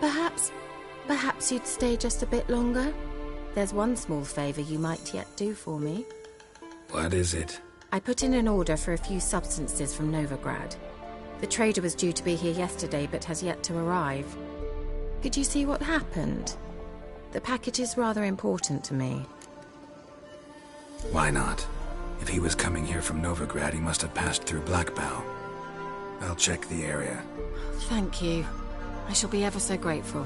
Perhaps you'd stay just a bit longer? There's one small favor you might yet do for me. What is it? I put in an order for a few substances from Novigrad. The trader was due to be here yesterday, but has yet to arrive. Could you see what happened? The package is rather important to me. Why not? If he was coming here from Novigrad, he must have passed through Blackbow. I'll check the area. Thank you. I shall be ever so grateful.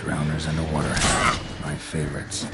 Drowners and a water hound. My favorites.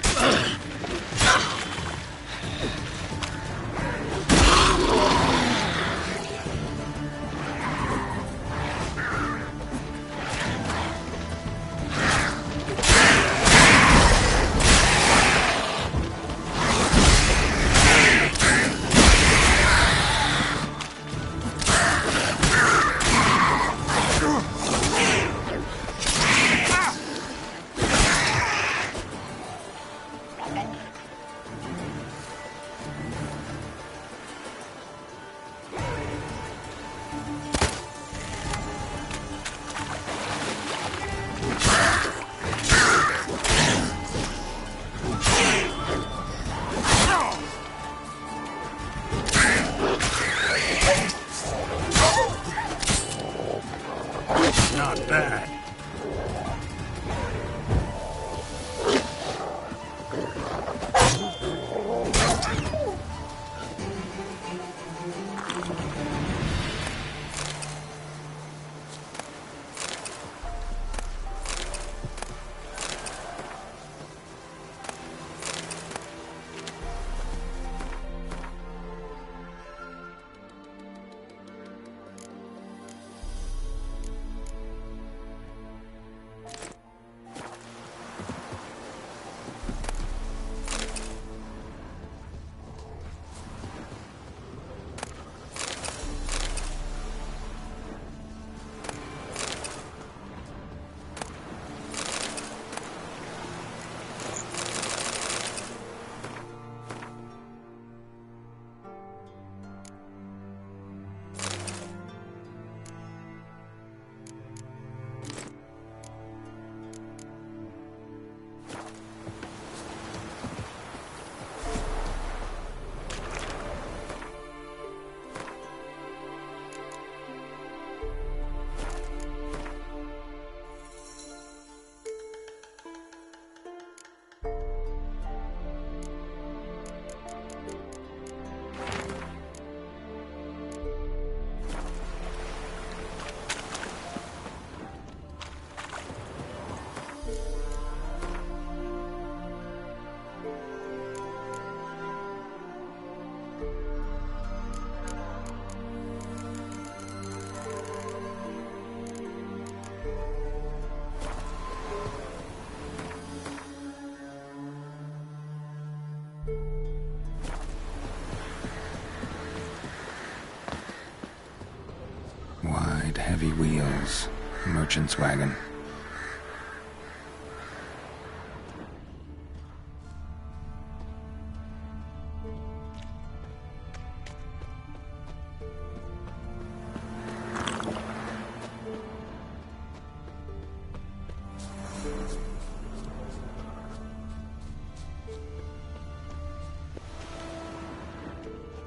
was a merchant's wagon.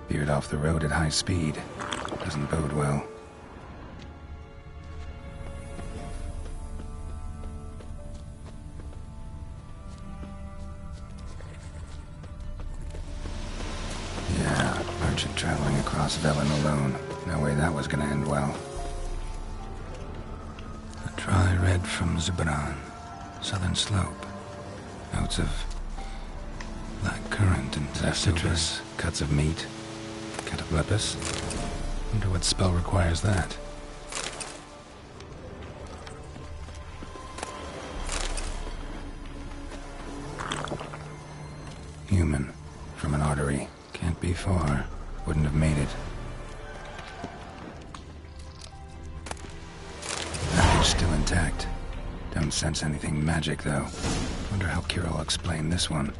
Veered off the road at high speed. Doesn't bode well. Yeah, merchant traveling across Velen alone. No way that was gonna end well. A dry red from Zubran. Southern slope. Notes of black currant and citrus. Cuts of meat. Cataplepis? Wonder what spell requires that. Human. From an artery. Can't be far. Wouldn't have made it. Package still intact. Don't sense anything magic, though. Wonder how Kira will explain this one.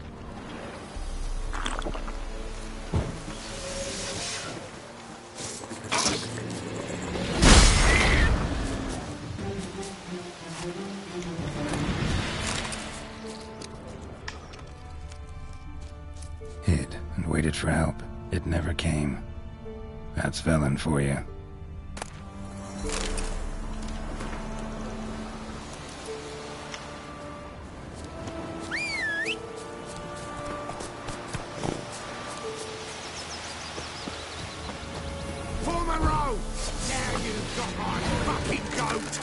Hid and waited for help. It never came. That's Velen for you. Form a row! Now you've got my fucking goat!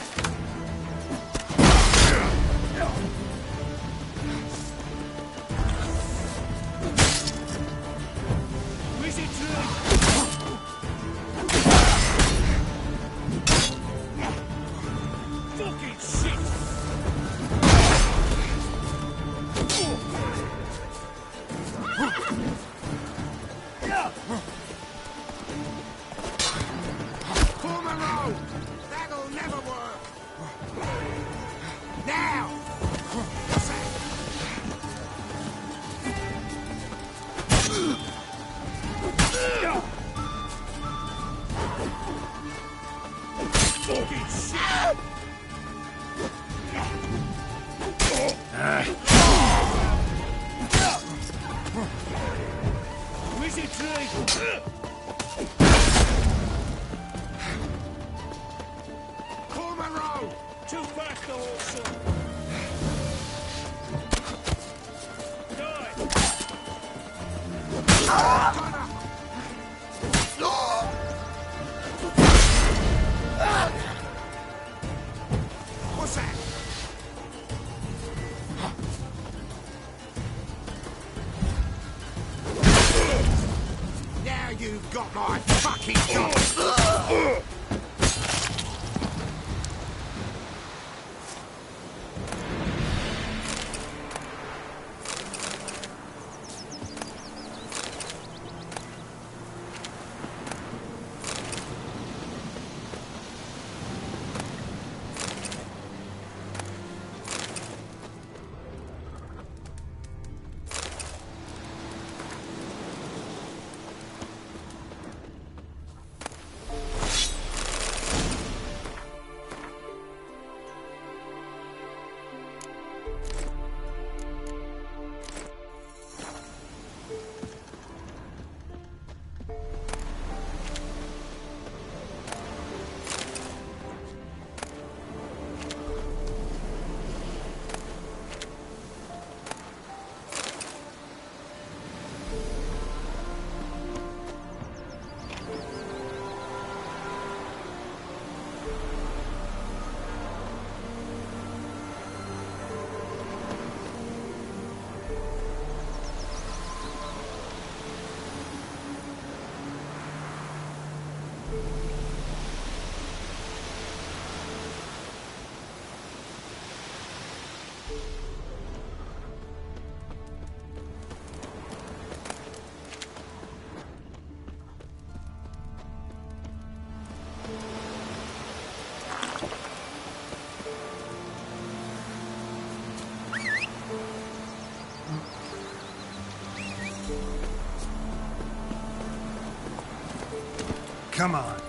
What's that? Now you've got my fucking gun! Come on.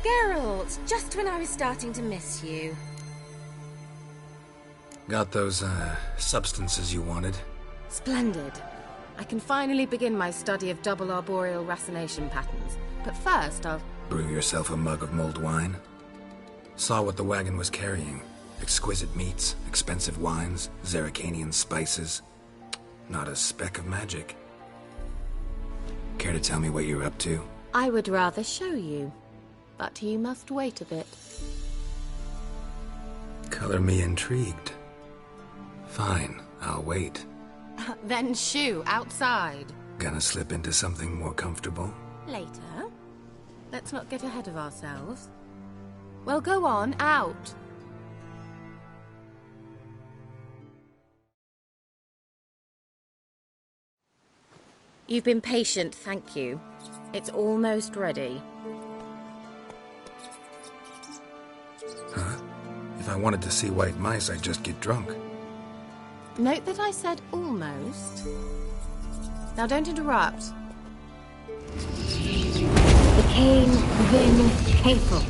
Geralt, just when I was starting to miss you. Got those, substances you wanted? Splendid. I can finally begin my study of double arboreal racination patterns. But first, I'll... Brew yourself a mug of mulled wine? Saw what the wagon was carrying. Exquisite meats, expensive wines, Zerrikanian spices. Not a speck of magic. Care to tell me what you're up to? I would rather show you. But you must wait a bit. Color me intrigued. Fine, I'll wait. Then shoo, outside. Gonna slip into something more comfortable? Later. Let's not get ahead of ourselves. Well, go on, out. You've been patient, thank you. It's almost ready. Huh? If I wanted to see white mice, I'd just get drunk. Note that I said almost. Now don't interrupt. The cane vin hateful.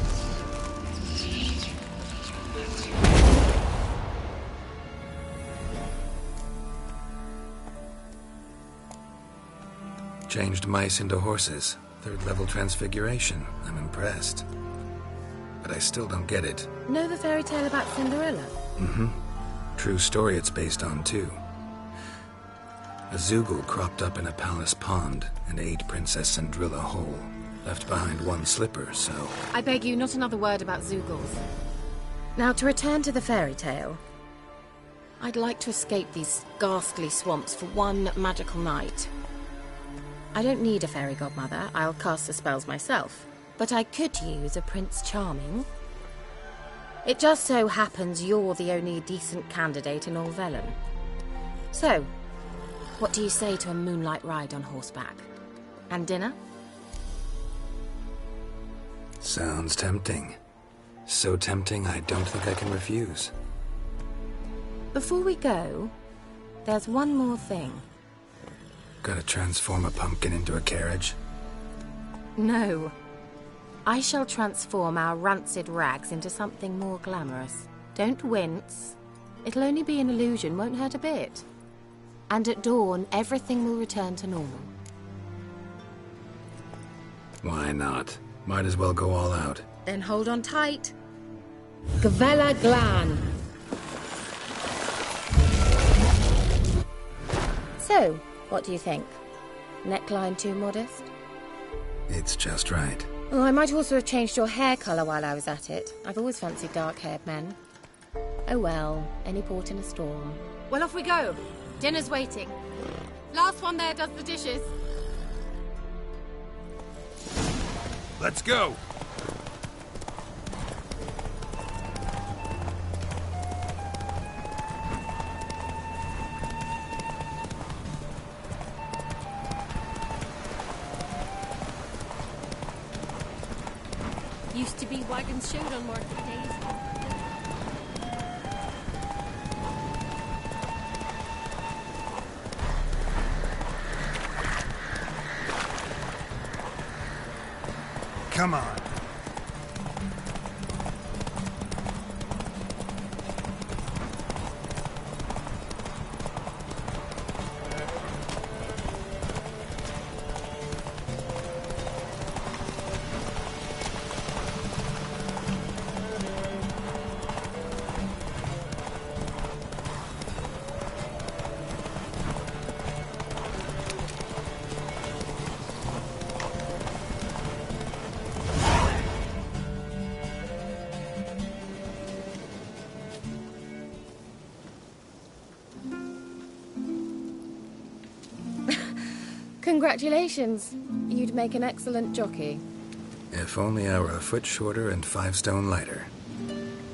Changed mice into horses. 3rd level transfiguration. I'm impressed. But I still don't get it. Know the fairy tale about Cinderella? Mm-hmm. True story it's based on, too. A Zoogle cropped up in a palace pond and ate Princess Cinderella whole. Left behind one slipper, so... I beg you, not another word about Zoogles. Now, to return to the fairy tale. I'd like to escape these ghastly swamps for one magical night. I don't need a fairy godmother. I'll cast the spells myself. But I could use a Prince Charming. It just so happens you're the only decent candidate in all Velen. So, what do you say to a moonlight ride on horseback? And dinner? Sounds tempting. So tempting, I don't think I can refuse. Before we go, there's one more thing. Gotta transform a pumpkin into a carriage? No. I shall transform our rancid rags into something more glamorous. Don't wince. It'll only be an illusion, won't hurt a bit. And at dawn, everything will return to normal. Why not? Might as well go all out. Then hold on tight. Gavella Glan. So, what do you think? Neckline too modest? It's just right. Oh, I might also have changed your hair colour while I was at it. I've always fancied dark-haired men. Oh well, any port in a storm. Well, off we go. Dinner's waiting. Last one there does the dishes. Let's go. Used to be wagons showed on market days. Come on. Congratulations. You'd make an excellent jockey. If only I were a foot shorter and 5 stone lighter.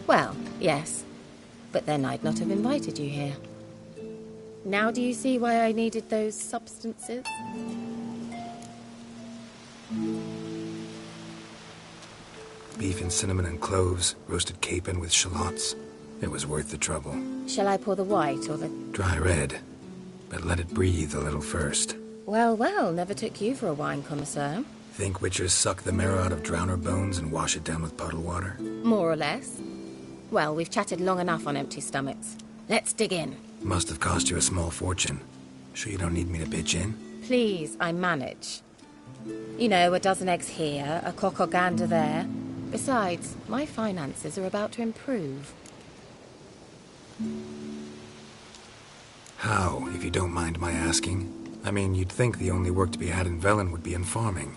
Well, yes. But then I'd not have invited you here. Now do you see why I needed those substances? Beef and cinnamon and cloves, roasted capon with shallots. It was worth the trouble. Shall I pour the white or the... Dry red, but let it breathe a little first. Well, well, never took you for a wine connoisseur. Think witchers suck the marrow out of drowner bones and wash it down with puddle water? More or less. Well, we've chatted long enough on empty stomachs. Let's dig in. Must have cost you a small fortune. Sure you don't need me to pitch in? Please, I manage. You know, a dozen eggs here, a cock or gander there. Besides, my finances are about to improve. How, if you don't mind my asking? I mean, you'd think the only work to be had in Velen would be in farming.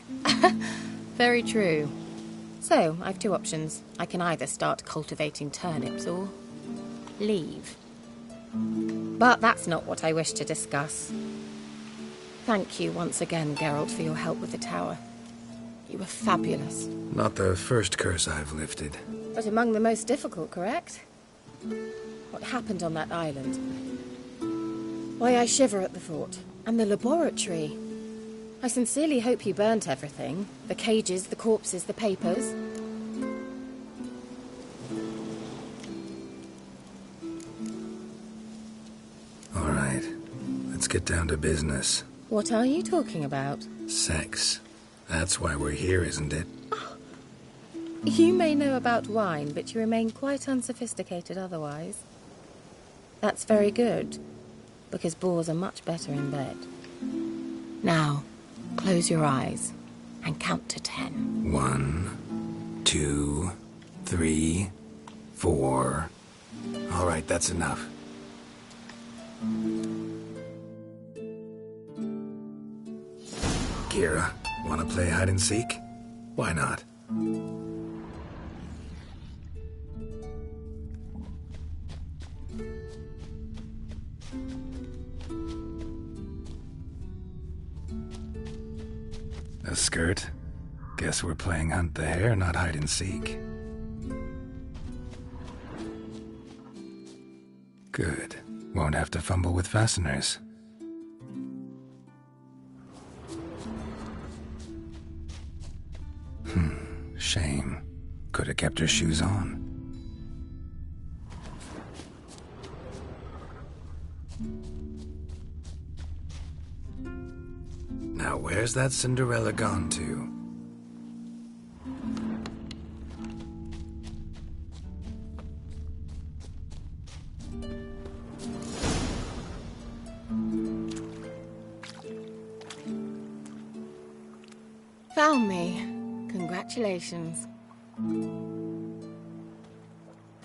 Very true. So, I've 2 options. I can either start cultivating turnips or leave. But that's not what I wish to discuss. Thank you once again, Geralt, for your help with the tower. You were fabulous. Not the first curse I've lifted. But among the most difficult, correct? What happened on that island? Why, I shiver at the thought. And the laboratory. I sincerely hope you burnt everything. The cages, the corpses, the papers. All right. Let's get down to business. What are you talking about? Sex. That's why we're here, isn't it? You may know about wine, but you remain quite unsophisticated otherwise. That's very good, because boars are much better in bed. Now, close your eyes and count to 10. 1, 2, 3, 4. All right, that's enough. Kira, want to play hide and seek? Why not? A skirt? Guess we're playing hunt the hare, not hide and seek. Good. Won't have to fumble with fasteners. Shame. Could have kept her shoes on. Now where's that Cinderella gone to? Found me. Congratulations.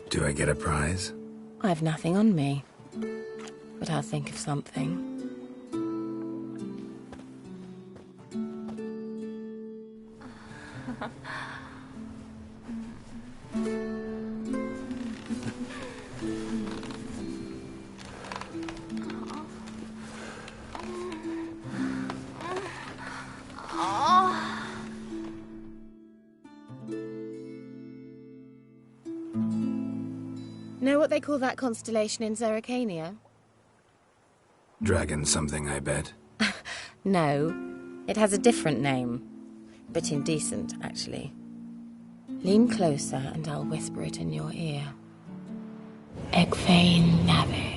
Do I get a prize? I've nothing on me, but I'll think of something. Know what they call that constellation in Zerrikania? Dragon something, I bet. No, it has a different name, but indecent, actually. Lean closer and I'll whisper it in your ear. Egfain Nave.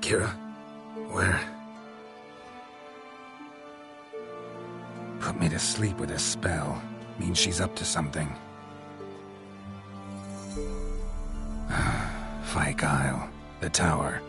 Kira? Where? Put me to sleep with a spell. Means she's up to something. Fyke Isle. The tower.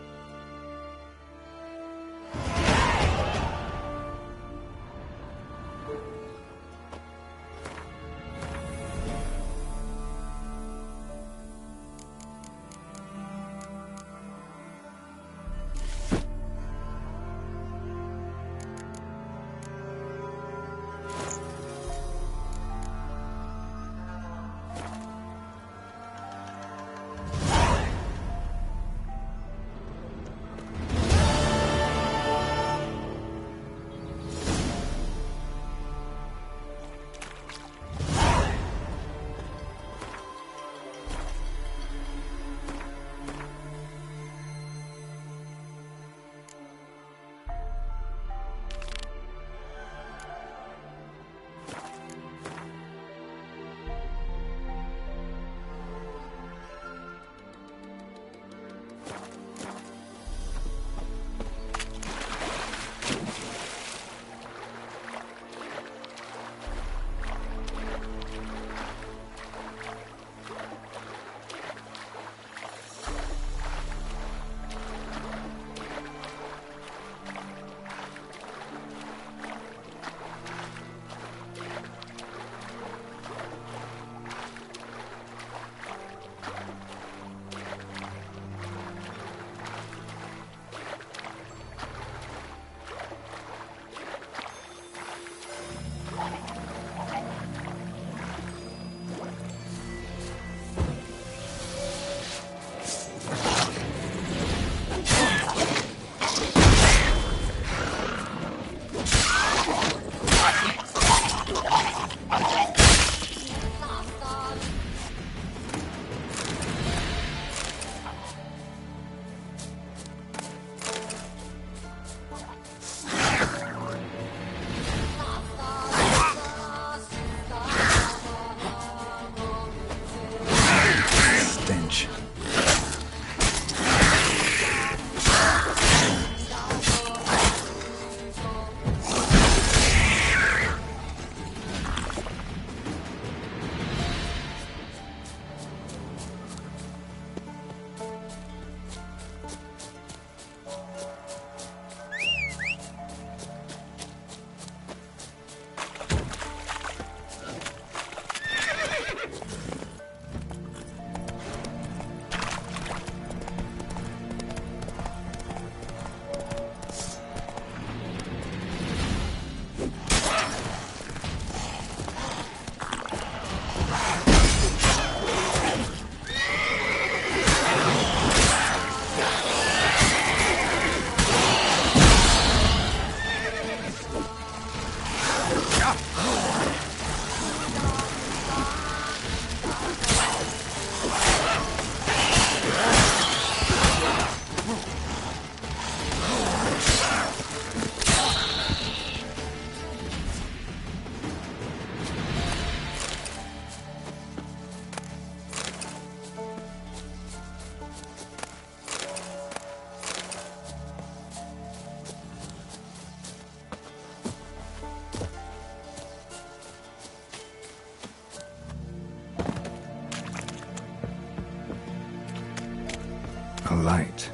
light.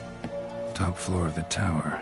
Top floor of the tower.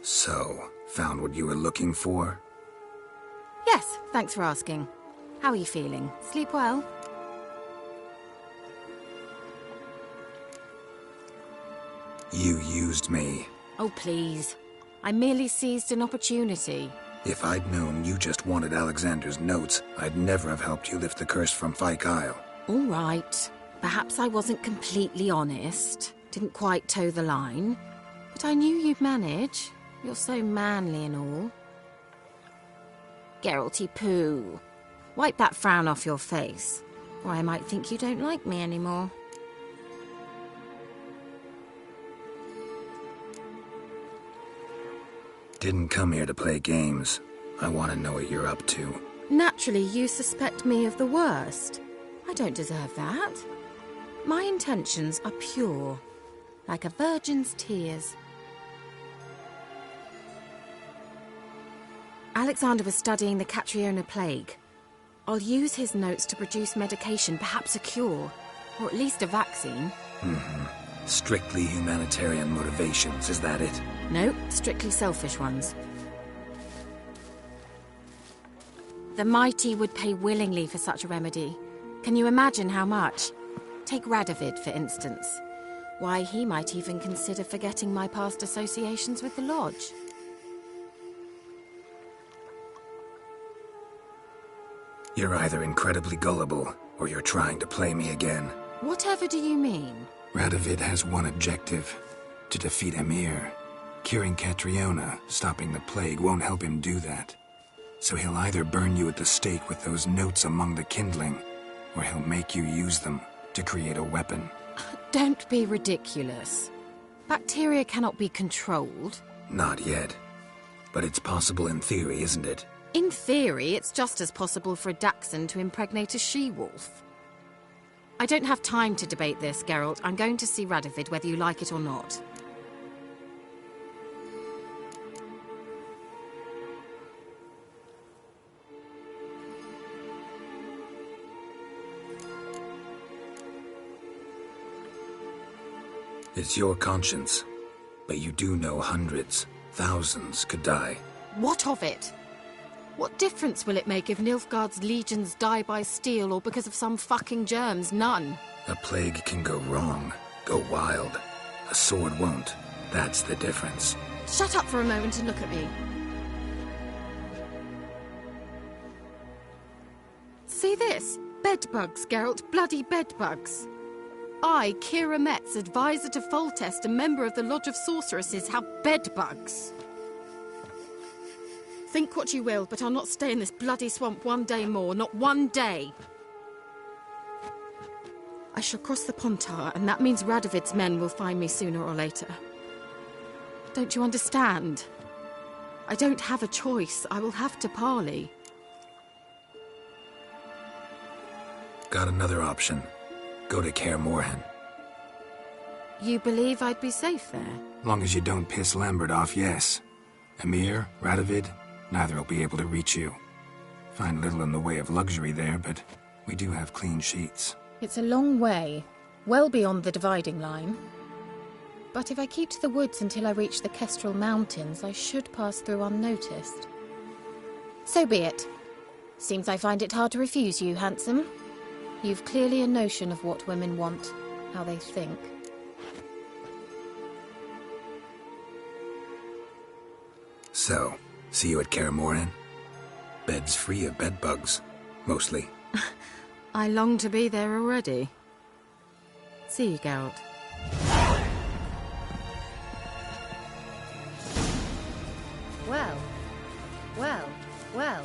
So, found what you were looking for? Yes, thanks for asking. How are you feeling? Sleep well? You used me. Oh, please. I merely seized an opportunity. If I'd known you just wanted Alexander's notes, I'd never have helped you lift the curse from Fyke Isle. All right. Perhaps I wasn't completely honest. Didn't quite toe the line. But I knew you'd manage. You're so manly and all. Geralty poo. Wipe that frown off your face, or I might think you don't like me anymore. Didn't come here to play games. I want to know what you're up to. Naturally, you suspect me of the worst. I don't deserve that. My intentions are pure, like a virgin's tears. Alexander was studying the Catriona plague. I'll use his notes to produce medication, perhaps a cure, or at least a vaccine. Strictly humanitarian motivations, is that it? No, strictly selfish ones. The mighty would pay willingly for such a remedy. Can you imagine how much? Take Radovid, for instance. Why, he might even consider forgetting my past associations with the Lodge. You're either incredibly gullible, or you're trying to play me again. Whatever do you mean? Radovid has one objective: to defeat Emir. Curing Catriona, stopping the plague, won't help him do that. So he'll either burn you at the stake with those notes among the kindling, or he'll make you use them to create a weapon. Don't be ridiculous. Bacteria cannot be controlled. Not yet. But it's possible in theory, isn't it? In theory, it's just as possible for a Dachshund to impregnate a she-wolf. I don't have time to debate this, Geralt. I'm going to see Radovid whether you like it or not. It's your conscience. But you do know hundreds, thousands could die. What of it? What difference will it make if Nilfgaard's legions die by steel or because of some fucking germs? None. A plague can go wrong, go wild. A sword won't. That's the difference. Shut up for a moment and look at me. See this? Bedbugs, Geralt. Bloody bedbugs. I, Kira Metz, advisor to Foltest and member of the Lodge of Sorceresses, have bedbugs. Think what you will, but I'll not stay in this bloody swamp one day more. Not one day. I shall cross the Pontar, and that means Radovid's men will find me sooner or later. Don't you understand? I don't have a choice. I will have to parley. Got another option. Go to Kaer Morhen. You believe I'd be safe there? Long as you don't piss Lambert off, yes. Emir, Radovid, neither will be able to reach you. Find little in the way of luxury there, but we do have clean sheets. It's a long way, well beyond the dividing line. But if I keep to the woods until I reach the Kestrel Mountains, I should pass through unnoticed. So be it. Seems I find it hard to refuse you, handsome. You've clearly a notion of what women want, how they think. So, see you at Kaer Morhen? Beds free of bedbugs, mostly. I long to be there already. See you, Geralt. Well, well, well,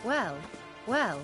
well, well.